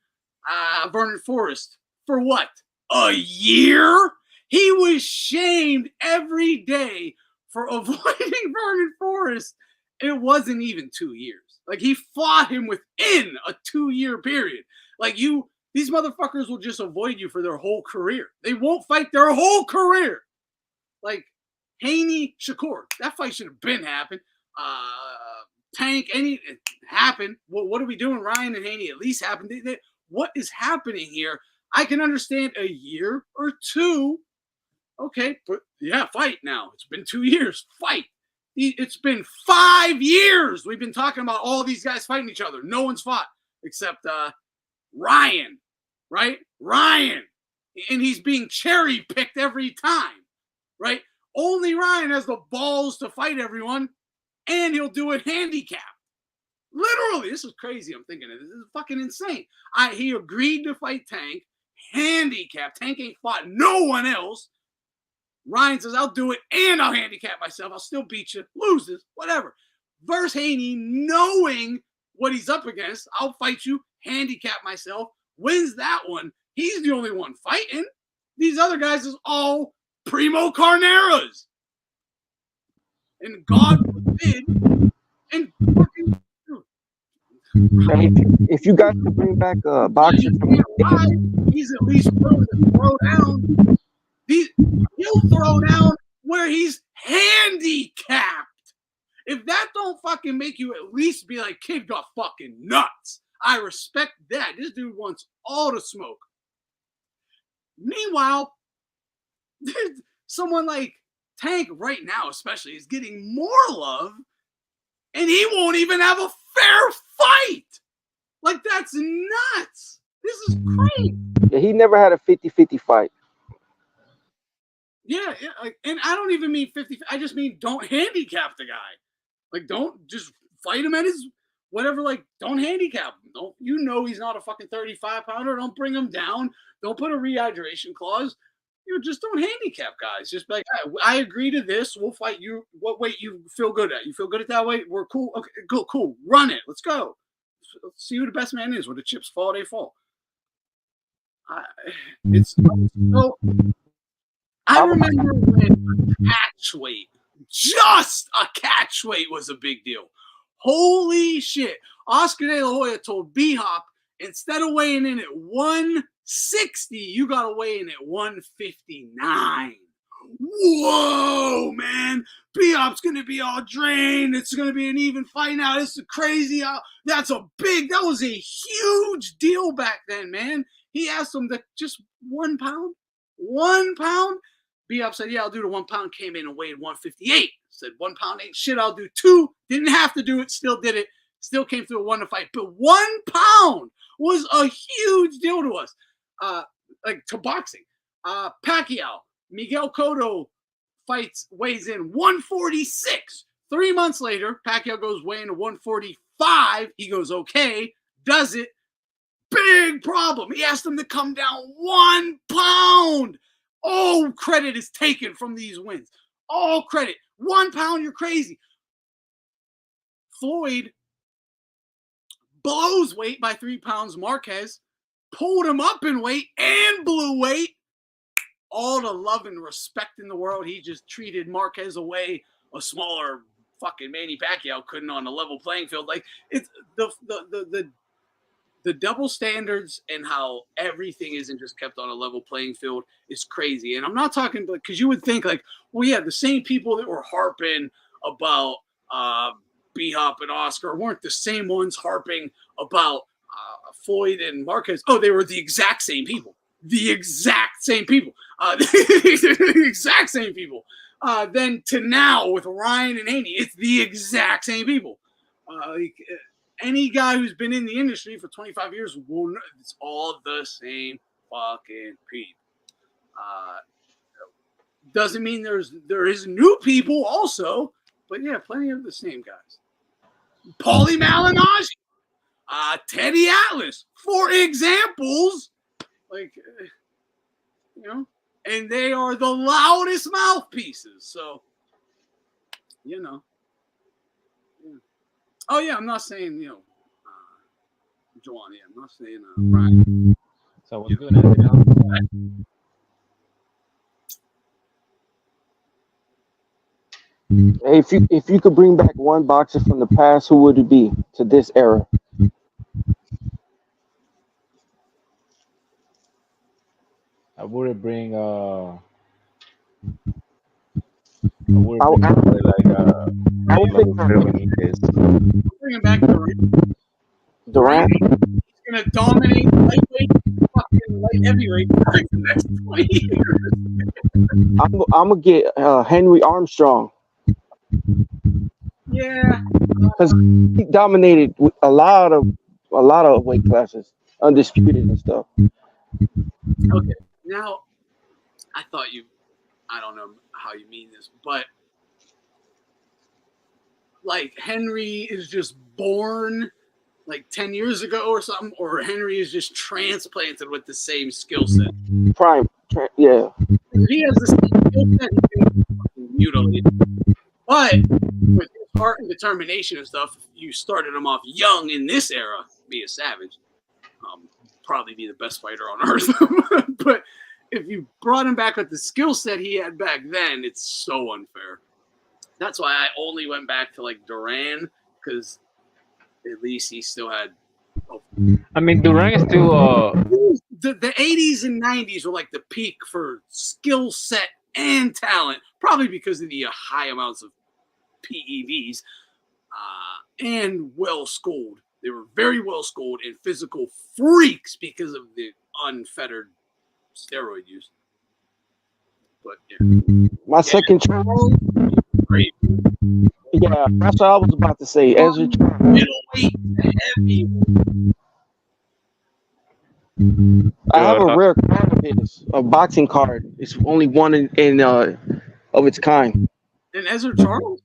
Vernon Forrest. For what? A year? He was shamed every day for avoiding Vernon Forrest. It wasn't even 2 years. Like, he fought him within a 2-year period. Like, these motherfuckers will just avoid you for their whole career. They won't fight their whole career. Like, Haney, Shakur, that fight should have been happened. Tank, it happened. What are we doing? Ryan and Haney at least happened. What is happening here? I can understand a year or two. Okay, but yeah, fight now. It's been 2 years. Fight. It's been 5 years. We've been talking about all these guys fighting each other. No one's fought except Ryan, right? Ryan. And he's being cherry picked every time, right? Only Ryan has the balls to fight everyone, and he'll do it handicapped. Literally, this is crazy. I'm thinking this is fucking insane. He agreed to fight Tank, handicapped. Tank ain't fought no one else. Ryan says, I'll do it, and I'll handicap myself. I'll still beat you. Loses, whatever. Versus Haney, knowing what he's up against, I'll fight you, handicap myself, wins that one. He's the only one fighting. These other guys is all Primo Carneras. And God forbid, and fucking if you got to bring back a boxer from he's at least willing to throw down. He'll throwdown where he's handicapped. If that don't fucking make you at least be like, kid got fucking nuts. I respect that. This dude wants all the smoke. Meanwhile, someone like Tank right now especially is getting more love, and he won't even have a fair fight. Like, that's nuts. This is crazy. Yeah, he never had a 50-50 fight. Yeah, and I don't even mean 50. I just mean don't handicap the guy. Like, don't just fight him at his whatever. Like, don't handicap him. Don't, you know he's not a fucking 35-pounder. Don't bring him down. Don't put a rehydration clause. You just don't handicap guys. Just be like, hey, I agree to this. We'll fight you. What weight you feel good at? You feel good at that weight? We're cool. Okay, cool. Run it. Let's go. Let's see who the best man is. Where the chips fall, they fall. It's so. I remember when catch weight, just a catch weight, was a big deal. Holy shit. Oscar De La Hoya told B-Hop, instead of weighing in at 160, you got to weigh in at 159. Whoa, man. B-Hop's going to be all drained. It's going to be an even fight now. This is crazy. That was a huge deal back then, man. He asked him to just 1 pound. 1 pound? B-Up said, yeah, I'll do the 1 pound. Came in and weighed 158. Said 1 pound ain't shit. I'll do 2. Didn't have to do it. Still did it. Still came through a 1 to fight. But 1 pound was a huge deal to us. Like to boxing. Pacquiao, Miguel Cotto weighs in 146. 3 months later, Pacquiao goes weighing to 145. He goes, okay, does it. Big problem. He asked him to come down 1 pound. All credit is taken from these wins. All credit. 1 pound, you're crazy. Floyd blows weight by 3 pounds. Marquez pulled him up in weight and blew weight. All the love and respect in the world. He just treated Marquez away. A smaller fucking Manny Pacquiao couldn't on a level playing field. Like, it's the double standards and how everything isn't just kept on a level playing field is crazy. And I'm not talking because you would think like, well, yeah, the same people that were harping about B-Hop and Oscar weren't the same ones harping about Floyd and Marquez. Oh, they were the exact same people. The exact same people. The exact same people. Then to now with Ryan and Haney, it's the exact same people. Any guy who's been in the industry for 25 years will know it's all the same fucking people. Doesn't mean there is new people also, but yeah, plenty of the same guys. Paulie Malignaggi, Teddy Atlas, for examples, like, you know, and they are the loudest mouthpieces. So, you know. Oh, yeah, I'm not saying, you know, Joanne, yeah, I'm not saying Ryan. So what's good, Anthony? Hey, if you could bring back one boxer from the past, who would it be to this era? I would bring I would pick Bringing back Durant. Durant. He's going to dominate lightweight, fucking light heavyweight for like the next 20 years. I'm gonna get Henry Armstrong. Yeah. Because he dominated with a lot of weight classes, undisputed and stuff. Okay. Now, I don't know how you mean this, but like Henry is just born like 10 years ago or something, or Henry is just transplanted with the same skill set. Yeah. If he has the same skill set, he can fucking mutilate. But with his heart and determination and stuff, you started him off young in this era, be a savage. Probably be the best fighter on earth. But if you brought him back with the skill set he had back then, it's so unfair. That's why I only went back to like Duran, because at least he still had. I mean, Duran is still The 80s and 90s were like the peak for skill set and talent, probably because of the high amounts of PEDs, and well schooled. They were very well schooled and physical freaks because of the unfettered steroid use. But yeah, My second choice. great. Yeah, that's what I was about to say. Ezra. Middleweight, heavy. I have a rare card of his, a boxing card. It's only one in of its kind. And Ezra Charles.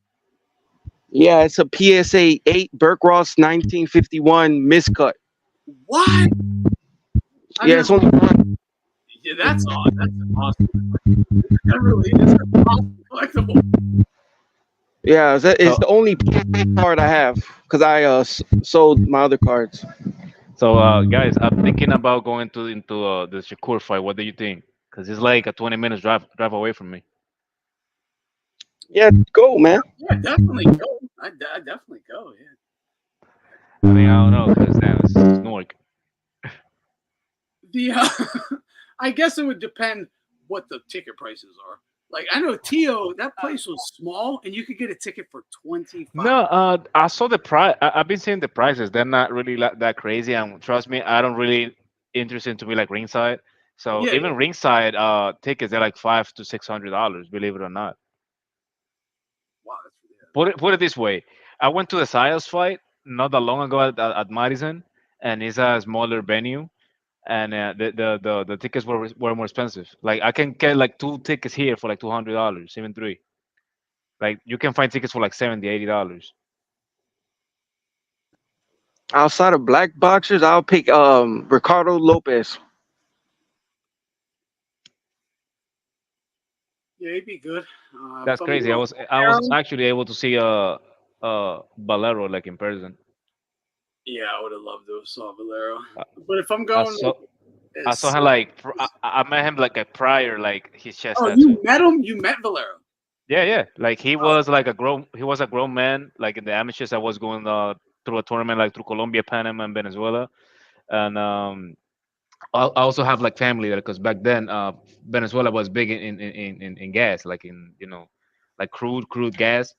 Yeah, it's a PSA 8 Burke Ross 1951 miscut. What? Yeah, it's only one. Yeah, that's awesome. That's awesome. That really is an awesome collectible. Yeah, it's the only PSA card I have because I sold my other cards. So, guys, I'm thinking about going into the Shakur fight. What do you think? Because it's like a 20 minutes drive away from me. Yeah, go, man. Yeah, definitely go. I definitely go. Yeah. I mean, I don't know because damn, it's Newark. The I guess it would depend what the ticket prices are. Like I know Tio, that place was small, and you could get a ticket for $25. No, I saw the price. I've been seeing the prices. They're not really that crazy. And trust me, I don't really interested to be like ringside. So Yeah, even ringside tickets, they're like $500 to $600. Believe it or not. wow, that's Put it this way. I went to the Siles fight not that long ago at Madison, and it's a smaller venue, and the tickets were more expensive. Like I can get like two tickets here for like $200, even three. Like you can find tickets for like $70, $80. Outside of black boxers, I'll pick Ricardo Lopez. yeah, he'd be good. That's If I'm crazy. going I was Romero, actually able to see Valero like in person. yeah, I would have loved to have saw Valero. I, But if I'm I going, saw I saw it's, him like I met him like a prior like his chest oh, tattoo. you met him? You met Valero? Yeah, yeah. Like he Oh, was like he was a grown man like in the amateurs. I was going through a tournament like through Colombia, Panama, and Venezuela, and I also have like family there because back then Venezuela was big in gas, like in like crude gas,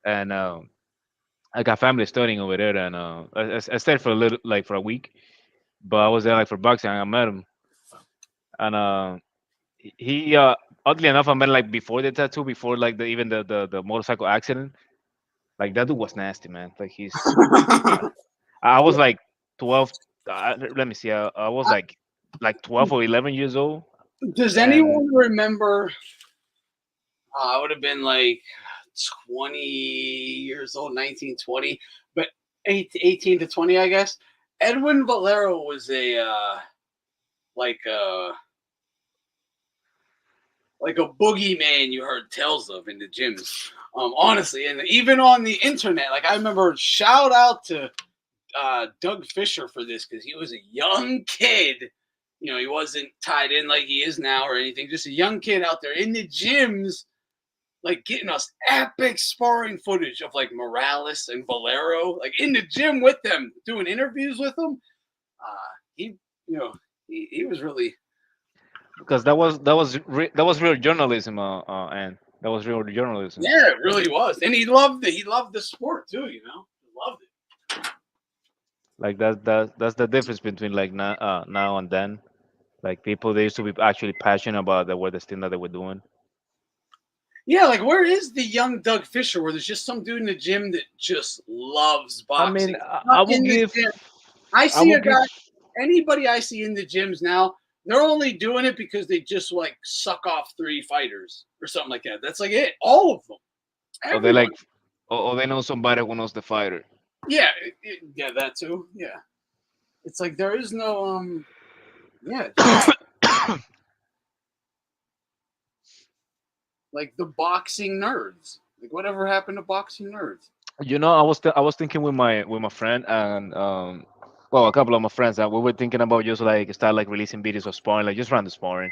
and I got family studying over there, and I stayed for a little like for a week, but I was there like for boxing. And I met him, and he oddly enough I met like before the tattoo, before like even the motorcycle accident. Like that dude was nasty, man. Like I was like 12. Let me see. I was like 12 or 11 years old, Does and anyone remember? I would have been like 20 years old, 19, 20, but 18 to 20, I guess. Edwin Valero was like a like a boogeyman you heard tales of in the gyms. Honestly, and even on the internet, like I remember, shout out to Doug Fisher for this because he was a young kid. You know, he wasn't tied in like he is now or anything. Just a young kid out there in the gyms, like getting us epic sparring footage of like Morales and Valero, like in the gym with them, doing interviews with them. He, you know, he was really, because that was real journalism, and that was real journalism. yeah, it really was, and he loved it. He loved the sport too. You know, he loved it. Like that's the difference between like now and then. Like people, they used to be actually passionate about what the thing that they were doing. Yeah, like where is the young Doug Fisher where there's just some dude in the gym that just loves I mean, boxing? I Not will in the give, gym. I I see will a give. guy, anybody I see in the gyms now, they're only doing it because they just like suck off 3 fighters or something like that. That's like it. All of them. Or they Everyone. like, or they know somebody who knows the fighter. Yeah, yeah, that too. Yeah. It's like there is no yeah, just like the boxing nerds. Like whatever happened to boxing nerds? I was thinking with my friend and well, a couple of my friends that we were thinking about just like start like releasing videos of sparring, like just random sparring.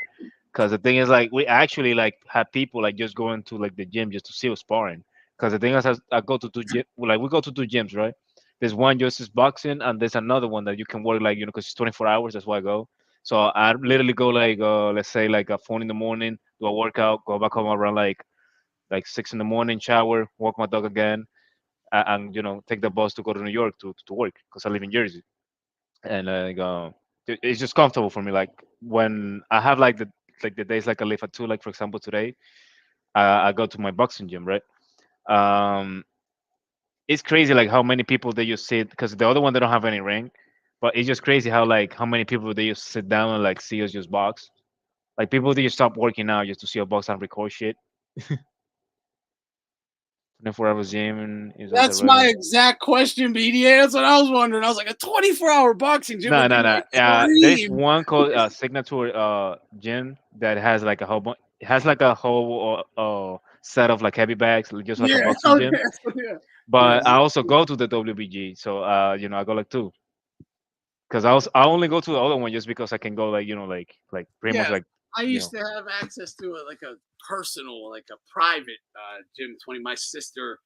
Because the thing is, like we actually like had people like just going to like the gym just to see us sparring. Because the thing is, I go to two gym, like we go to two gyms, right? There's one just is boxing, and there's another one that you can work like because it's 24 hours. That's why I go. So I literally go like let's say like a 4 in the morning, do a workout, go back home around like 6 in the morning, shower, walk my dog again, and take the bus to go to New York to work because I live in Jersey, and it's just comfortable for me. Like when I have like the days like I leave at 2, like for example today, I go to my boxing gym, right? Um, it's crazy like how many people they just sit because the other one they don't have any ring, but it's just crazy how many people they just sit down and like see us just box. Like people they just stop working out just to see a box and record shit. 24 hours gym is that the That's my right? exact question, BDA. That's what I was wondering. I was like, a 24-hour boxing gym No, would be no, my no. There's dream. one called Signature gym that has like a whole it has like a whole set of like heavy bags, just like a Yeah. boxing Okay. gym. Yeah. But I Nice. also go to the WBG, so I go like two. Because I only go to the other one just because I can go like like pretty much Yeah. like I you used know to have access to like a personal, like a private gym. My sister,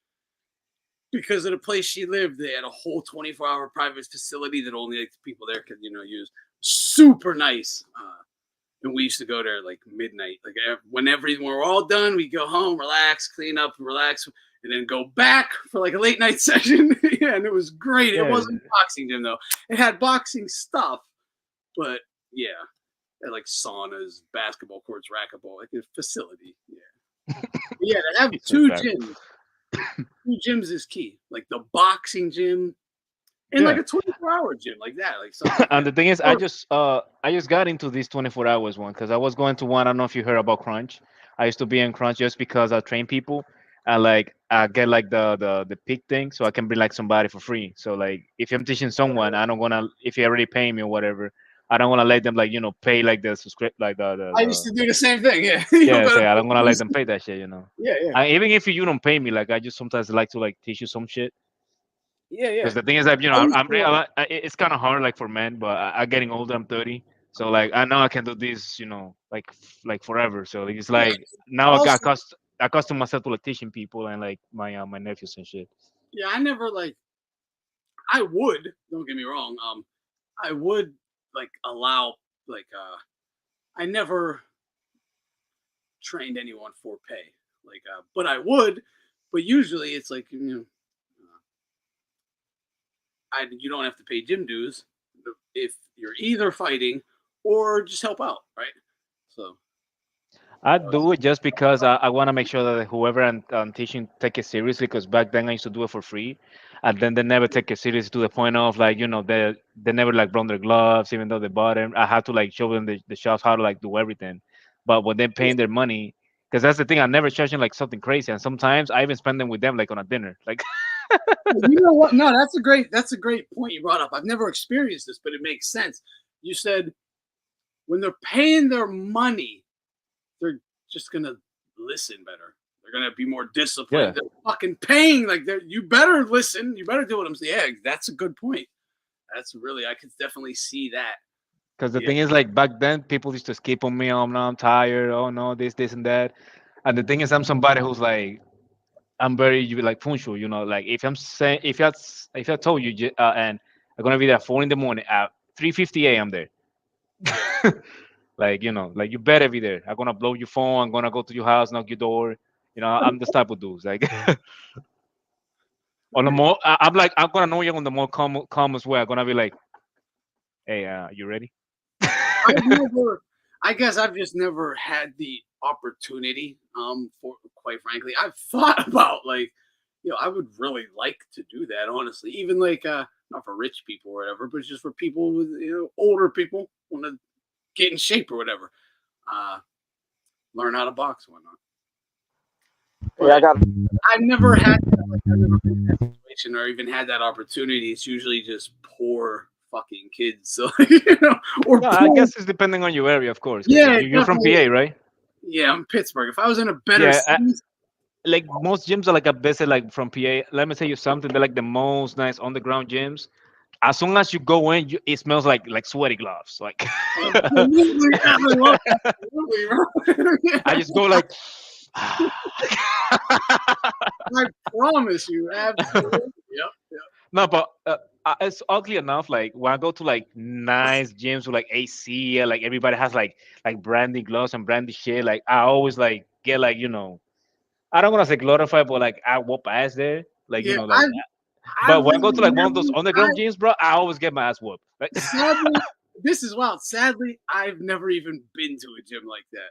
because of the place she lived, they had a whole 24-hour private facility that only like the people there could, use. Super nice. And we used to go there like midnight. Like whenever we're all done, we go home, relax, clean up, relax, and then go back for like a late night session. Yeah, and it was great. It yeah. wasn't a boxing gym though. It had boxing stuff, but yeah, it had like saunas, basketball courts, racquetball, like a facility. Yeah, yeah. To have It's like two that. gyms, two gyms is key. Like the boxing gym and like Yeah. a 24-hour gym, like that, like something like And that. the thing is, Or I just got into this 24 hours one because I was going to one. I don't know if you heard about Crunch. I used to be in Crunch just because I train people and like I get like the pick thing, so I can bring like somebody for free. So like if I'm teaching someone, I don't wanna if you already pay me or whatever, I don't wanna let them like pay like the subscript like I used to do the same thing. Yeah, you don't yeah. gotta Say I don't wanna pay let me. them pay that shit. Yeah, yeah, Even if you don't pay me, like I just sometimes like to like teach you some shit. yeah, yeah. Because the thing is that I used I'm to. it's kind of hard like for men, but I'm getting older. I'm 30, so like I know I can do this, like forever. So it's Yeah. like now I got Also, accustomed myself to like teaching people and like my nephews and shit. yeah, I never like. I would. Don't get me wrong. I would like allow like. I never trained anyone for pay. Like, but I would. But usually it's like you don't have to pay gym dues if you're either fighting or just help out, right? So. I do it just because I want to make sure that whoever I'm teaching take it seriously. Because back then I used to do it for free, and then they never take it seriously to the point of like they never like brought their gloves even though they bought them. I had to like show them the shops how to like do everything. But when they're paying their money, because that's the thing, I never charge them like something crazy, and sometimes I even spend them with them like on a dinner. Like You know what? No, that's a great point you brought up. I've never experienced this, but it makes sense. You said when they're paying their money, they're just gonna listen better. They're gonna be more yeah, disciplined. They're fucking paying. Like you better listen. You better do what I'm saying. Yeah, that's a good point. That's really I could definitely see that. because the Yeah. thing is like back then people used to skip on me. Oh no, I'm tired. Oh no, this and that. And the thing is, I'm somebody who's like I'm very like punctual, Like if I'm saying if I told you and I'm gonna be there at 4 in the morning at 3:50 a.m. there, like like you better be there. I'm gonna blow your phone. I'm gonna go to your house, knock your door. I'm this type of dude. Like on the more, I'm like I'm gonna know you on the more calmest way. I'm gonna be like, hey, you ready? I've never. I guess I've just never had the opportunity. For quite frankly, I've thought about like, I would really like to do that. Honestly, even like not for rich people or whatever, but just for people with older people want to get in shape or whatever. Uh, learn how to box and whatnot. Yeah, I But got. I've never had that, like, I've never been in that situation or even had that opportunity. It's usually just poor fucking kids, so or No, I poor. guess it's depending on your area, of course, because Yeah, you're from definitely. PA, right? Yeah, I'm Pittsburgh. If I was in a better Yeah, city, like most gyms are like a visit like from PA. Let me tell you something. They're like the most nice underground gyms. As soon as you go in, it smells like sweaty gloves. Like absolutely, absolutely, bro. I just go like. I promise you, absolutely. Yep, yep. No, but it's ugly enough. Like when I go to like nice gyms with like AC, like everybody has like brandy gloves and brandy shit. Like I always like get like I don't want to say glorified, but like I whoop ass there. Like Yeah, like. I've But when I go to like one of those never, underground gyms, bro, I always get my ass whooped. Like, sadly, this is wild. Sadly, I've never even been to a gym like that.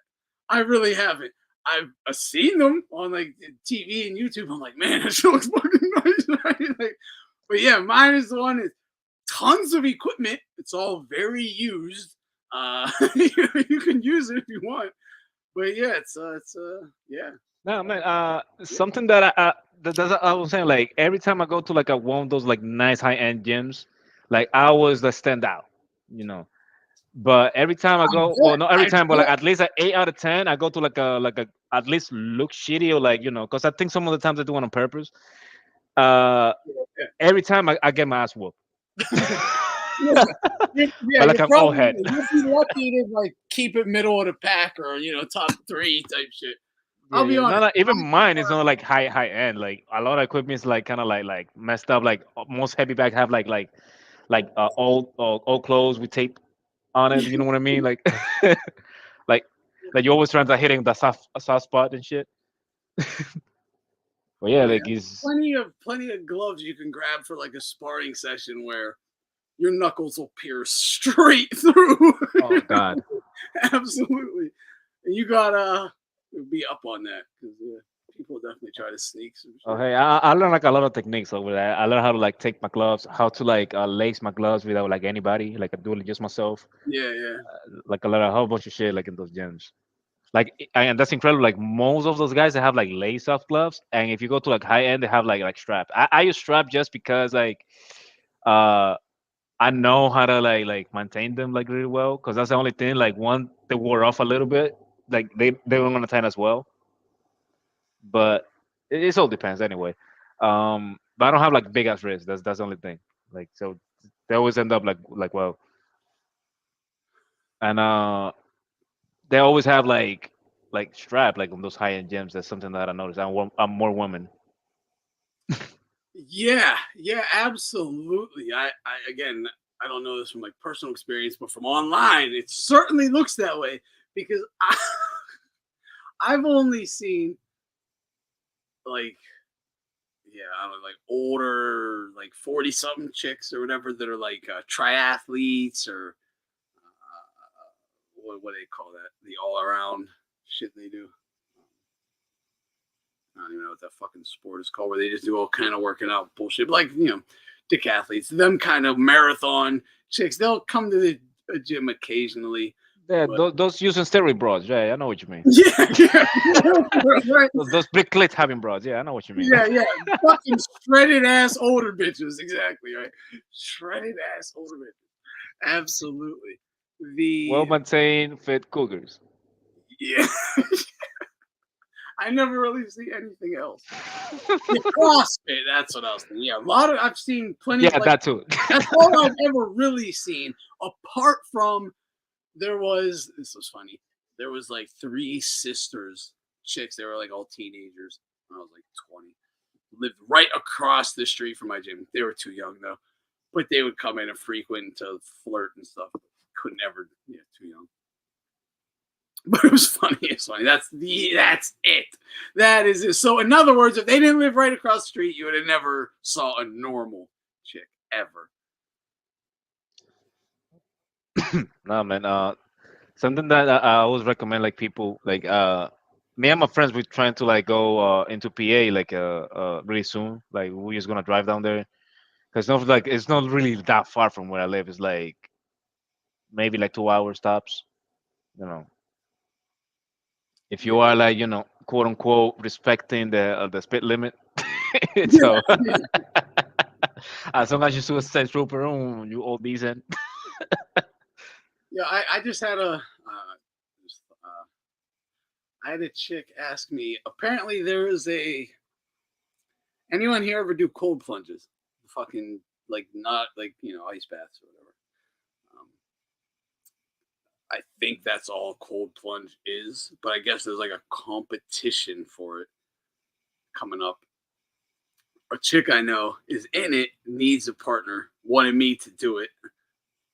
I really haven't. I've seen them on like TV and YouTube. I'm like, man, that shit looks fucking nice. Right? Like, but yeah, mine is the one. Is tons of equipment. It's all very used. You can use it if you want. But yeah, yeah. no man, something that that's I was saying. Like every time I go to like a one of those like nice high end gyms, like I always like stand out, you know. But every time I go, well, not every I time, but like bet. at least an 8 out of 10, I go to like a at least look shitty or like because I think some of the times I do it on purpose. Uh, every time I get my ass whooped. Yeah, But like you're I'm all probably head. you'll be lucky to like keep it middle of the pack or top 3 type shit. Yeah, I'll be yeah. No, honest. no, even mine is not like high end. Like a lot of equipment is like kind of like messed up. Like most heavy bags have like old clothes with tape on it. You know what I mean? Like like like you always trying to hitting the soft spot and shit. But yeah, But like yeah, he's plenty of gloves you can grab for like a sparring session where your knuckles will pierce straight through. oh god. Absolutely. And you gotta be up on that because people definitely try to sneak some Oh shit. hey, I learned like a lot of techniques over there. I learned how to like take my gloves, how to like lace my gloves without like anybody. Like I do it just myself. Yeah, yeah. Like a whole bunch of shit like in those gyms. Like and that's incredible. Like most of those guys they have like lace off gloves, and if you go to like high end, they have like strap. I use strap just because like uh I know how to like maintain them like really well because that's the only thing. Like one they wore off a little bit, like they don't want to tighten as well. But it all depends anyway. But I don't have like big ass wrists. That's the only thing. Like so they always end up like well, and they always have like strap like on those high end gyms. That's something that I noticed. I'm more woman. Yeah, yeah, absolutely. I again, I don't know this from like personal experience, but from online, it certainly looks that way because I've only seen like I don't know, like older, like 40 something chicks or whatever that are like triathletes or what do they call that? The all around shit they do. I don't even know what that fucking sport is called, where they just do all kind of working out bullshit. But like, decathletes, them kind of marathon chicks, they'll come to the gym occasionally. Yeah, But those using steroid broads. Yeah, I know what you mean. yeah, right. Those big clit having broads. Yeah, I know what you mean. Yeah, fucking shredded ass older bitches, exactly, right? Shredded ass older bitches, absolutely. Well The maintained, fit cougars. yeah, I never really see anything else. The CrossFit, that's what I was thinking. Yeah, a lot of I've seen plenty. Yeah, Of, like, that too. that's all I've ever really seen. Apart from this was funny. There was like 3 sisters, chicks. They were like all teenagers. When I was like 20. Lived right across the street from my gym. They were too young though, but they would come in and frequent to flirt and stuff. Could never, too young. But it was funny. It's funny. That's it. That is it. So in other words, if they didn't live right across the street, you would have never saw a normal chick ever. No man. Something that I always recommend like people like me and my friends we're trying to like go into PA like really soon. Like we're just gonna drive down there because not like it's not really that far from where I live. It's like maybe like 2 hours tops. You know, if you are like quote unquote respecting the speed limit. So as long as you see a state trooper, you all decent. Yeah, I just had I had a chick ask me. Apparently, there is anyone here ever do cold plunges? Fucking like not like ice baths or whatever. Um, I think that's all cold plunge is, but I guess there's like a competition for it coming up. A chick I know is in it, needs a partner wanted me to do it,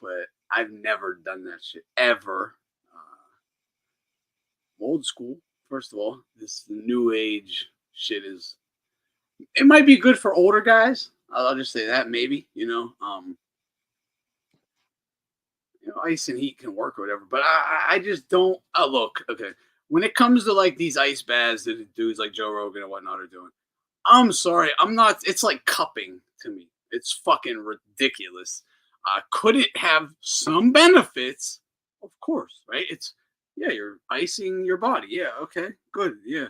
but I've never done that shit ever. Old school, first of all. This new age shit is. It might be good for older guys. I'll just say that maybe. Ice and heat can work or whatever. But I just don't. Look, okay. When it comes to like these ice baths that dudes like Joe Rogan and whatnot are doing, I'm sorry, I'm not. It's like cupping to me. It's fucking ridiculous. Could it have some benefits? Of course, right? You're icing your body. Yeah, okay, good. Yeah.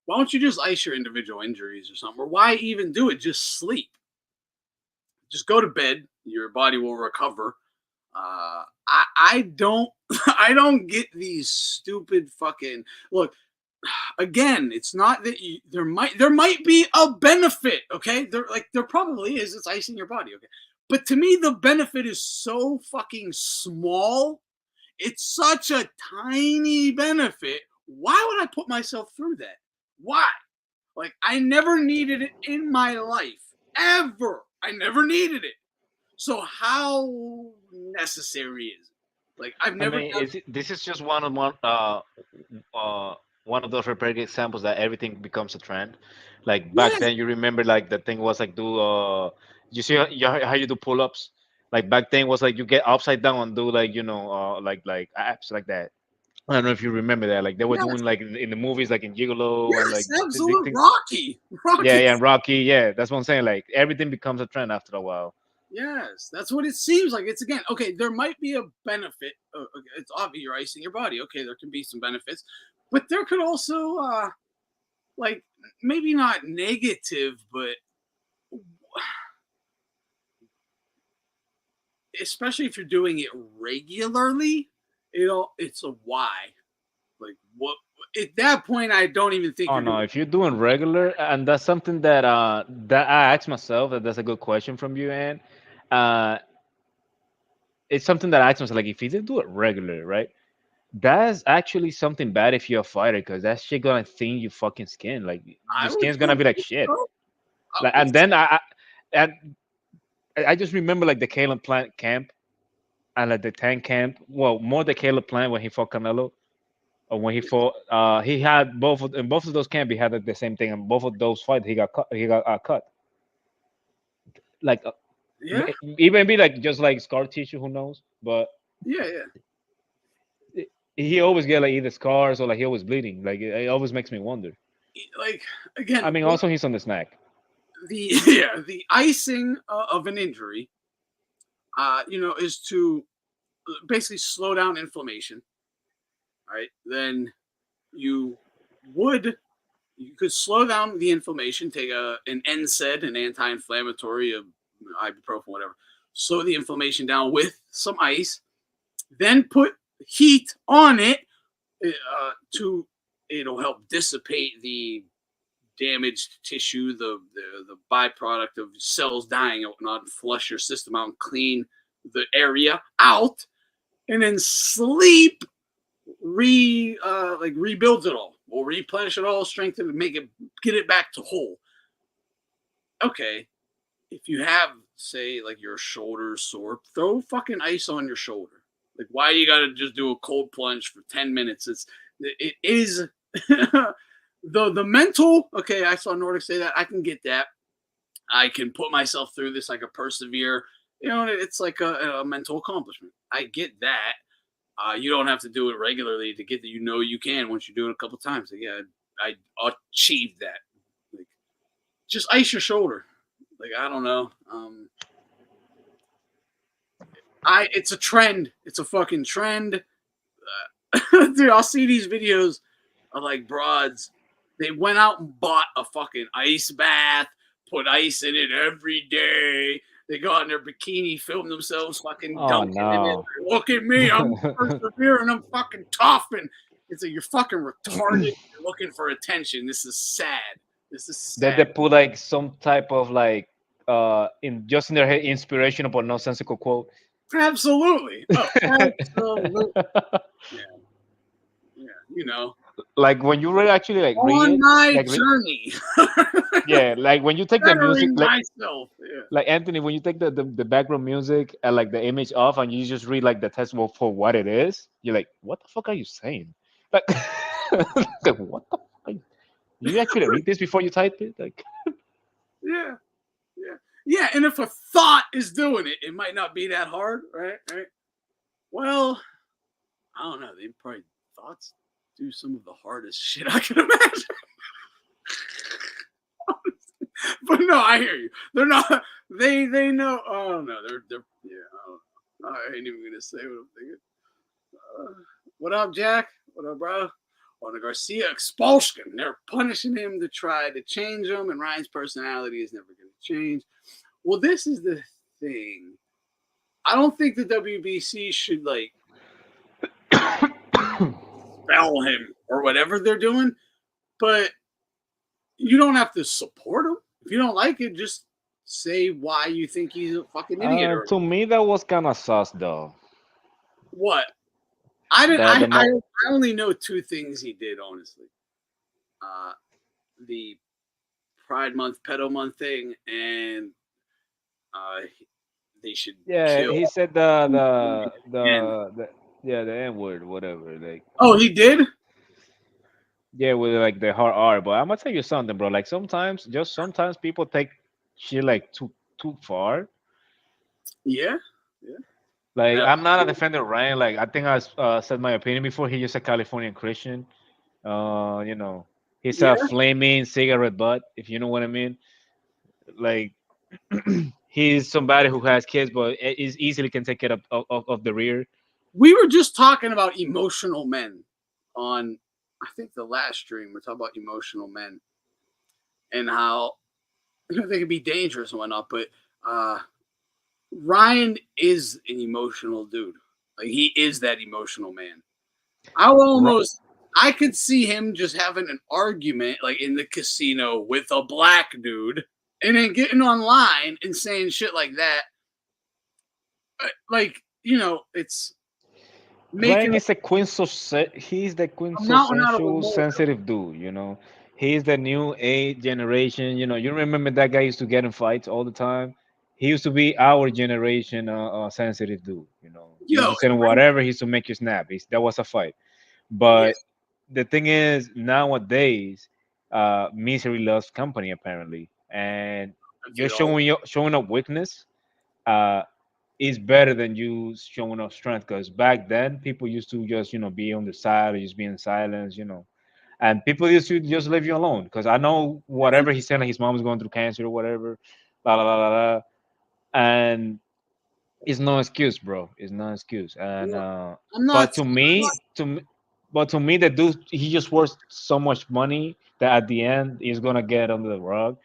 Why don't you just ice your individual injuries or something? Or why even do it? Just sleep. Just go to bed. Your body will recover. I don't I don't get these stupid fucking look. Again, it's not that there might be a benefit, okay? There probably is. It's icing your body, okay? But to me, the benefit is so fucking small. It's such a tiny benefit. Why would I put myself through that? Why? Like, I never needed it in my life. Ever. I never needed it. So how necessary is it? Like, I've never. This is just one of those perfect examples that everything becomes a trend. Like back then, you remember like the thing was like you see how you do pull-ups. Like back then was like you get upside down and do like like apps like that. I don't know if you remember that. Like they were doing like in the movies, like in Gigolo and like absolute Rocky. Yeah, and Rocky. Yeah, that's what I'm saying. Like everything becomes a trend after a while. Yes, that's what it seems like. It's again, okay, there might be a benefit. It's obvious you're icing your body. Okay, there can be some benefits, but there could also, like, maybe not negative, but especially if you're doing it regularly, it's a why. Like, what? At that point, I don't even think. Oh no, if you're doing regular, and that's something that that I ask myself, that's a good question from you, and it's something that I ask myself, like if you didn't do it regular, right? That's actually something bad if you're a fighter, because that shit gonna thin your fucking skin. Like your skin's gonna be like shit. Like, and then I just remember like the Caleb Plant camp and like the tank camp. Well, more the Caleb Plant when he fought Canelo, or when he fought. He had in both of those camps. He had like, the same thing, and both of those fights he got cut. He got cut. Like even be like just like scar tissue. Who knows? But yeah. He always get like either scars or like he always bleeding. Like it always makes me wonder. Like again, I mean, also he's on the snack. The icing of an injury, is to basically slow down inflammation. All right, then you could slow down the inflammation. Take an NSAID, an anti-inflammatory, ibuprofen, whatever. Slow the inflammation down with some ice. Then put heat on it it'll help dissipate the damaged tissue, the byproduct of cells dying and whatnot, flush your system out and clean the area out, and then sleep rebuilds it all, will replenish it all, strengthen it, get it back to whole. Okay, if you have, say, like your shoulder sore, throw fucking ice on your shoulder. Like, why you gotta just do a cold plunge for 10 minutes? It is the mental. Okay, I saw Nordic say that. I can get that. I can put myself through this. I can persevere. It's like a mental accomplishment. I get that. You don't have to do it regularly to get that. You can once you do it a couple times. Like, yeah, I achieved that. Like, just ice your shoulder. Like, I don't know. It's a trend. It's a fucking trend. Dude, I'll see these videos of like broads. They went out and bought a fucking ice bath, put ice in it every day. They go out in their bikini, film themselves fucking dunking in it. Look at me, I'm persevering, I'm fucking tough. And it's like, you're fucking retarded. You're looking for attention. This is sad. That they put like some type of like in their head inspirational but nonsensical quote. Absolutely. Oh, absolutely. Yeah. like when you really actually like read On it, my like journey, yeah, like when you take the music, bettering myself. Yeah. like Anthony, when you take the background music and like the image off, and you just read like the text for what it is, you're like, what the fuck are you saying? Like, like, what the fuck? You actually read this before you type it? Like, Yeah. Yeah. Yeah. And if a thought is doing it, it might not be that hard, right? Right. Well, I don't know. They probably thoughts do some of the hardest shit I can imagine. But no, I hear you. They're not. They know. Oh no, they're. Yeah. I ain't even gonna say what I'm thinking. What up, Jack? What up, bro? On the Garcia expulsion, they're punishing him to try to change him, and Ryan's personality is never going to change. Well, this is the thing. I don't think the WBC should like expel him or whatever they're doing, but you don't have to support him. If you don't like it, just say why you think he's a fucking idiot or to me, that was kind of sus, though. what. I didn't. The I only know two things he did, honestly. The Pride Month, Pedo Month thing, and they should Yeah, kill. he said the yeah, the N word, whatever. Like, Oh, he did? yeah, with like the hard R. But I'm gonna tell you something, bro. Like sometimes, just sometimes people take shit like too far. Yeah. Yeah. Like I'm not a defender of Ryan. Like I think I said my opinion before. He's just a Californian Christian. You know, he's Yeah. a flaming cigarette butt, if you know what I mean. Like he's somebody who has kids, but is easily can take it up of the rear. We were just talking about emotional men on, I think, the last stream. We're talking about emotional men and how they can be dangerous and whatnot. But Ryan is an emotional dude. Like he is that emotional man. I could see him just having an argument like in the casino with a black dude and then getting online and saying shit like that. Like, it's Ryan making is he's the a mountain out of a quintessential molehill. sensitive dude, you know. He's the new age generation, you know. You remember that guy used to get in fights all the time. He used to be our generation sensitive dude, you know. You used Yo, to say whatever, he used to make you snap. That was a fight. yeah, But the thing is, nowadays, misery loves company apparently, and that's you're it all. showing up weakness. Uh, is better than you showing up strength. Because back then, people used to just be on the side or just be in silence, and people used to just leave you alone. Because I know whatever he said, like his mom was going through cancer or whatever, la la la la la, and it's no excuse, bro. It's no excuse. And Yeah, I'm but not. to me, the dude, he just worth so much money that at the end he's gonna get under the rug,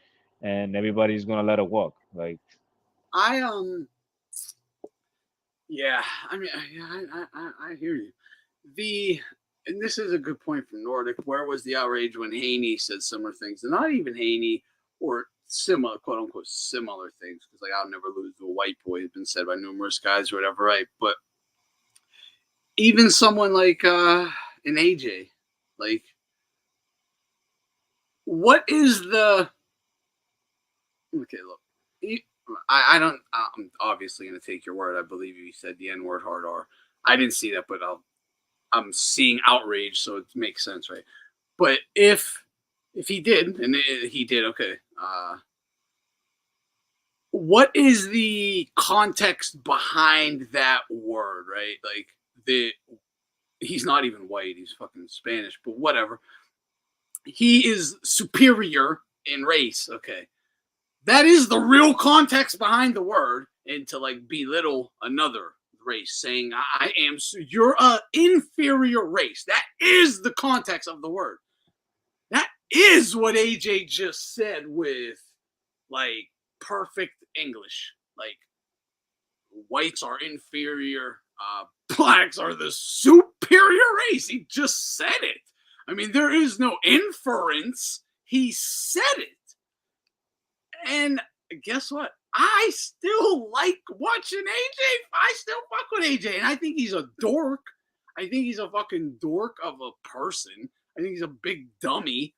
and everybody's gonna let it walk. Like, I Yeah, I mean, I hear you. And this is a good point from Nordic. Where was the outrage when Haney said similar things? And not even Haney or similar, quote unquote, similar things. Because like I'll never lose to a white boy has been said by numerous guys or whatever, right? But even someone like an AJ, like, what is the okay? Look, I don't. I'm obviously going to take your word. I believe you said the N word hard R. I didn't see that, but I'm seeing outrage, so it makes sense, right? But if he did, and he did, okay. What is the context behind that word, right? Like he's not even white; he's fucking Spanish, but whatever. He is superior in race, okay. That is the real context behind the word, and to like belittle another race, saying I am you're a inferior race. That is the context of the word. That is what AJ just said with like perfect English. Like whites are inferior, blacks are the superior race. He just said it. I mean, there is no inference. He said it. And guess what? I still like watching AJ. I still fuck with AJ. And I think he's a dork. I think he's a fucking dork of a person. I think he's a big dummy.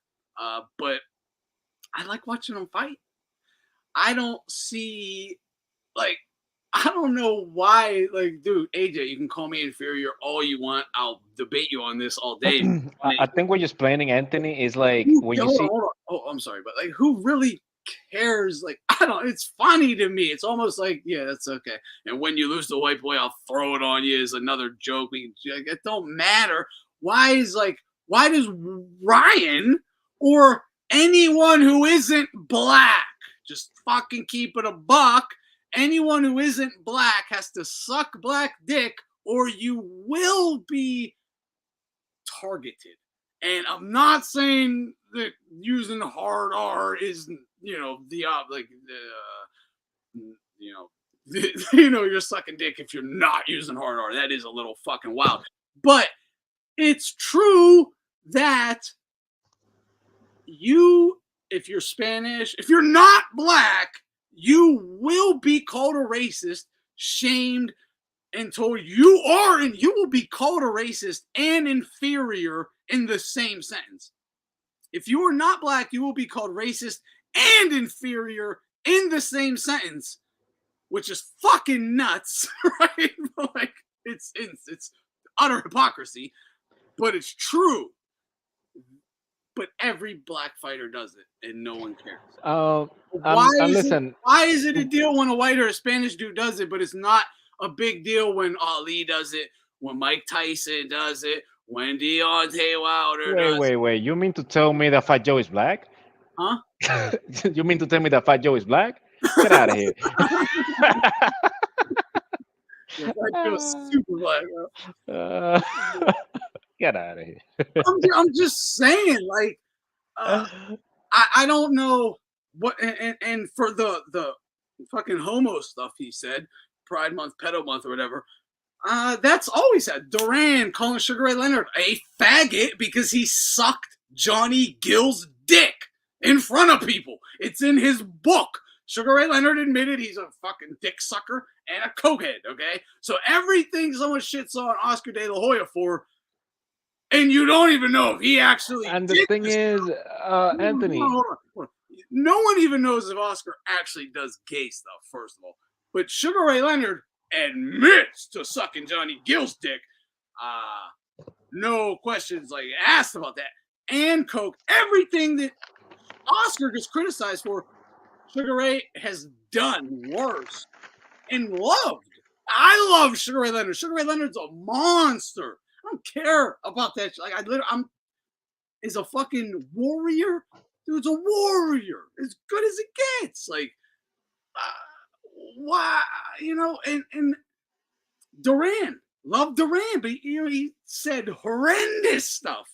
But I like watching him fight. I don't see, like, I don't know why, like, dude, AJ, you can call me inferior all you want. I'll debate you on this all day. I think what you're explaining, Anthony, is like when you Hold on, see. hold on. Oh, I'm sorry, but like, who really cares? Like, I don't. It's funny to me. It's almost like, yeah, that's okay. And when you lose the white boy, I'll throw it on you. Is another joke. It don't matter. Why does Ryan or anyone who isn't black, just fucking keep it a buck? Anyone who isn't black has to suck black dick, or you will be targeted. And I'm not saying that using hard R is, you're sucking dick if you're not using hard R. That is a little fucking wild. But it's true that if you're Spanish, if you're not black, you will be called a racist, shamed, and told you are, and you will be called a racist and inferior in the same sentence. If you are not black, you will be called racist and inferior in the same sentence, which is fucking nuts, right? Like, it's utter hypocrisy, but it's true. But every black fighter does it, and no one cares. Why is it a deal when a white or a Spanish dude does it, but it's not a big deal when Ali does it, when Mike Tyson does it, when Deontay Wilder does it? Wait. You mean to tell me that Fat Joe is black? Huh? You mean to tell me that Fat Joe is black? Get out of here. Yeah, Fat Joe's super black, bro. Get out of here. I'm just saying, like, I don't know what, and for the fucking homo stuff he said, Pride Month, Pedo Month, or whatever. That's always had Duran calling Sugar Ray Leonard a faggot because he sucked Johnny Gill's dick in front of people. It's in his book. Sugar Ray Leonard admitted he's a fucking dick sucker and a cokehead. Okay, so everything someone shits on Oscar De La Hoya for, and you don't even know if he actually. And the thing is, Anthony, hold on. No one even knows if Oscar actually does gay stuff. First of all. But Sugar Ray Leonard admits to sucking Johnny Gill's dick. No questions like asked about that. And coke. Everything that Oscar gets criticized for, Sugar Ray has done worse and loved. I love Sugar Ray Leonard. Sugar Ray Leonard's a monster. I don't care about that. Like, I'm is a fucking warrior. Dude's a warrior. As good as it gets. Like, why, and Duran, loved Duran, but he said horrendous stuff.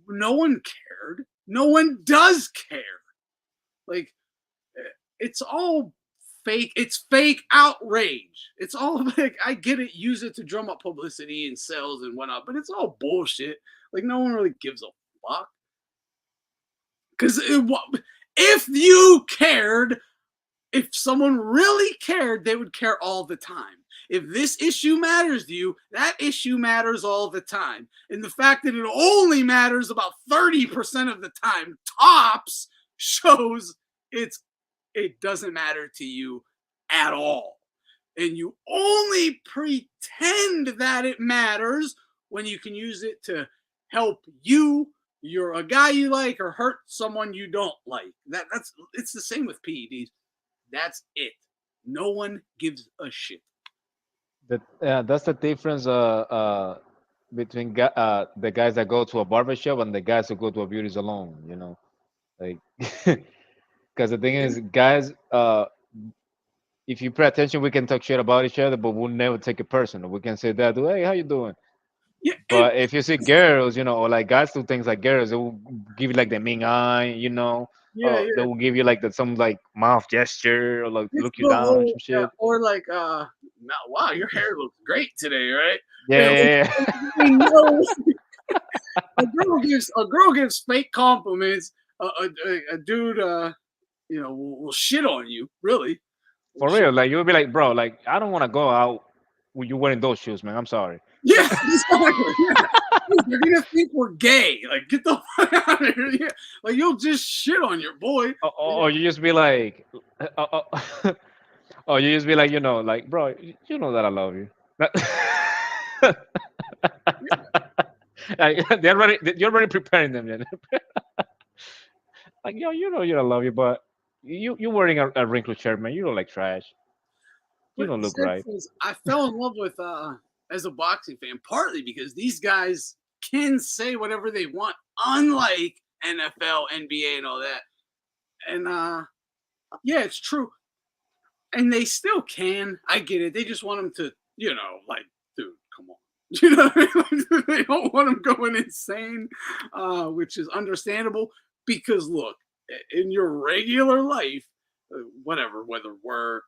No one cared. No one does care. Like, it's all fake. It's fake outrage. It's all like, I get it. Use it to drum up publicity and sales and whatnot, but it's all bullshit. Like, no one really gives a fuck. Because if you cared, if someone really cared, they would care all the time. If this issue matters to you, that issue matters all the time. And the fact that it only matters about 30% of the time, tops, shows it doesn't matter to you at all. And you only pretend that it matters when you can use it to help you're a guy you like, or hurt someone you don't like. It's the same with PEDs. That's it. No one gives a shit. That's the difference between the guys that go to a barbershop and the guys who go to a beauty salon, like, because the thing is, guys, if you pay attention, we can talk shit about each other, but we'll never take it personal. We can say that, hey, how you doing? Yeah, but if you see girls, or like guys do things like girls, they will give you like the mean eye, they will give you like some like mouth gesture, or like look you down or some shit. Or like, wow, your hair looks great today, right? Yeah. A girl gives fake compliments. A dude, will shit on you. Really, for real. Like, you'll be like, bro, like, I don't want to go out with you wearing those shoes, man. I'm sorry. Yeah, exactly. Yeah. They're gonna think we're gay. Like, get the fuck out of here. Yeah. Like, you'll just shit on your boy. Or you just be like, or you just be like, like, bro, you know that I love you. Like, you're already preparing them. Then. Like, yo, you know I love you, but you wearing a wrinkled shirt, man. You look like trash. You But don't look right. I fell in love with as a boxing fan, partly because these guys can say whatever they want, unlike NFL, NBA, and all that. And yeah, it's true. And they still can. I get it. They just want them to, like, dude, come on. You know what I mean? They don't want them going insane, which is understandable because, look, in your regular life, whatever, whether work,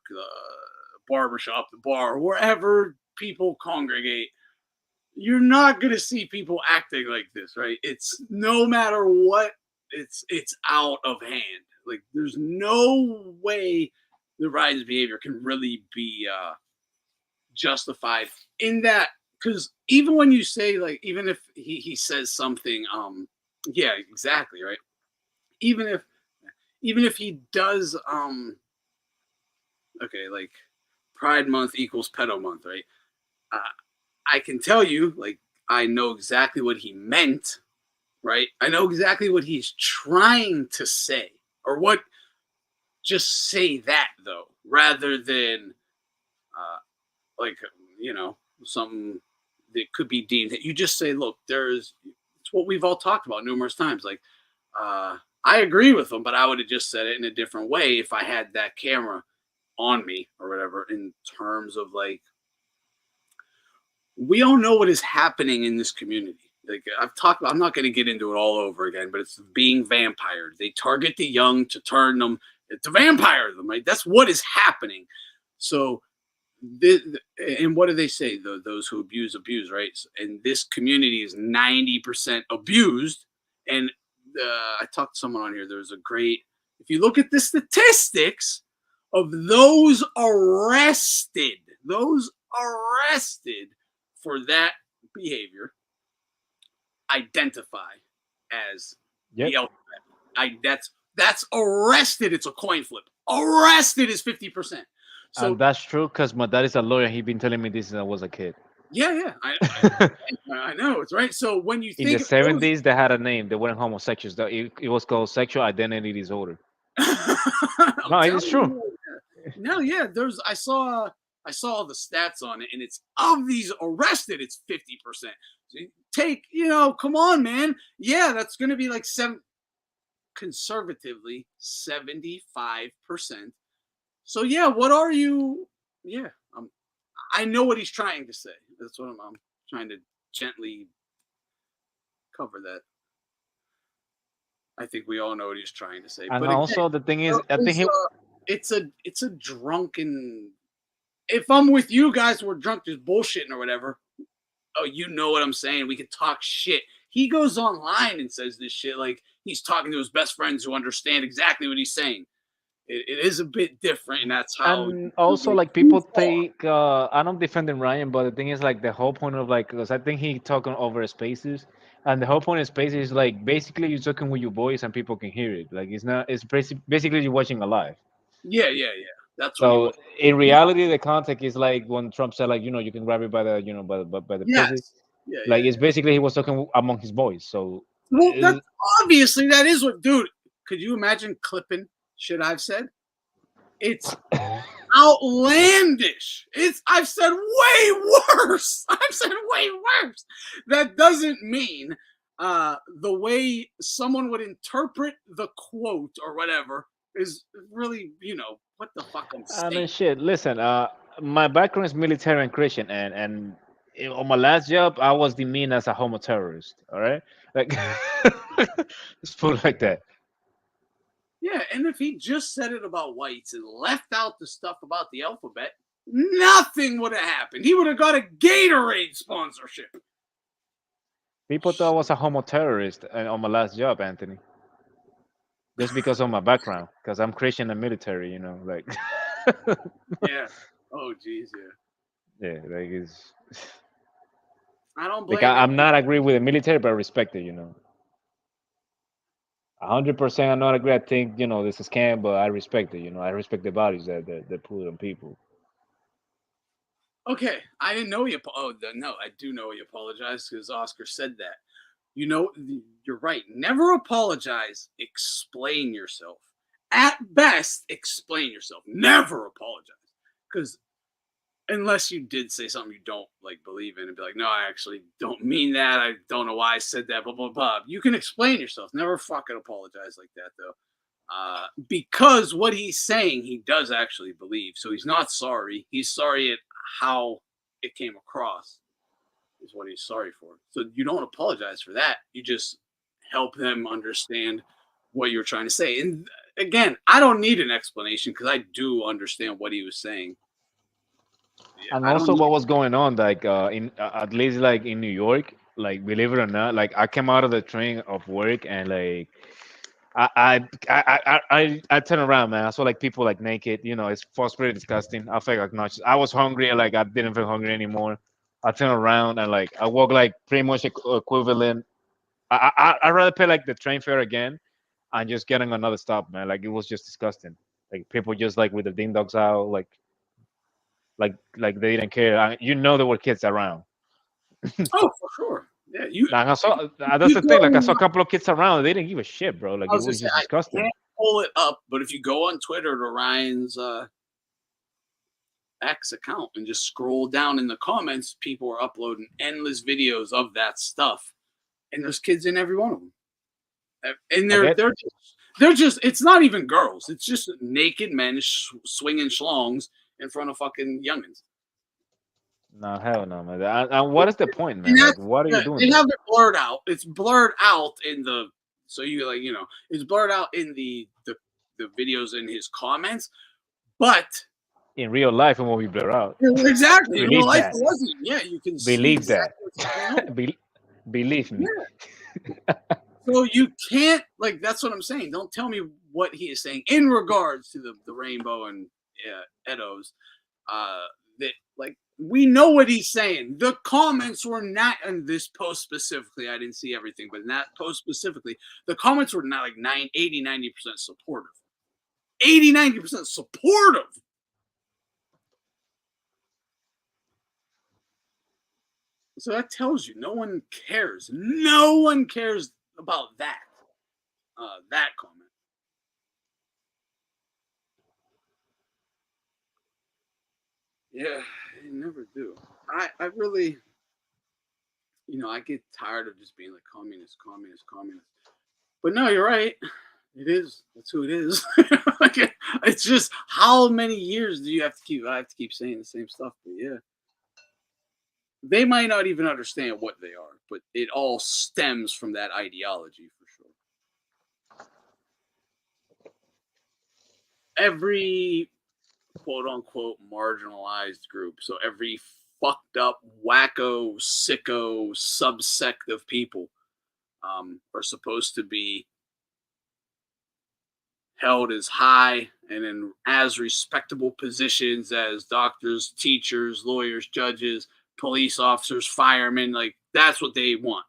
barbershop, the bar, wherever people congregate, you're not going to see people acting like this, right? It's no matter what, it's out of hand. Like, there's no way the Ryan's behavior can really be justified in that, because even when you say, like, even if he says something, yeah, exactly, right? Even if he does, okay, like, Pride Month equals pedo month, right? I can tell you, like, I know exactly what he meant, right? I know exactly what he's trying to say, or what. Just say that, though, rather than like, something that could be deemed that you just say, look, it's what we've all talked about numerous times. Like, I agree with them, but I would have just said it in a different way if I had that camera on me or whatever, in terms of, like, we all know what is happening in this community. Like, I'm not going to get into it all over again, but it's being vampired. They target the young to turn them, to vampire them, right? That's what is happening. So, and what do they say? Those who abuse, right? And this community is 90% abused. And I talked to someone on here. There's a great, if you look at the statistics of those arrested for that behavior, identify as the alphabet. That's arrested. It's a coin flip. Arrested is 50%. So, and that's true because my dad is a lawyer. He's been telling me this since I was a kid. Yeah. I know, it's right. So when you think in the 70s, they had a name. They weren't homosexuals. It was called sexual identity disorder. No, it's true. No, yeah. I saw the stats on it, and it's of these arrested, it's 50%. So take, come on, man. Yeah, that's going to be like conservatively 75%. So yeah, what are you? Yeah, I know what he's trying to say. That's what I'm trying to gently cover that. I think we all know what he's trying to say. And but also, the thing is, I think it's a drunken. If I'm with you guys, we're drunk, just bullshitting or whatever. Oh, you know what I'm saying? We could talk shit. He goes online and says this shit like he's talking to his best friends who understand exactly what he's saying. It is a bit different, and that's how. And also, like, people think I'm not defending Ryan, but the thing is, like, the whole point of, like, because I think he talking over spaces, and the whole point of spaces is, like, basically you're talking with your voice and people can hear it. Like, it's basically you're watching a live. Yeah. That's so in reality, the context is like when Trump said, like, you can grab it by the by the pussy. Yeah, like, it's basically he was talking among his boys. So, well, that's obviously that is what, dude. Could you imagine clipping shit I've said? It's outlandish. I've said way worse. That doesn't mean the way someone would interpret the quote or whatever is really, what the fuck I'm saying. I mean, shit. Listen, my background is military and Christian, and on my last job, I was demeaned as a homo terrorist. All right, like, let's put it like that. Yeah, and if he just said it about whites and left out the stuff about the alphabet, nothing would have happened. He would have got a Gatorade sponsorship. People thought I was a homo terrorist on my last job, Anthony. Just because of my background, because I'm Christian and military, like. Yeah. Oh, geez, yeah. Yeah, like it's. I don't Like blame him. I'm not agree with the military, but I respect it. 100% I'm not agree. I think this is scam, but I respect it. I respect the values that put on people. Okay, I didn't know he. No, I do know he apologized because Oscar said that. You're right. Never apologize. Explain yourself. At best, explain yourself. Never apologize. Because unless you did say something you don't believe in and be like, no, I actually don't mean that. I don't know why I said that. Blah blah blah. You can explain yourself. Never fucking apologize like that though. Because what he's saying, he does actually believe. So he's not sorry. He's sorry at how it came across. Is what he's sorry for. So you don't apologize for that. You just help them understand what you're trying to say. And again, I don't need an explanation because I do understand what he was saying. And I don't also need what was going on, like in at least like in New York, like believe it or not, like I came out of the train of work and like I turned around, man. I saw like people like naked. It was pretty disgusting. I felt like nauseous. I was hungry and like I didn't feel hungry anymore. I turned around and like I walk like pretty much equivalent. I'd rather pay like the train fare again and just getting another stop, man. Like it was just disgusting. Like people just like with the ding dogs out, like they didn't care. There were kids around. Oh, for sure. Yeah, Like I saw that's you the thing. Like I go. saw a couple of kids around. They didn't give a shit, bro. Like I it was gonna was say just I disgusting. can't pull it up, but if you go on Twitter to Ryan's X account and just scroll down in the comments, people are uploading endless videos of that stuff, and there's kids in every one of them. And they're just it's not even girls. It's just naked men swinging schlongs in front of fucking youngins. No, hell no, man. And what is the point, And man? Like, what are you doing they there? have it blurred out. It's blurred out in the so you it's blurred out in the videos in his comments, but In real life, it won't be blurred out. exactly in real Believe life that. it wasn't. Yeah, you can see Believe exactly that. what's going on. Believe me. Yeah. So you can't that's what I'm saying. Don't tell me what he is saying in regards to the rainbow and Edos. That we know what he's saying. The comments were not in this post specifically. I didn't see everything, but in that post specifically, the comments were not 80-90% supportive. 80-90% supportive. So that tells you no one cares. No one cares about that. That comment. Yeah, they never do. I really, I get tired of just being like communist, communist, communist. But no, you're right. It is. That's who it is. It's just how many years do you have to keep? I have to keep saying the same stuff. But yeah, they might not even understand what they are, but it all stems from that ideology for sure. Every quote unquote marginalized group, so every fucked up, wacko, sicko subsect of people are supposed to be held as high and in as respectable positions as doctors, teachers, lawyers, judges, police officers, firemen. Like that's what they want.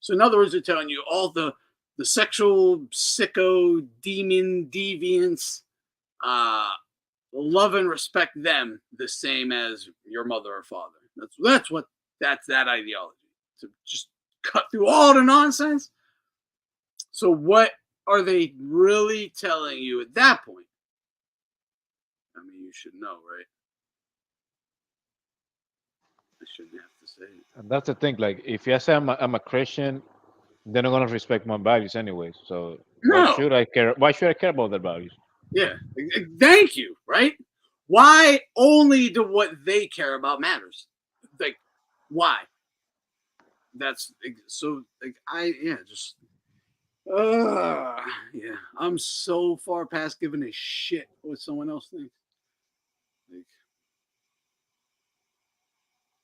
So in other words, they're telling you all the sexual sicko demon deviants love and respect them the same as your mother or father. That's that ideology. To just cut through all the nonsense. So what are they really telling you at that point? I mean, you should know, right? I shouldn't have to say it. And that's the thing. Like, if you say I'm a Christian, they're not gonna respect my values anyway. So why No. should I care? Why should I care about their values? Yeah. Thank you. Right? Why only do what they care about matters? Like, why? That's so. Just. Yeah. I'm so far past giving a shit what someone else thinks. Like,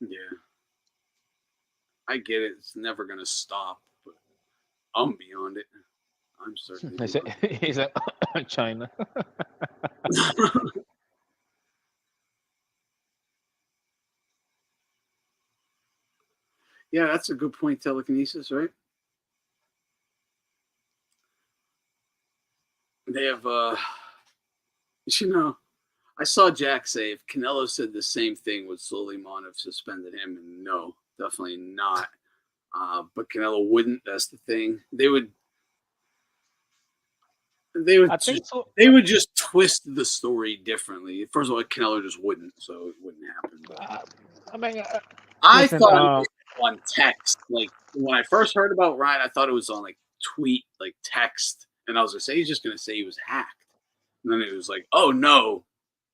yeah. I get it. It's never gonna stop, but I'm beyond it. I'm certainly beyond it. He's like China. Yeah, that's a good point. Telekinesis, right? They have, you know, I saw Jack say if Canelo said the same thing, would Suleiman have suspended him? And no, definitely not. But Canelo wouldn't. That's the thing. They would. They would. I think so. They would just twist the story differently. First of all, Canelo just wouldn't, so it wouldn't happen. But I mean, I listen, thought it was on text. Like when I first heard about Ryan, I thought it was on like tweet, like text, and I was gonna say he's just gonna say he was hacked. And then it was like, oh no,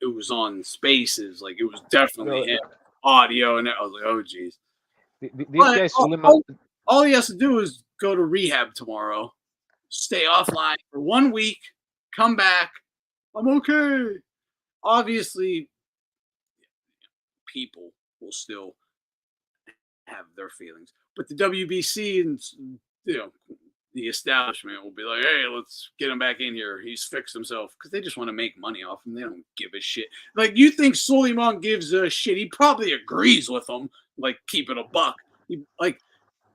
it was on Spaces. Like it was definitely him, audio, and I was like, oh geez. this But guy Suleiman. all he has to do is go to rehab tomorrow, stay offline for 1 week, come back. I'm okay. Obviously, people will still have their feelings, but the WBC and the establishment will be like, hey, let's get him back in here. He's fixed himself because they just want to make money off him. They don't give a shit. Like, you think Suleiman gives a shit? He probably agrees with them. Like, keep it a buck.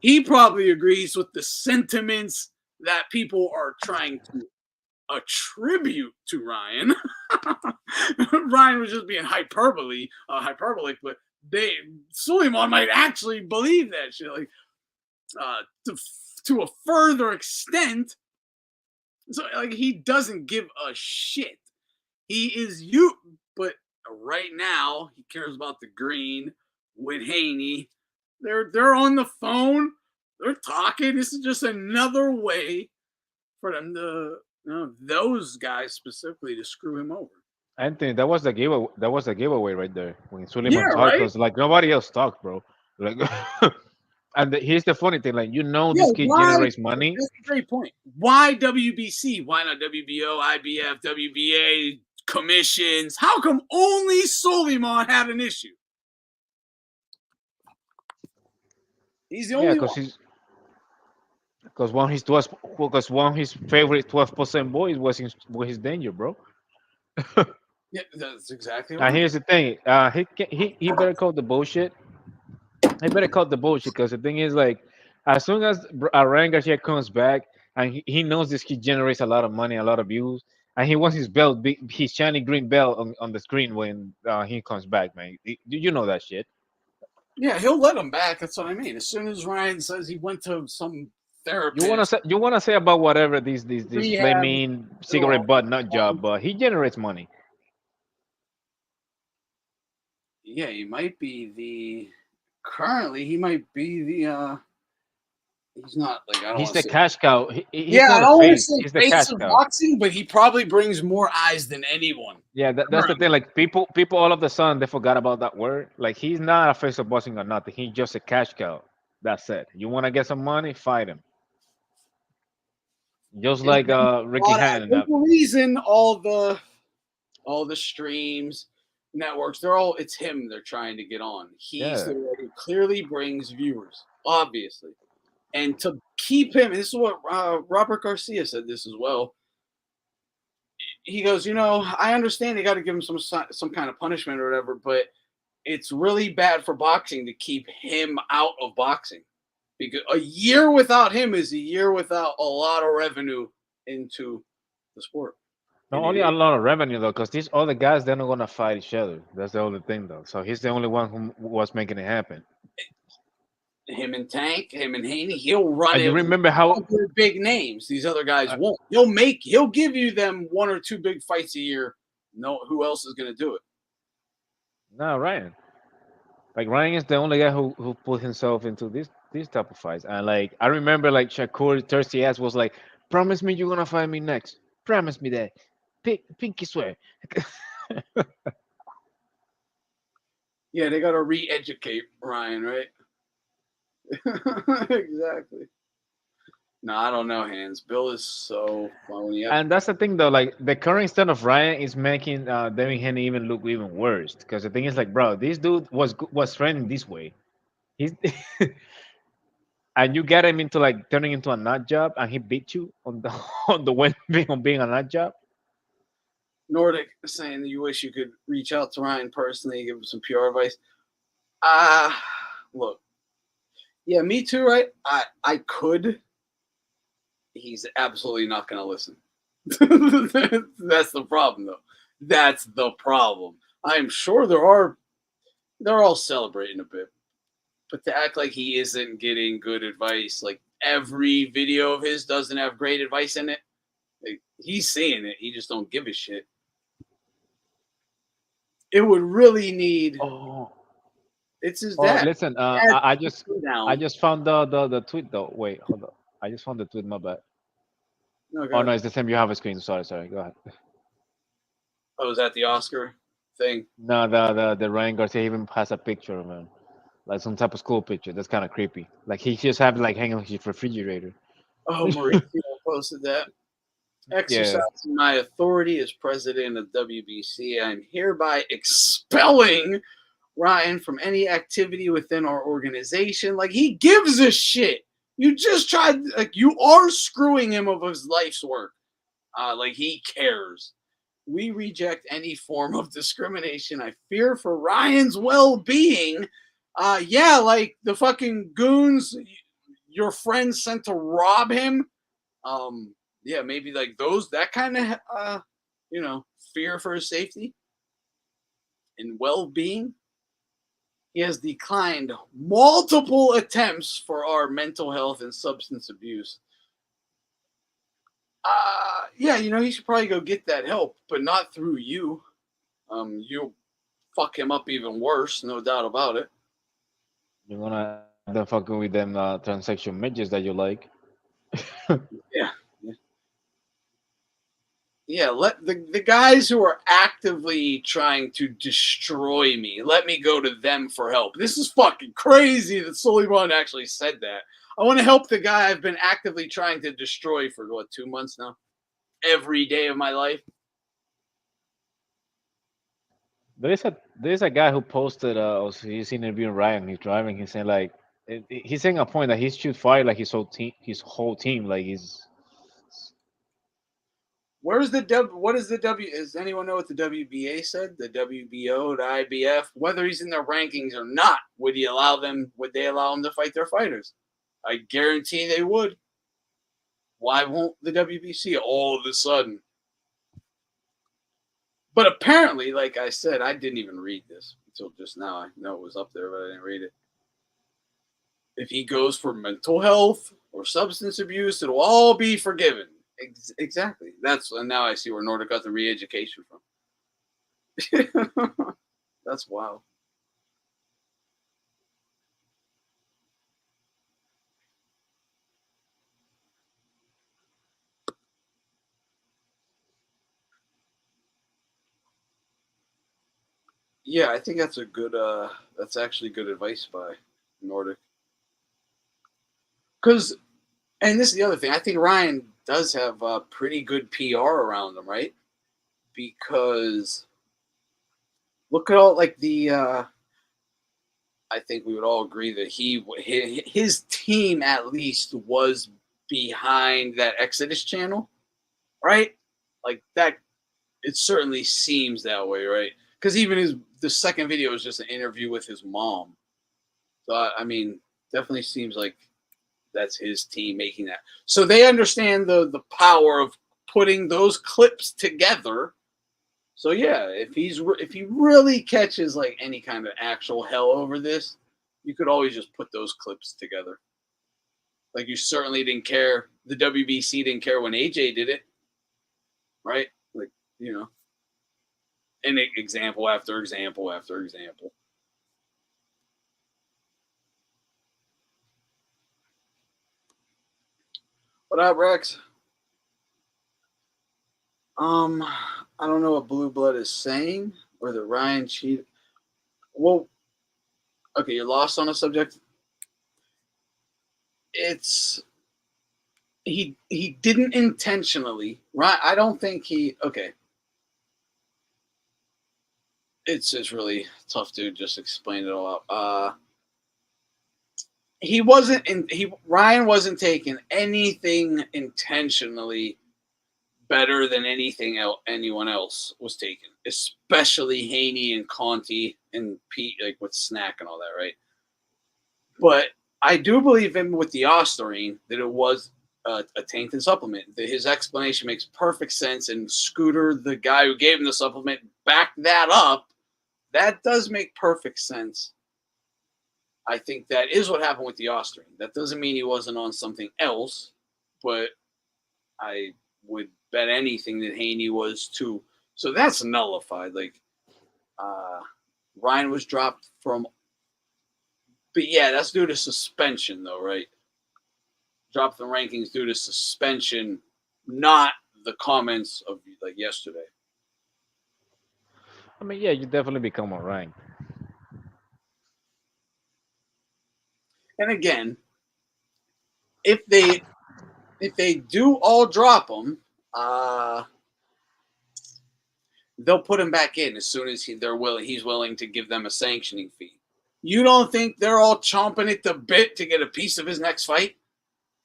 He probably agrees with the sentiments that people are trying to attribute to Ryan. Ryan was just being hyperbolic, but Suleiman might actually believe that shit. Like, to a further extent, so like he doesn't give a shit. He is you, but right now he cares about the green with Haney. They're on the phone. They're talking. This is just another way for them to, those guys specifically, to screw him over. Anthony, that was the giveaway. That was the giveaway right there when Suleiman Yeah, talked. right? Because like nobody else talked, bro. Like, and here's the funny thing: like Yeah, this kid generates money. That's a great point. Why WBC? Why not WBO, IBF, WBA, commissions? How come only Suleiman had an issue? He's the only one. Because one of his favorite 12% boys was his danger, bro. Yeah, that's exactly Now right. here's the thing: he better cut the bullshit. He better cut the bullshit because the thing is, like, as soon as Ryan Garcia comes back and he knows this kid generates a lot of money, a lot of views, and he wants his belt, his shiny green belt on the screen when he comes back, man. You know that shit. Yeah, he'll let him back. That's what I mean. As soon as Ryan says he went to some therapist, You wanna say about whatever these rehab, flaming cigarette butt nut job, but he generates money. yeah, he might be the he's not like, I don't He's want the to say. cash cow. He's Yeah, I not a don't want to face. say He's the cash face of cow. boxing, but he probably brings more eyes than anyone. Yeah, that's the thing. Like people all of a sudden they forgot about that word. Like he's not a face of boxing or nothing. He's just a cash cow. That's it. You want to get some money, fight him. Just like Ricky Hatton. There's a reason all the streams, networks, it's him they're trying to get on. He's the one who clearly brings viewers, obviously. And to keep him, and this is what Robert Garcia said this as well. He goes, I understand they got to give him some kind of punishment or whatever, but it's really bad for boxing to keep him out of boxing, because a year without him is a year without a lot of revenue into the sport. Not only a lot of revenue though, because these other guys they're not gonna fight each other. That's the only thing though. So he's the only one who was making it happen. Him and Tank, him and Haney, he'll run And it. you remember how big names these other guys won't. He'll give you them 1 or 2 big fights a year. No, who else is going to do it? No, Ryan. Like Ryan is the only guy who put himself into these type of fights. And like I remember like Shakur thirsty ass was like, promise me you're gonna fight me next. Promise me that. Pinky swear. Yeah, they got to re-educate Ryan, right? Exactly. No, I don't know, Hands. Bill is so phony. And that's the thing though, like the current stand of Ryan is making Devin Haney even look even worse. Because the thing is like, bro, this dude was trending this way. He's and you get him into like turning into a nut job and he beat you on the on the way on being a nut job. Nordic saying that you wish you could reach out to Ryan personally, give him some PR advice. Look, Yeah, me too, right? I could. He's absolutely not going to listen. That's the problem, though. That's the problem. I'm sure they're all celebrating a bit, but to act like he isn't getting good advice, like every video of his doesn't have great advice in it. Like, he's saying it, he just don't give a shit. It would really need. Oh, It's his oh, dad. listen. Dad I put just him down. I just found the tweet though. Wait, hold on. I just found the tweet. My bad. No, Oh go no, ahead. it's the same. You have a screen. Sorry. Go ahead. Oh, was that the Oscar thing? No, the Ryan Garcia even has a picture of him, like some type of school picture. That's kind of creepy. Like he just have like hanging on his refrigerator. Oh, Mauricio posted that. Yeah. Exercising my authority as president of WBC, I'm hereby expelling Ryan from any activity within our organization. Like, he gives a shit. You just tried, like, you are screwing him of his life's work. Like, he cares. We reject any form of discrimination. I fear for Ryan's well-being. Yeah, like the fucking goons your friends sent to rob him. Yeah, maybe like that kind of fear for his safety and well-being. He has declined multiple attempts for our mental health and substance abuse. Yeah, he should probably go get that help, but not through you. You'll fuck him up even worse, no doubt about it. You're gonna end up fucking with them transsexual midgets that you like. Yeah. Yeah, let the guys who are actively trying to destroy me, let me go to them for help. This is fucking crazy that Suleiman actually said that. I want to help the guy I've been actively trying to destroy for 2 months now? Every day of my life. There's a guy who posted he's interviewing Ryan. He's driving. He's saying like he's saying a point that he should fire like his whole team. Like he's Where's the what is the does anyone know what the WBA said? The WBO, the IBF, whether he's in their rankings or not, would they allow him to fight their fighters? I guarantee they would. Why won't the WBC all of a sudden? But apparently, like I said, I didn't even read this until just now. I know it was up there, but I didn't read it. If he goes for mental health or substance abuse, it'll all be forgiven. Exactly. And now I see where Nordic got the re-education from. That's wild. Yeah, I think that's that's actually good advice by Nordic. And this is the other thing. I think Ryan does have pretty good PR around him, right? Because look at all like I think we would all agree that his team at least was behind that Exodus channel, right? Like that, it certainly seems that way, right? Because even the second video is just an interview with his mom. So I mean, definitely seems like that's his team making that. So they understand the power of putting those clips together. So yeah, if he really catches like any kind of actual hell over this, you could always just put those clips together. Like you certainly didn't care. The WBC didn't care when AJ did it, right? Like an example after example after example. What up, Rex? I don't know what Blue Blood is saying, or that Ryan cheated. Well, okay, you're lost on a subject. It's he didn't intentionally, right? I don't think he. Okay, it's just really tough to just explain it all out. He wasn't in. Ryan wasn't taking anything intentionally better than anyone else was taken, especially Haney and Conti and Pete, like with Snack and all that, right? But I do believe him with the Ostarine that it was a tainted supplement. His explanation makes perfect sense, and Scooter, the guy who gave him the supplement, backed that up. That does make perfect sense. I think that is what happened with the Ostarine. That doesn't mean he wasn't on something else, but I would bet anything that Haney was too. So that's nullified. Like Ryan was dropped from, but yeah, that's due to suspension, though, right? Dropped the rankings due to suspension, not the comments of like yesterday. I mean, yeah, you definitely become a rank. And again, if they do all drop him, they'll put him back in as soon as he's willing to give them a sanctioning fee. You don't think they're all chomping at the bit to get a piece of his next fight?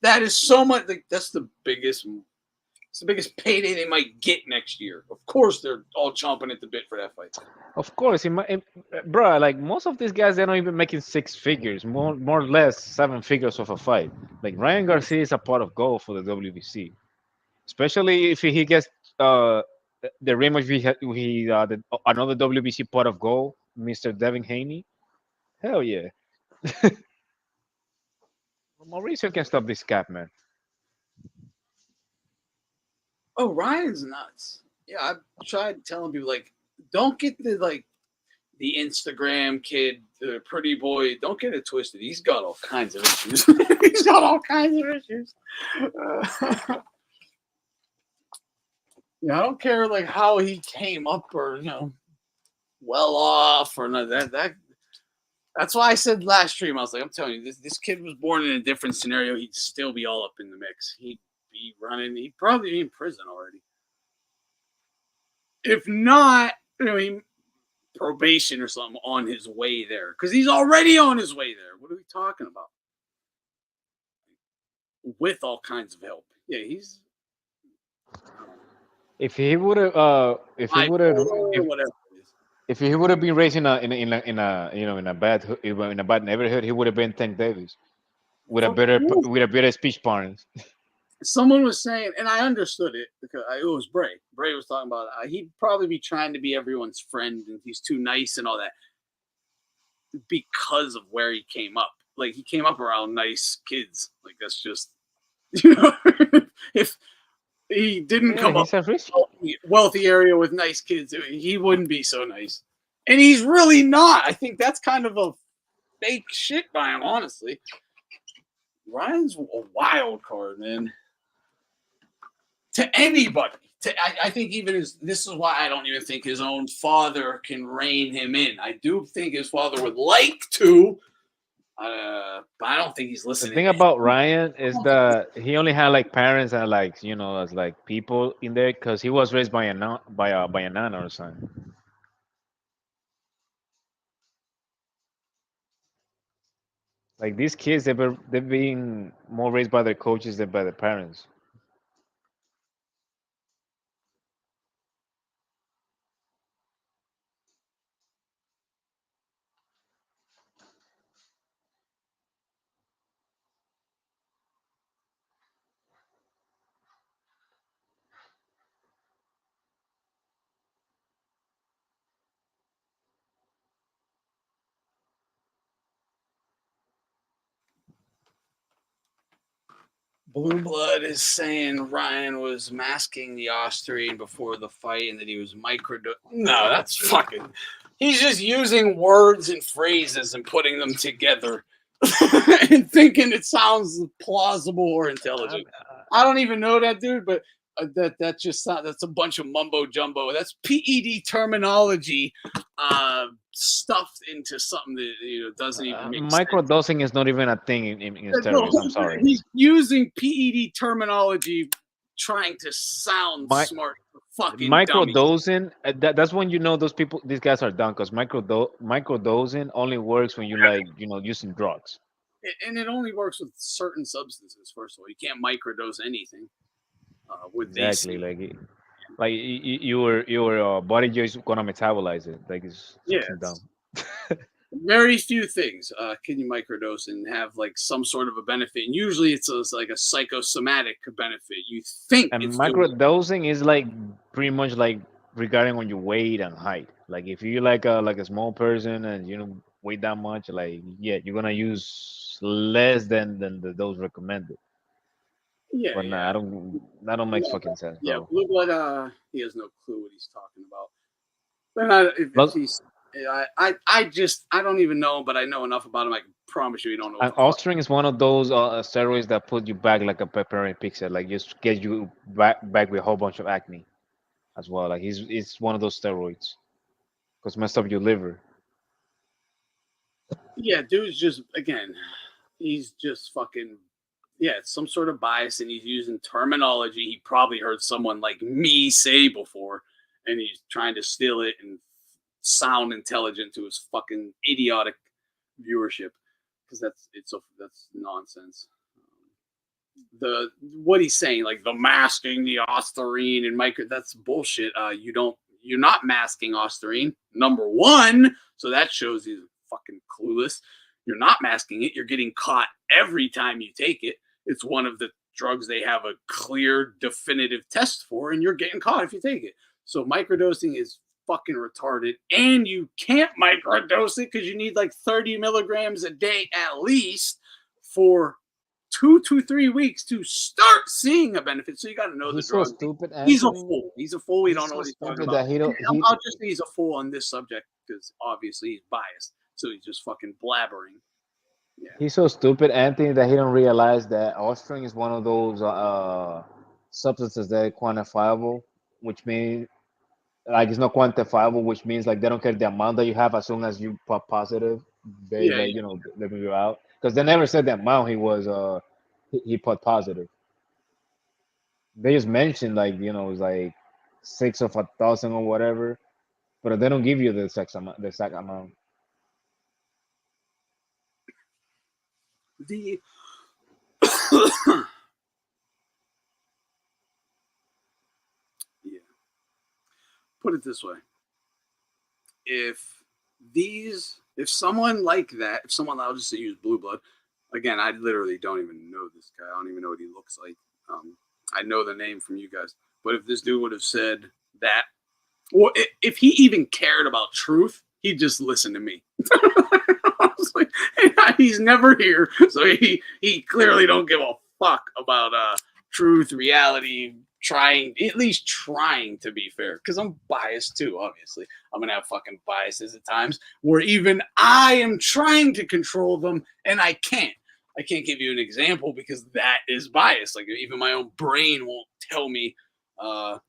That is so much. Like, that's the biggest payday they might get next year. Of course, they're all chomping at the bit for that fight. Of course, bro. Like most of these guys, they're not even making six figures, more or less 7 figures of a fight. Like Ryan Garcia is a pot of gold for the WBC, especially if he gets the rematch. Another WBC pot of gold, Mr. Devin Haney. Hell yeah. Mauricio can stop this cap, man. Oh, Ryan's nuts. Yeah, I've tried telling people, like, don't get the Instagram kid, the pretty boy. Don't get it twisted. He's got all kinds of issues. He's got all kinds of issues. Yeah, I don't care like how he came up or well off or none of that. That's why I said last stream, I was like, I'm telling you, this kid was born in a different scenario. He'd still be all up in the mix. He'd be running. He'd probably be in prison already. If not, probation or something on his way there. Because he's already on his way there. What are we talking about? With all kinds of help. Yeah, he's... If he would have, if he would have, if he would have been raised in a bad neighborhood, he would have been Tank Davis with a better speech partners. Someone was saying, and I understood it because it was Bray. Bray was talking about he'd probably be trying to be everyone's friend, and he's too nice and all that because of where he came up. Like he came up around nice kids. Like that's just if he didn't come up in a wealthy area with nice kids, he wouldn't be so nice. And he's really not. I think that's kind of a fake shit by him, honestly. Ryan's a wild card, man. To anybody. I think even this is why I don't even think his own father can rein him in. I do think his father would like to, but I don't think he's listening. The thing about Ryan is that he only had like parents and like as like people in there because he was raised by a nana or something. Like these kids, they're being more raised by their coaches than by their parents. Blue Blood is saying Ryan was masking the Austrian before the fight and that he was No, that's fucking... He's just using words and phrases and putting them together and thinking it sounds plausible or intelligent. I don't even know that dude, but that's a bunch of mumbo jumbo. That's PED terminology stuffed into something that doesn't even make microdosing sense. Is not even a thing in steroids. I'm sorry. He's using PED terminology, trying to sound smart. Fucking microdosing. That's when these guys are done because microdosing only works when you using drugs. And it only works with certain substances. First of all, you can't microdose anything. With exactly like your body just gonna metabolize it. Like it's fucking dumb. very few things can you microdose and have like some sort of a benefit. And usually it's like a psychosomatic benefit. You think And it's doing microdosing is like pretty much like regarding on your weight and height. Like if you're like a small person and you know weigh that much, like yeah, you're gonna use less than the dose recommended. yeah, But nah, yeah. that don't make Yeah, fucking sense, yeah, bro. blue blood. He has no clue what he's talking about. But not, if Plus, he's, I don't even know, but I know enough about him. I can promise you, he don't know what and the fuck. Ostring is one of those steroids that put you back like a pepperoni pizza, like just get you back with a whole bunch of acne as well. Like it's one of those steroids because messed up your liver. Yeah, dude's just again, he's just fucking. Yeah, it's some sort of bias, and he's using terminology he probably heard someone like me say before, and he's trying to steal it and sound intelligent to his fucking idiotic viewership, because that's nonsense. The what he's saying, like the masking, the ostarine and micro, that's bullshit. You're not masking ostarine, number one, so that shows he's fucking clueless. You're not masking it, you're getting caught every time you take it. It's one of the drugs they have a clear definitive test for, and you're getting caught if you take it. So microdosing is fucking retarded, and you can't microdose it because you need like 30 milligrams a day at least for 2 to 3 weeks to start seeing a benefit. So you got to know the He's so drug. stupid, He's a Anthony. fool. He's a fool. We He's don't know so what he's talking stupid about. that he don't he I'll just say he's a fool on this subject because obviously he's biased. So he's just fucking blabbering. Yeah. he's so stupid, Anthony, that he don't realize that Ostring is one of those substances that are quantifiable, which means like it's not quantifiable, which means like they don't care the amount that you have as long as you pop positive, they Yeah. like you know they move you out because they never said the amount he was he put positive. They just mentioned like you know it was like 6 of 1,000 or whatever, but they don't give you the exact amount. The yeah. Put it this way. If someone like that, if someone, I'll just use blue blood again, I literally don't even know this guy. I don't even know what he looks like. I know the name from you guys, but if this dude would have said that, or if he even cared about truth, he'd just listen to me. I was like, he's never here, so he clearly don't give a fuck about truth, reality, trying, at least trying to be fair, because I'm biased too, obviously. I'm gonna have fucking biases at times where even I am trying to control them and I can't. I can't give you an example because that is bias. Like even my own brain won't tell me I'm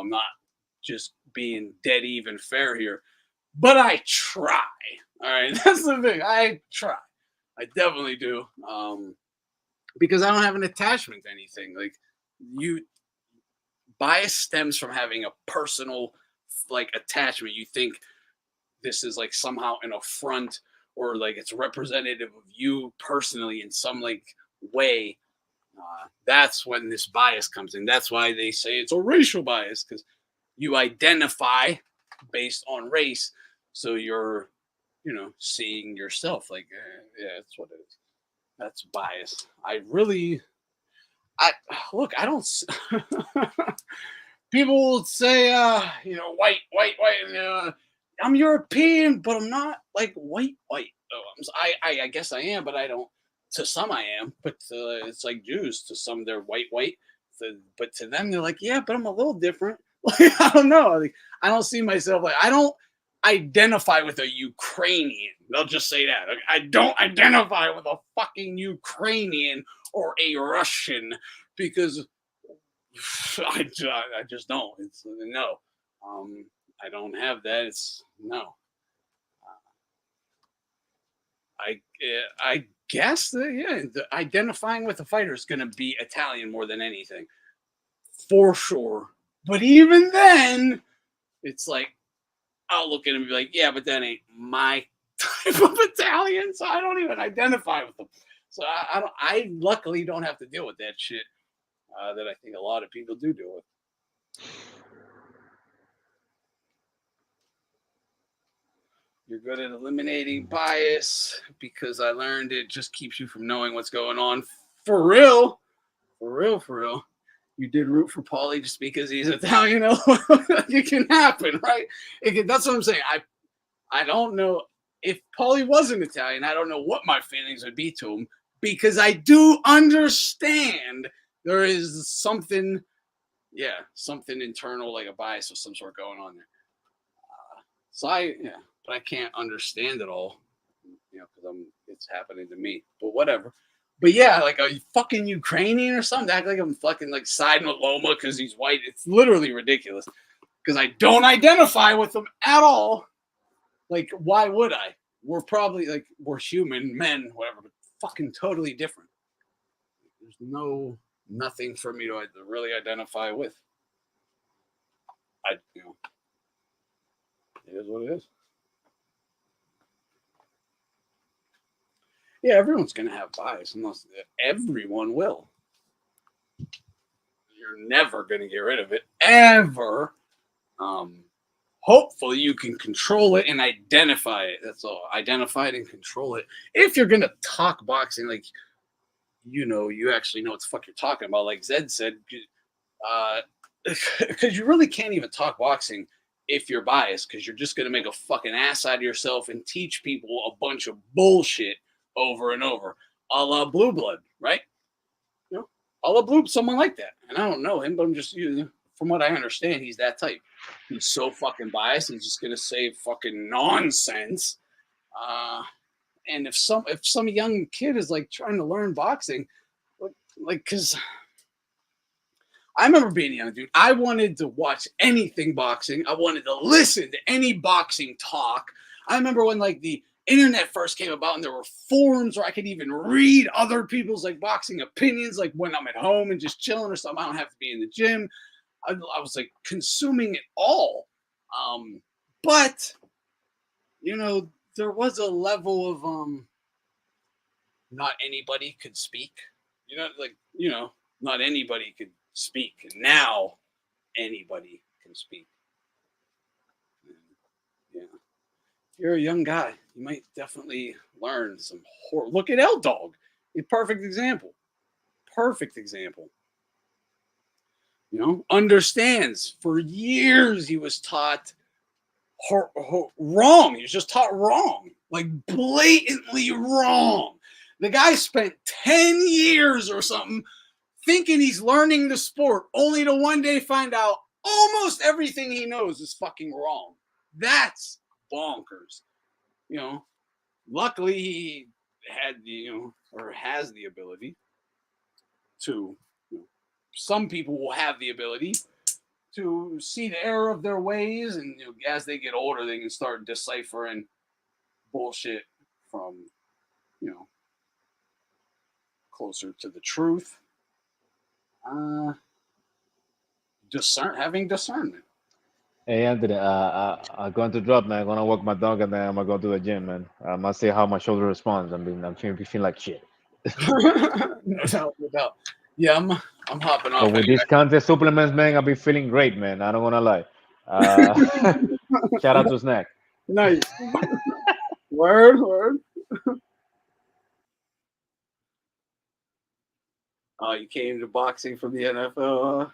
not just being dead even fair here. But I try. All right. That's the thing. I try. I definitely do. Because I don't have an attachment to anything. Like you bias stems from having a personal like attachment. You think this is like somehow an affront or like it's representative of you personally in some like way. That's when this bias comes in. That's why they say it's a racial bias because you identify based on race. So you're, seeing yourself like, yeah, that's what it is. That's bias. I look, I don't, people would say, white. I'm European, but I'm not like white. I guess I am, but I don't. To some, I am, but it's like Jews. To some, they're white. But to them, they're like, yeah, but I'm a little different. Like, I don't know. Like, I don't see myself like I don't identify with a Ukrainian. They'll just say that. Like, I don't identify with a fucking Ukrainian or a Russian because I just don't. It's no. I don't have that. It's no. I guess that identifying with a fighter is going to be Italian more than anything, for sure. But even then, it's like I'll look at him and be like, yeah, but that ain't my type of Italian, so I don't even identify with them. So I don't. I luckily don't have to deal with that shit that I think a lot of people do deal with. You're good at eliminating bias because I learned it just keeps you from knowing what's going on. For real. For real, for real. You did root for Paulie just because he's Italian. It can happen, right? That's what I'm saying. I don't know if Paulie wasn't Italian. I don't know what my feelings would be to him because I do understand there is something, something internal, like a bias of some sort going on there. But I can't understand it all, because it's happening to me. But whatever. But yeah, like a fucking Ukrainian or something, act like I'm fucking like siding with Loma because he's white. It's literally ridiculous. Because I don't identify with him at all. Like, why would I? We're probably like we're human men, whatever, but fucking totally different. There's nothing for me to really identify with. It is what it is. Yeah, everyone's going to have bias, unless everyone will. You're never going to get rid of it, ever. Hopefully you can control it and identify it. That's all. Identify it and control it. If you're going to talk boxing, like, you actually know what the fuck you're talking about. Like Zed said, because you really can't even talk boxing if you're biased, because you're just going to make a fucking ass out of yourself and teach people a bunch of bullshit over and over, a la Blue Blood, right? A la Blue, someone like that. And I don't know him, but I'm just, from what I understand, he's that type. He's so fucking biased, he's just gonna say fucking nonsense. And if some young kid is like trying to learn boxing, like, because I remember being a young dude, I wanted to watch anything boxing. I wanted to listen to any boxing talk. I remember when like the internet first came about and there were forums where I could even read other people's like boxing opinions, like when I'm at home and just chilling or something. I don't have to be in the gym. I was like consuming it all. But there was a level of not anybody could speak. Not anybody could speak. And now anybody can speak. Yeah. If you're a young guy, you might definitely learn some horror. Look at L Dog. A perfect example. Perfect example. Understands for years he was taught wrong. He was just taught wrong, like blatantly wrong. The guy spent 10 years or something thinking he's learning the sport, only to one day find out almost everything he knows is fucking wrong. That's bonkers. Luckily he had or has the ability to, some people will have the ability to see the error of their ways, and as they get older, they can start deciphering bullshit from closer to the truth. Having discernment. Hey Anthony, I'm going to drop, man. I'm gonna walk my dog and then I'm gonna go to the gym, man. I must see how my shoulder responds. I'm feeling like shit. No doubt. Yeah, I'm hopping off. But with these contest supplements, man, I'll be feeling great, man. I don't wanna lie. Shout out to Snack. Nice. Word. Oh, you came to boxing from the NFL.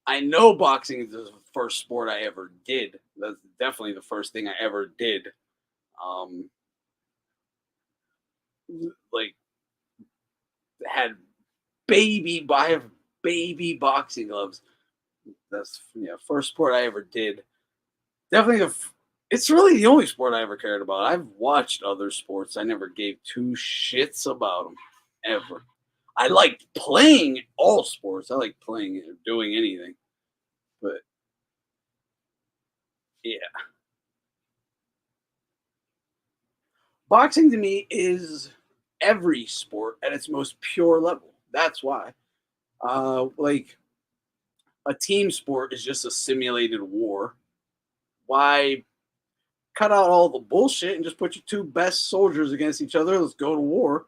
I know boxing is the first sport I ever did. That's definitely the first thing I ever did. Like had baby boxing gloves. That's first sport I ever did. Definitely it's really the only sport I ever cared about. I've watched other sports. I never gave two shits about them ever. I liked playing all sports. I like playing or doing anything. But yeah. Boxing to me is every sport at its most pure level. That's why. Like a team sport is just a simulated war. Why cut out all the bullshit and just put your two best soldiers against each other? Let's go to war.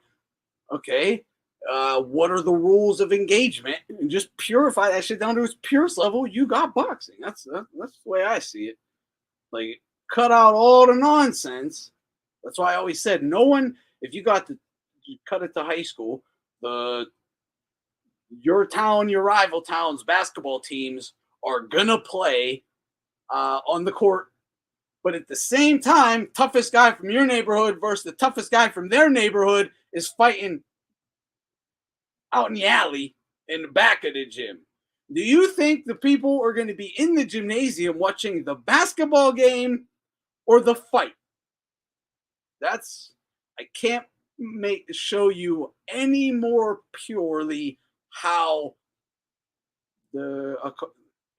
Okay. What are the rules of engagement? And just purify that shit down to its purest level. You got boxing. That's the way I see it. Like, cut out all the nonsense. That's why I always said, no one, if you cut it to high school, your town, your rival town's basketball teams are gonna play on the court, but at the same time, toughest guy from your neighborhood versus the toughest guy from their neighborhood is fighting out in the alley in the back of the gym. Do you think the people are going to be in the gymnasium watching the basketball game or the fight? I can't show you any more purely how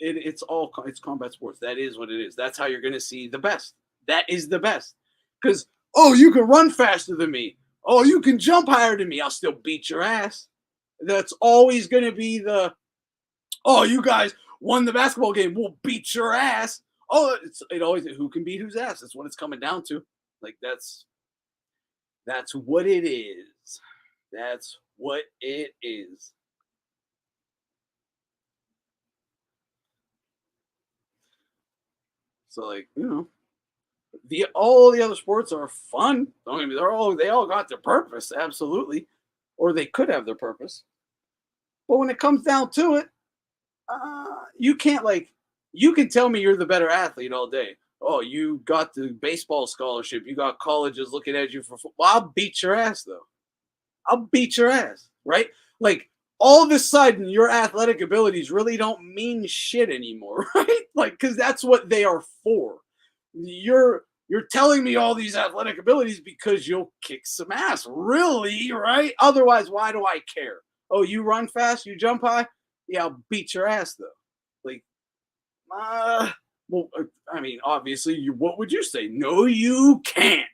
it's combat sports. That is what it is. That's how you're going to see the best. That is the best. Because, you can run faster than me. Oh, you can jump higher than me. I'll still beat your ass. That's always going to be you guys won the basketball game. We'll beat your ass. It always, who can beat whose ass? That's what it's coming down to. Like, that's what it is. That's what it is. So, like, all the other sports are fun. Don't get me, they all got their purpose, absolutely, or they could have their purpose. But when it comes down to it, you can't, you can tell me you're the better athlete all day. Oh, you got the baseball scholarship. You got colleges looking at you for football. I'll beat your ass, though. I'll beat your ass, right? Like, all of a sudden, your athletic abilities really don't mean shit anymore, right? Like, because that's what they are for. You're telling me all these athletic abilities because you'll kick some ass, really, right? Otherwise, why do I care? Oh, you run fast, you jump high? Yeah, I'll beat your ass, though. Like, obviously, what would you say? No, you can't.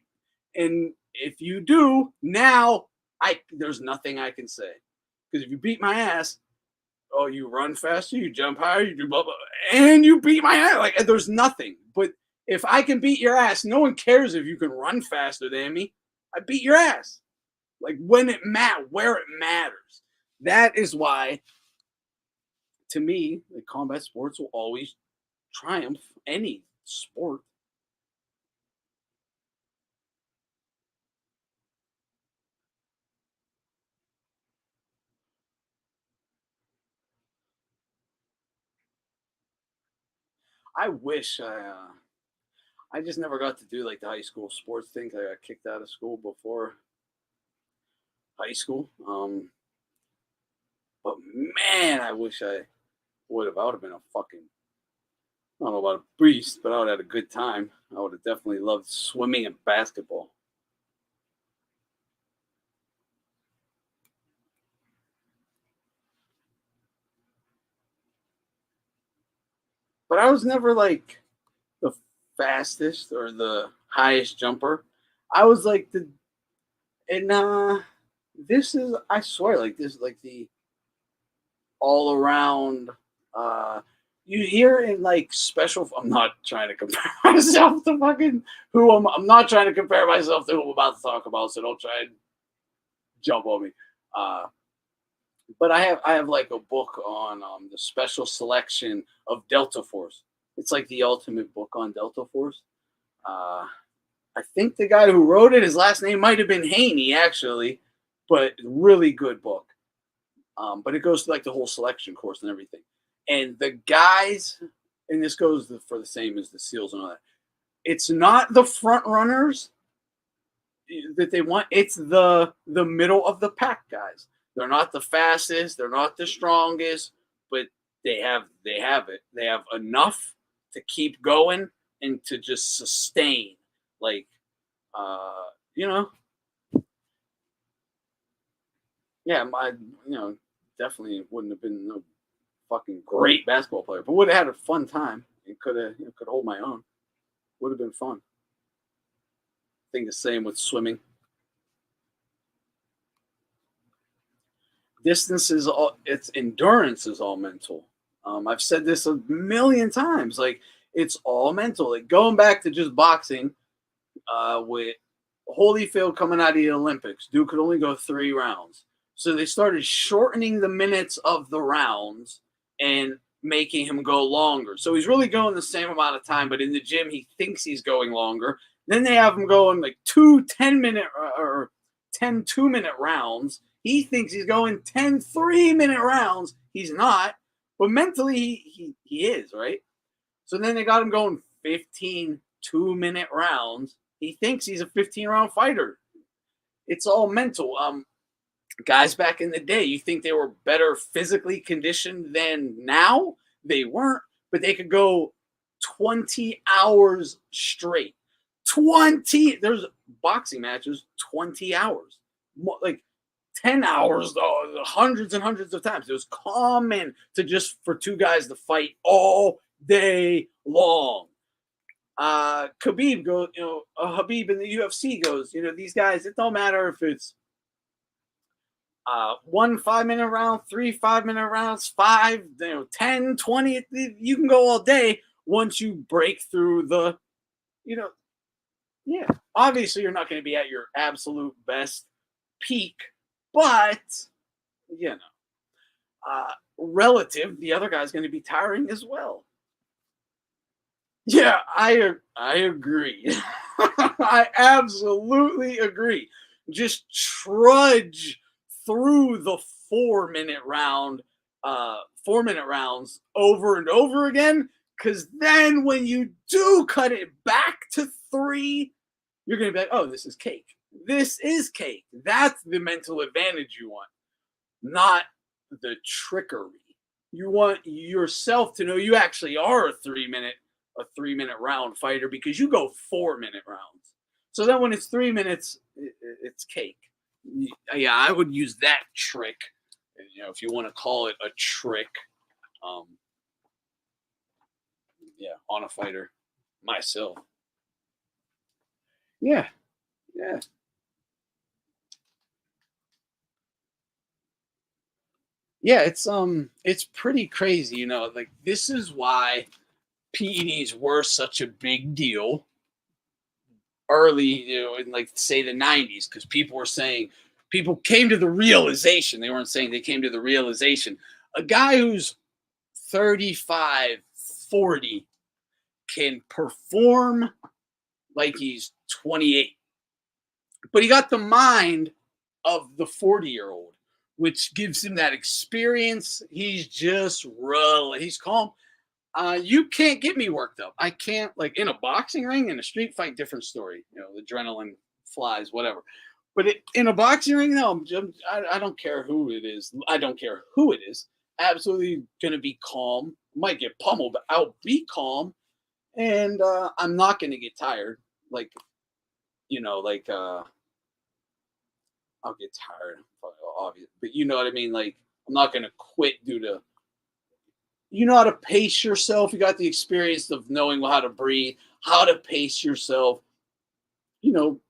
And if you do, now there's nothing I can say. Because if you beat my ass, you run faster, you jump higher, you do blah, blah, and you beat my ass. Like, there's nothing. But if I can beat your ass, no one cares if you can run faster than me. I beat your ass. Like, where it matters. That is why, to me, the combat sports will always triumph any sport. I wish I just never got to do, like, the high school sports thing. I got kicked out of school before high school. But man, I wish I would have. I would have been a fucking, I don't know about a beast, but I would have had a good time. I would have definitely loved swimming and basketball. But I was never, like, the fastest or the highest jumper. I was like this is, I swear, like, this is like the all around, you hear in, like, special, I'm not trying to compare myself to fucking I'm not trying to compare myself to who I'm about to talk about, so don't try and jump on me. But I have like a book on the special selection of Delta Force. It's like the ultimate book on Delta Force. I think the guy who wrote it, his last name might have been Haney, actually, but really good book. But it goes to, like, the whole selection course and everything. And the guys, and this goes for the same as the SEALs and all that, it's not the front runners that they want. It's the middle of the pack guys. They're not the fastest. They're not the strongest, but they have it. They have enough to keep going and to just sustain. Like, yeah, definitely wouldn't have been no fucking great basketball player, but would have had a fun time. It could hold my own. Would have been fun. I think the same with swimming. Distance is it's endurance is all mental. I've said this a million times. Like, it's all mental. Like, going back to just boxing, with Holyfield coming out of the Olympics, dude could only go 3 rounds. So they started shortening the minutes of the rounds and making him go longer. So he's really going the same amount of time, but in the gym, he thinks he's going longer. Then they have him going like 10-minute or 10 2-minute rounds. He thinks he's going 10 3-minute rounds. He's not, but mentally he is, right? So then they got him going 15 2-minute rounds. He thinks he's a 15-round fighter. It's all mental. Guys back in the day, you think they were better physically conditioned than now? They weren't, but they could go 20 hours straight. 20, there's boxing matches, 20 hours. Like 10 hours, though, hundreds and hundreds of times. It was common to just for two guys to fight all day long. Khabib goes, Habib in the UFC goes, these guys, it don't matter if it's 1 5-minute round, 3 5-minute rounds, 5, 10, 20. You can go all day once you break through the, yeah. Obviously, you're not going to be at your absolute best peak, but, relative, the other guy's going to be tiring as well. Yeah, I agree. I absolutely agree. Just trudge through the 4-minute round, 4-minute rounds over and over again, because then when you do cut it back to 3, you're going to be like, oh, this is cake. This is cake. That's the mental advantage you want, not the trickery. You want yourself to know you actually are a 3-minute round fighter because you go 4-minute rounds. So then when it's 3 minutes, it's cake. Yeah, I would use that trick, if you want to call it a trick, on a fighter myself. Yeah. Yeah, it's pretty crazy, like this is why PEDs were such a big deal early, in like say the 90s, because people came to the realization. They weren't saying, they came to the realization. A guy who's 35, 40 can perform like he's 28. But he got the mind of the 40-year-old, which gives him that experience. He's just he's calm. You can't get me worked up. I can't, like in a boxing ring, in a street fight, different story. The adrenaline flies, whatever. But in a boxing ring, no, I don't care who it is. I don't care who it is. Absolutely going to be calm. Might get pummeled, but I'll be calm. And I'm not going to get tired. I'll get tired, obviously. But you know what I mean? Like, I'm not going to quit due to, how to pace yourself. You got the experience of knowing how to breathe, how to pace yourself,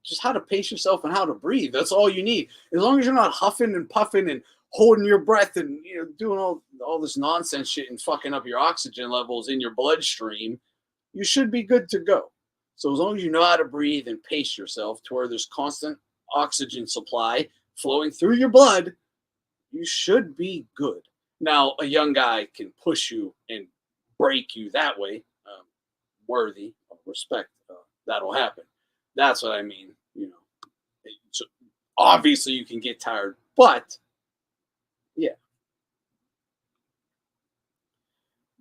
just how to pace yourself and how to breathe. That's all you need. As long as you're not huffing and puffing and holding your breath and, doing all this nonsense shit and fucking up your oxygen levels in your bloodstream, you should be good to go. So as long as you know how to breathe and pace yourself to where there's constant oxygen supply flowing through your blood, you should be good. Now, a young guy can push you and break you that way, worthy of respect. That'll happen. That's what I mean. So obviously you can get tired, but yeah,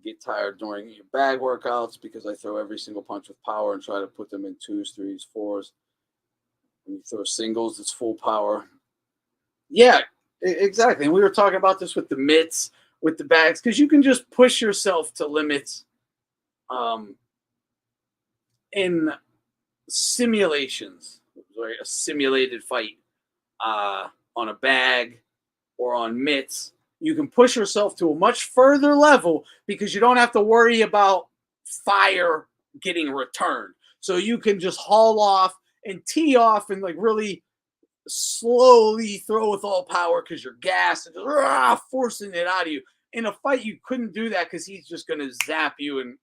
get tired during your bag workouts because I throw every single punch with power and try to put them in 2s, 3s, 4s. When you throw singles, it's full power. Yeah, exactly. And we were talking about this with the mitts, with the bags, because you can just push yourself to limits in simulations, right? A simulated fight on a bag or on mitts. You can push yourself to a much further level because you don't have to worry about fire getting returned. So you can just haul off and tee off and like really slowly throw with all power because you're gassed and just forcing it out of you. In a fight, you couldn't do that because he's just going to zap you and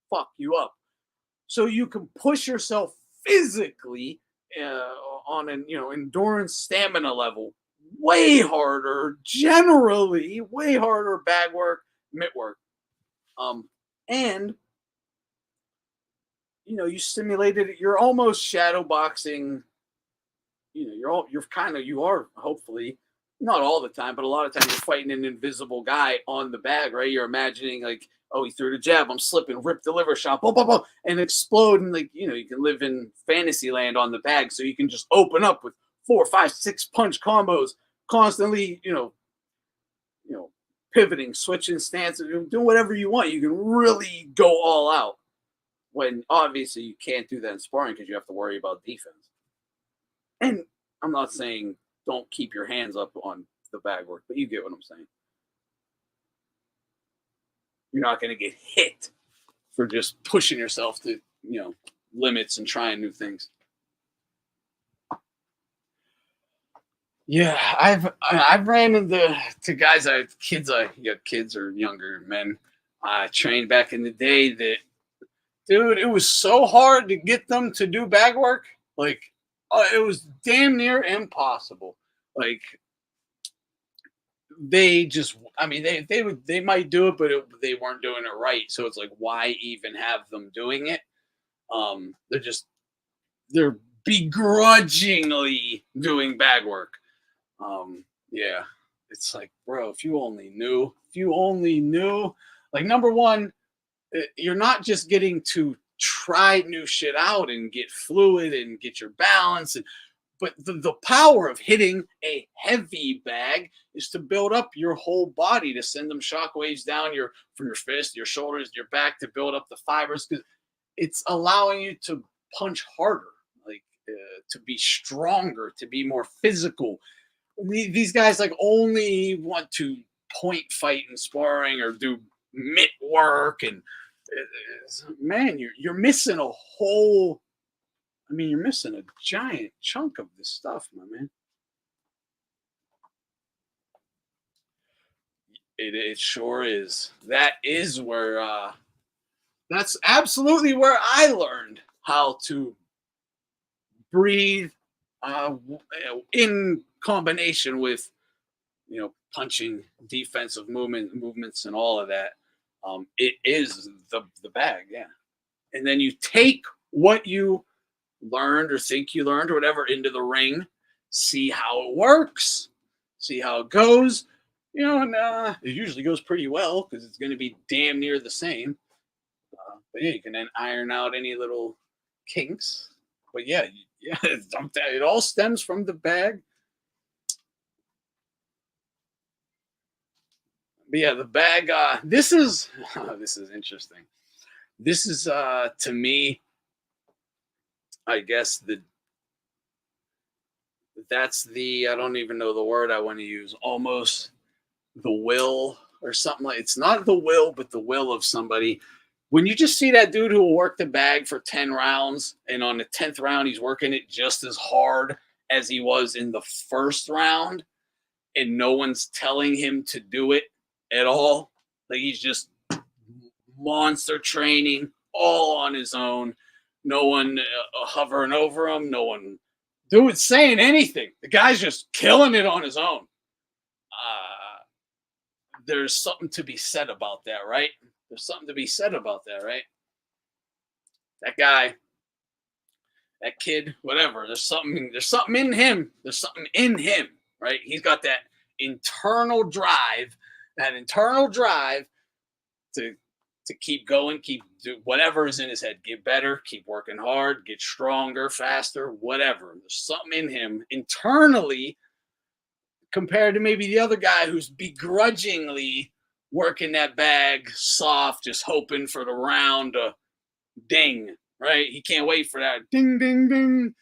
fuck you up. So you can push yourself physically on an endurance stamina level way harder, generally way harder bag work, mitt work. And you stimulated it. You're almost shadow boxing. You are hopefully not all the time, but a lot of times you're fighting an invisible guy on the bag, right? You're imagining like, oh, he threw the jab, I'm slipping, rip the liver shot, blah, blah, blah, and explode. And like, you can live in fantasy land on the bag. So you can just open up with 4, 5, 6 punch combos constantly, pivoting, switching stances, doing whatever you want. You can really go all out when obviously you can't do that in sparring because you have to worry about defense. And I'm not saying don't keep your hands up on the bag work, but you get what I'm saying. You're not going to get hit for just pushing yourself to, limits and trying new things. Yeah, I've ran into guys, kids or younger men. I trained back in the day that, dude, it was so hard to get them to do bag work. Like, it was damn near impossible. Like, they might do it, but they weren't doing it right. So it's like, why even have them doing it? They're begrudgingly doing bag work. Yeah, it's like, bro, if you only knew, like, number one, you're not just getting to try new shit out and get fluid and get your balance, but the power of hitting a heavy bag is to build up your whole body, to send them shockwaves down from your fist, your shoulders, your back, to build up the fibers, because it's allowing you to punch harder, like, to be stronger, to be more physical. These guys like only want to point fight and sparring or do mitt work, and man, you're missing a whole. I mean, you're missing a giant chunk of this stuff, my man. It sure is. That is where. That's absolutely where I learned how to breathe in combination with punching, defensive movements, and all of that. It is the bag, yeah. And then you take what you learned or think you learned or whatever into the ring, see how it works, see how it goes. And it usually goes pretty well because it's going to be damn near the same. But yeah, you can then iron out any little kinks. But yeah, it all stems from the bag. But yeah, the bag. This is interesting. This is to me, I guess that's the, I don't even know the word I want to use. Almost the will or something like. It's not the will, but the will of somebody. When you just see that dude who will work the bag for 10 rounds, and on the 10th round he's working it just as hard as he was in the first round, and no one's telling him to do it at all. Like, he's just monster training all on his own. No one hovering over him. No one saying anything. The guy's just killing it on his own. There's something to be said about that, right? There's something to be said about that, right? That guy, that kid, whatever. There's something in him. There's something in him, right? He's got that internal drive to keep going, do whatever is in his head. Get better, keep working hard, get stronger, faster, whatever. There's something in him internally compared to maybe the other guy who's begrudgingly working that bag soft, just hoping for the round to ding, right? He can't wait for that ding, ding, ding,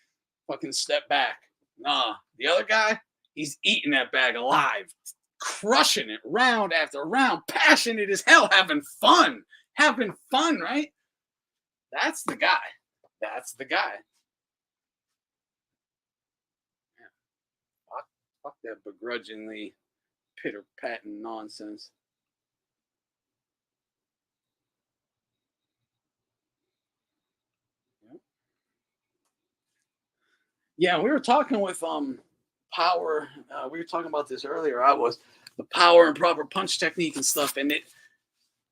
fucking step back. Nah, the other guy, he's eating that bag alive, crushing it round after round, passionate as hell, having fun, right? That's the guy. Fuck that begrudgingly pitter-patting nonsense. Yeah, we were talking with power. We were talking about this earlier. I was the power and proper punch technique and stuff, and it.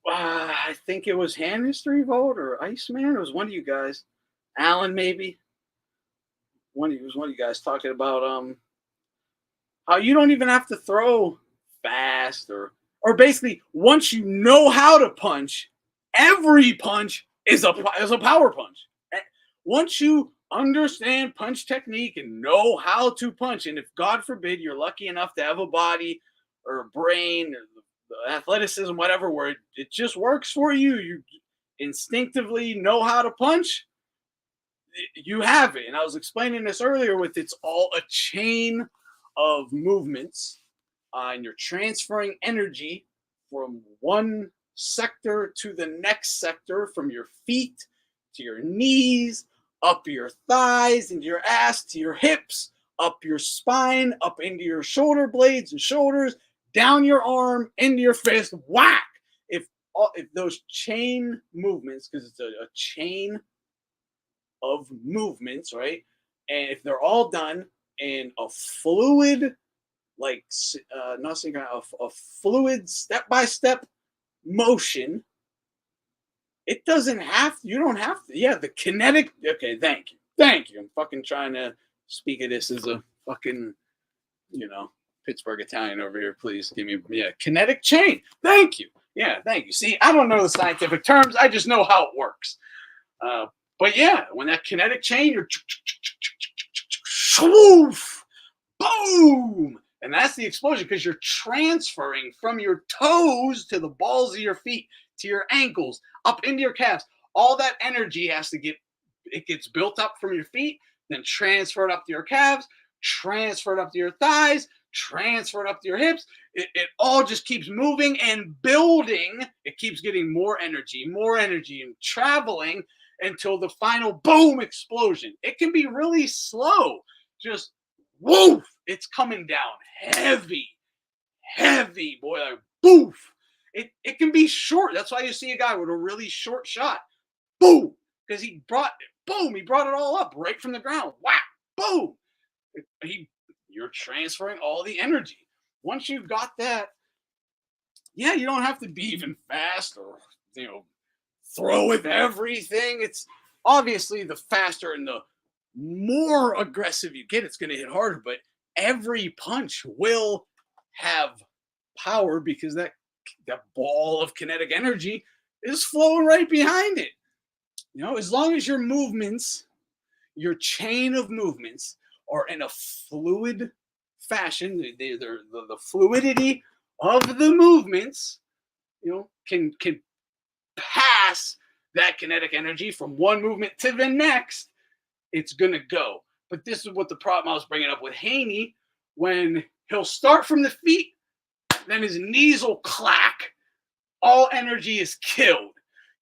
I think it was Hand History Vote or Iceman. It was one of you guys, Alan maybe. It was one of you guys talking about how you don't even have to throw fast or basically once you know how to punch, every punch is a power punch. Once you understand punch technique and know how to punch, and if God forbid you're lucky enough to have a body or a brain or athleticism, whatever, where it just works for you, you instinctively know how to punch, you have it. And I was explaining this earlier with it's all a chain of movements, and you're transferring energy from one sector to the next sector, from your feet to your knees, up your thighs, into your ass, to your hips, up your spine, up into your shoulder blades and shoulders, down your arm, into your fist, whack. If those chain movements, because it's a chain of movements, right? And if they're all done in a fluid, like not synchronized, a fluid step-by-step motion, it doesn't have to, you don't have to. Yeah, the kinetic. Okay, thank you. I'm fucking trying to speak of this as a fucking, Pittsburgh Italian over here. Please give me, kinetic chain. Thank you. Yeah, thank you. See, I don't know the scientific terms. I just know how it works. But yeah, when that kinetic chain, you're swoof, boom. And that's the explosion because you're transferring from your toes to the balls of your feet, to your ankles, up into your calves. All that energy gets built up from your feet, then transferred up to your calves, transferred up to your thighs, transferred up to your hips. It all just keeps moving and building. It keeps getting more energy, and traveling until the final boom explosion. It can be really slow. Just woof, it's coming down heavy, boy, like boof. It can be short. That's why you see a guy with a really short shot. Boom, because he brought it all up right from the ground. Whack, boom. You're transferring all the energy. Once you've got that, yeah, you don't have to be even fast or throw with everything. It's obviously the faster and the more aggressive you get, it's going to hit harder, but every punch will have power because that ball of kinetic energy is flowing right behind it. As long as your movements, your chain of movements are in a fluid fashion, the fluidity of the movements, can pass that kinetic energy from one movement to the next, it's going to go. But this is what the problem I was bringing up with Haney, when he'll start from the feet, then his knees will clack. All energy is killed.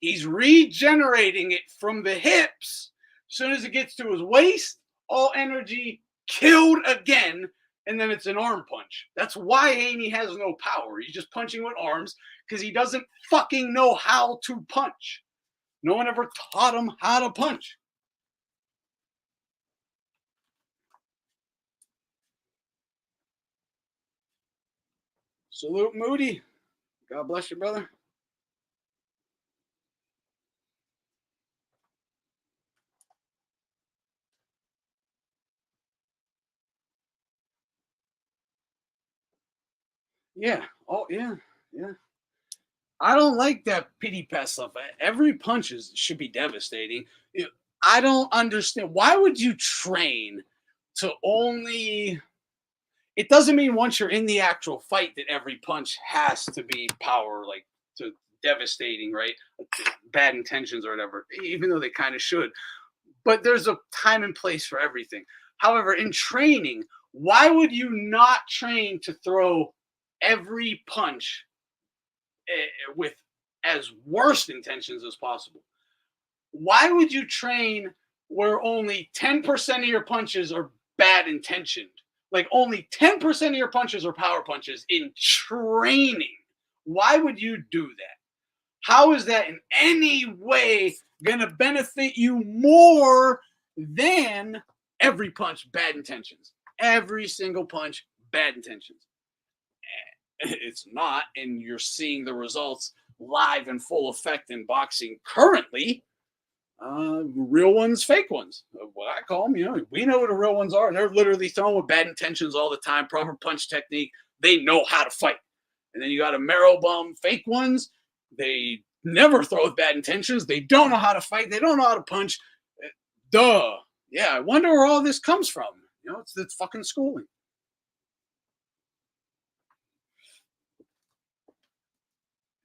He's regenerating it from the hips. As soon as it gets to his waist, all energy killed again, and then it's an arm punch. That's why Haney has no power. He's just punching with arms because he doesn't fucking know how to punch. No one ever taught him how to punch. Salute, Moody. God bless you, brother. Yeah. Oh, yeah. Yeah. I don't like that pity pass stuff. Every punch should be devastating. I don't understand. Why would you train to only... It doesn't mean once you're in the actual fight that every punch has to be power, like to devastating, right? Bad intentions or whatever, even though they kind of should. But there's a time and place for everything. However, in training, why would you not train to throw every punch with as worst intentions as possible? Why would you train where only 10% of your punches are bad intentioned? Like only 10% of your punches are power punches in training. Why would you do that? How is that in any way going to benefit you more than every punch bad intentions? Every single punch, bad intentions. It's not, and you're seeing the results live in full effect in boxing currently. Real ones, fake ones. What I call them, we know what the real ones are. They're literally throwing with bad intentions all the time, proper punch technique. They know how to fight. And then you got a marrow bum, fake ones. They never throw with bad intentions. They don't know how to fight. They don't know how to punch. Duh. Yeah, I wonder where all this comes from. It's fucking schooling.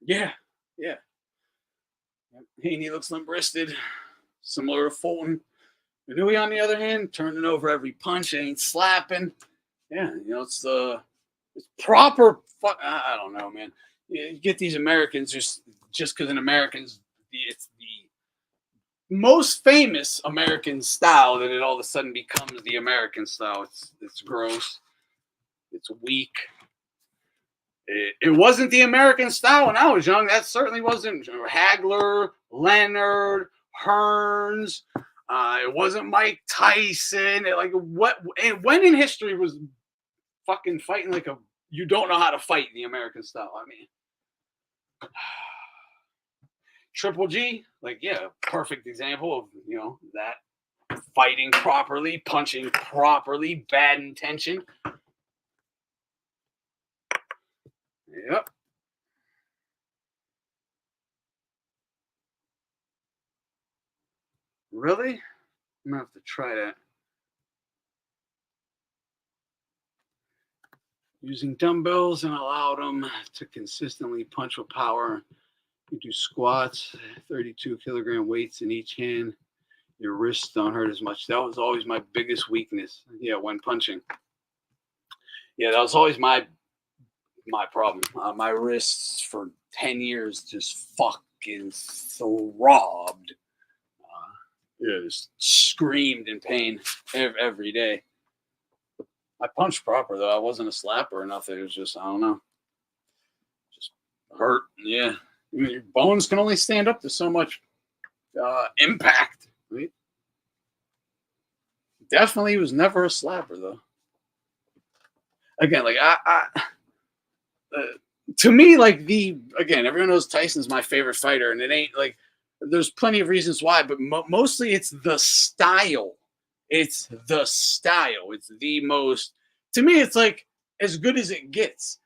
Yeah. Haney looks limp-wristed, similar to Fulton. Nui, on the other hand, turning over every punch, ain't slapping. Yeah, it's proper. I don't know, man. You get these Americans just because an American's it's the most famous American style that it all of a sudden becomes the American style. It's gross. It's weak. It wasn't the American style when I was young. That certainly wasn't Hagler, Leonard, Hearns. It wasn't Mike Tyson. When in history was fucking fighting like you don't know how to fight in the American style? I mean, Triple G, perfect example of that fighting properly, punching properly, bad intention. Yep. Really? I'm gonna have to try that. Using dumbbells and allowed them to consistently punch with power. You do squats, 32 kilogram weights in each hand. Your wrists don't hurt as much. That was always my biggest weakness. Yeah, when punching. Yeah, that was always my problem. My wrists for 10 years just fucking throbbed. Just screamed in pain every day. I punched proper, though. I wasn't a slapper or nothing. It was just, I don't know. Just hurt. Yeah. I mean, your bones can only stand up to so much impact. Right? Definitely was never a slapper, though. Again, to me, everyone knows Tyson's my favorite fighter, and it ain't there's plenty of reasons why, but mostly it's the style. It's the style. It's the most, to me, it's as good as it gets.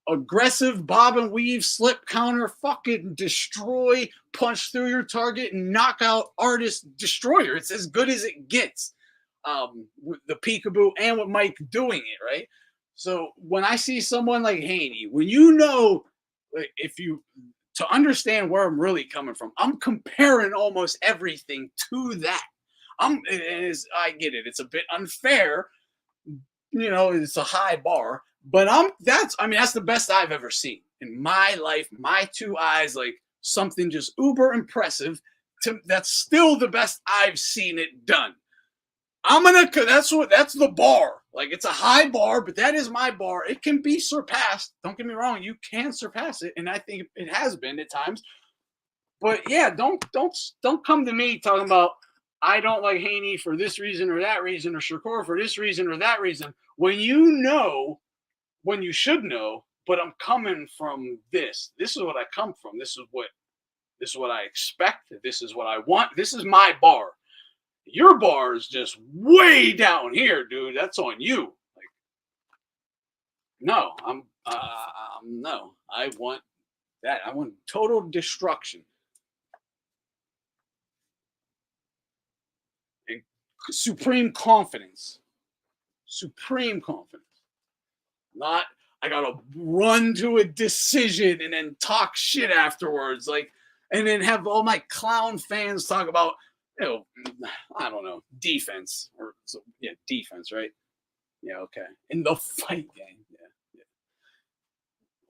Aggressive bob and weave, slip counter, fucking destroy, punch through your target, and knockout artist destroyer. It's as good as it gets. With the peekaboo and with Mike doing it, right? So when I see someone like Haney, when to understand where I'm really coming from, I'm comparing almost everything to that. I get it. It's a bit unfair. It's a high bar, but that's the best I've ever seen in my life. My two eyes, something just uber impressive. That's still the best I've seen it done. That's the bar. It's a high bar, but that is my bar. It can be surpassed. Don't get me wrong. You can surpass it. And I think it has been at times, but yeah, don't come to me talking about, I don't like Haney for this reason or that reason, or Shakur for this reason or that reason, when you should know, but I'm coming from this. This is what I come from. This is what I expect. This is what I want. This is my bar. Your bar is just way down here, dude. That's on you. No, no. I want that. I want total destruction. And supreme confidence. Supreme confidence. Not, I gotta run to a decision and then talk shit afterwards. And then have all my clown fans talk about, I don't know, defense. Defense, right? Yeah, okay. In the fight game.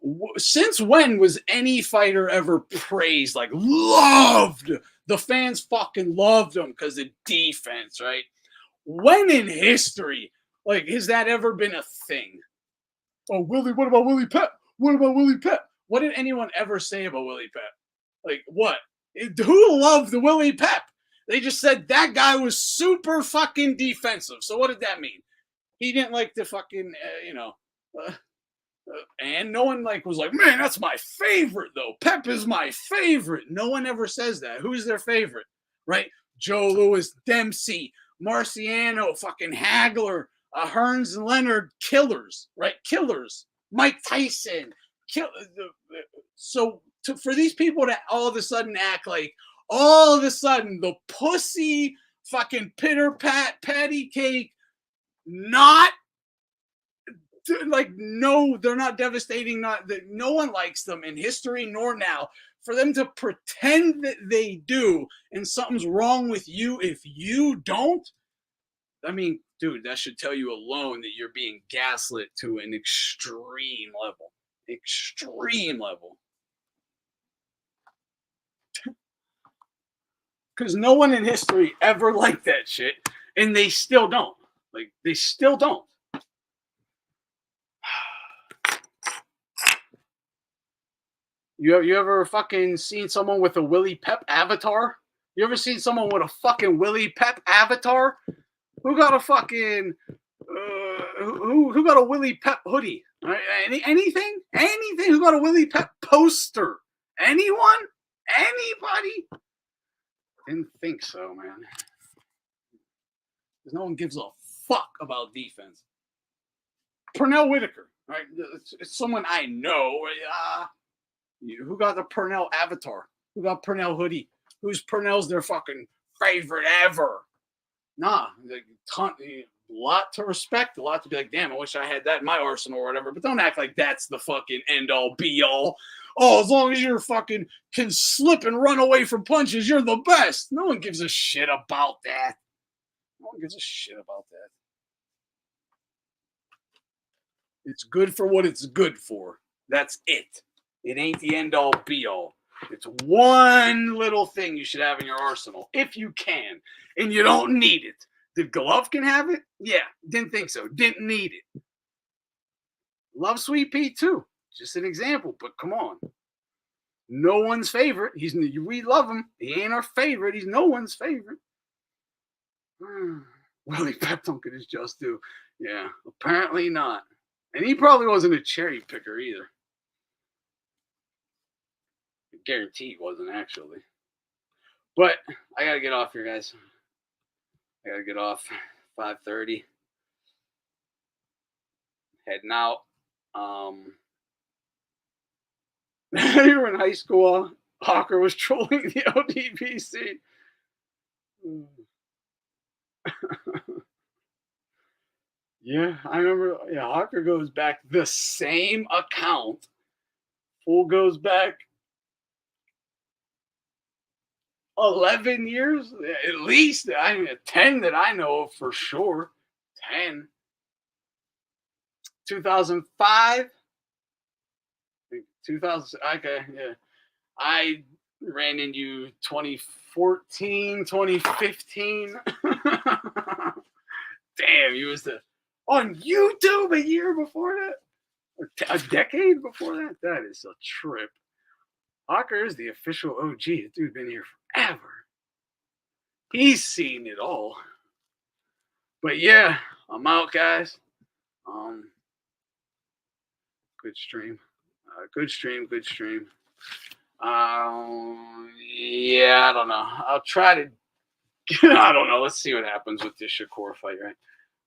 Yeah. Since when was any fighter ever praised, loved? The fans fucking loved them because of defense, right? When in history, has that ever been a thing? Oh, Willie, what about Willie Pep? What about Willie Pep? What did anyone ever say about Willie Pep? What? Who loved the Willie Pep? They just said that guy was super fucking defensive. So what did that mean? He didn't like the fucking, and no one like was like, man, that's my favorite though. Pep is my favorite. No one ever says that. Who's their favorite, right? Joe Louis, Dempsey, Marciano, fucking Hagler, Hearns and Leonard, killers, right? Killers. Mike Tyson, so for these people to all of a sudden act like all of a sudden the pussy fucking patty cake, not like, no, they're not devastating. Not that no one likes them in history nor now. For them to pretend that they do, and something's wrong with you if you don't. I mean, dude, that should tell you alone that you're being gaslit to an extreme level. Extreme level. Because no one in history ever liked that shit, and they still don't. Like, they still don't. You ever fucking seen someone with a Willie Pep avatar? You ever seen someone with a fucking Willie Pep avatar? Who got a fucking who got a Willie Pep hoodie? Right? Anything? Who got a Willie Pep poster? Anyone? Anybody? Didn't think so, man. Because no one gives a fuck about defense. Pernell Whitaker, right? It's someone I know. Who got the Pernell avatar? Who got Pernell hoodie? Who's Pernell's their fucking favorite ever? Nah, a lot to respect, a lot to be like, damn, I wish I had that in my arsenal or whatever. But don't act like that's the fucking end all be all. Oh, as long as you're fucking can slip and run away from punches, you're the best. No one gives a shit about that. No one gives a shit about that. It's good for what it's good for. That's it. It ain't the end all be all. It's one little thing you should have in your arsenal, if you can, and you don't need it. Did Golovkin have it? Yeah, didn't think so. Didn't need it. Love Sweet Pea too. Just an example, but come on. No one's favorite. We love him. He ain't our favorite. He's no one's favorite. Willie Pep don't get his just due. Yeah, apparently not. And he probably wasn't a cherry picker either. I guarantee he wasn't, actually. But I got to get off here, guys. I got to get off. 5:30. Heading out. You were in high school. Hawker was trolling the ODPC. Yeah, I remember. Yeah, Hawker goes back the same account. Fool goes back 11 years, at least. I mean, 10 that I know of for sure. 10. 2005. 2000. Okay, yeah. I ran into 2014, 2015. Damn, you was on YouTube a year before that? A decade before that? That is a trip. Hawker is the official OG. The dude been here forever. He's seen it all. But yeah, I'm out, guys. Good stream. Good stream. Yeah, I don't know. I'll try to. I don't know. Let's see what happens with this Shakur fight, right?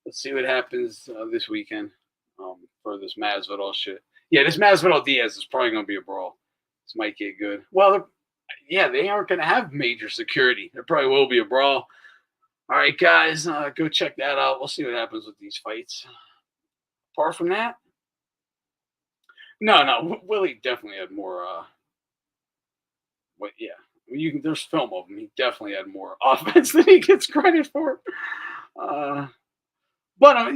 Let's see what happens this weekend for this Masvidal shit. Yeah, this Masvidal Diaz is probably going to be a brawl. This might get good. Well, yeah, they aren't going to have major security. There probably will be a brawl. All right, guys, go check that out. We'll see what happens with these fights. Apart from that, no, Willie definitely had more. There's film of him. He definitely had more offense than he gets credit for. But I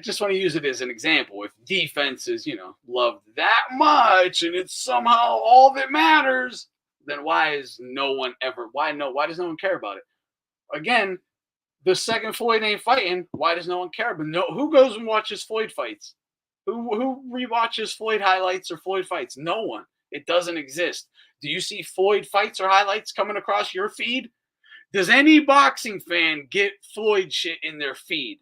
just want to use it as an example. If defense is, loved that much and it's somehow all that matters, then why does no one care about it? Again, the second Floyd ain't fighting. Why does no one care? But who goes and watches Floyd fights? Who rewatches Floyd highlights or Floyd fights? No one. It doesn't exist. Do you see Floyd fights or highlights coming across your feed? Does any boxing fan get Floyd shit in their feed?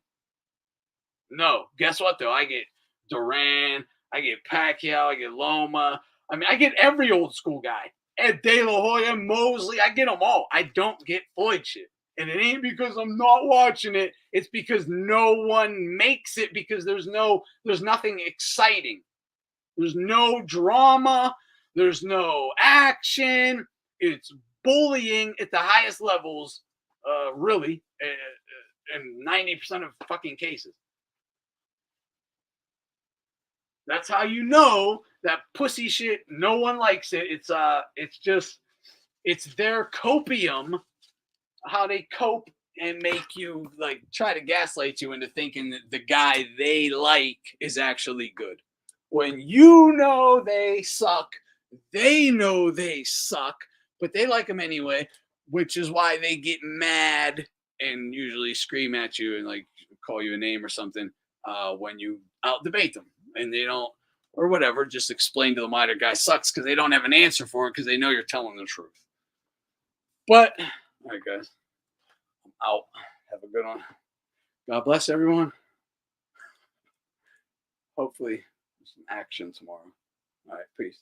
No. Guess what, though? I get Duran. I get Pacquiao. I get Loma. I mean, I get every old school guy. Ed De La Hoya, Mosley. I get them all. I don't get Floyd shit. And it ain't because I'm not watching it. It's because no one makes it because there's nothing exciting. There's no drama. There's no action. It's bullying at the highest levels, really, in 90% of fucking cases. That's how you know that pussy shit. No one likes it. It's their copium, how they cope and make you like try to gaslight you into thinking that the guy they like is actually good. When you know they suck, they know they suck, but they like them anyway, which is why they get mad and usually scream at you and like call you a name or something when you out debate them. And they don't, or whatever, just explain to them why their guy sucks because they don't have an answer for it because they know you're telling the truth. But, all right, guys, I'm out. Have a good one. God bless everyone. Hopefully, some action tomorrow. All right, peace.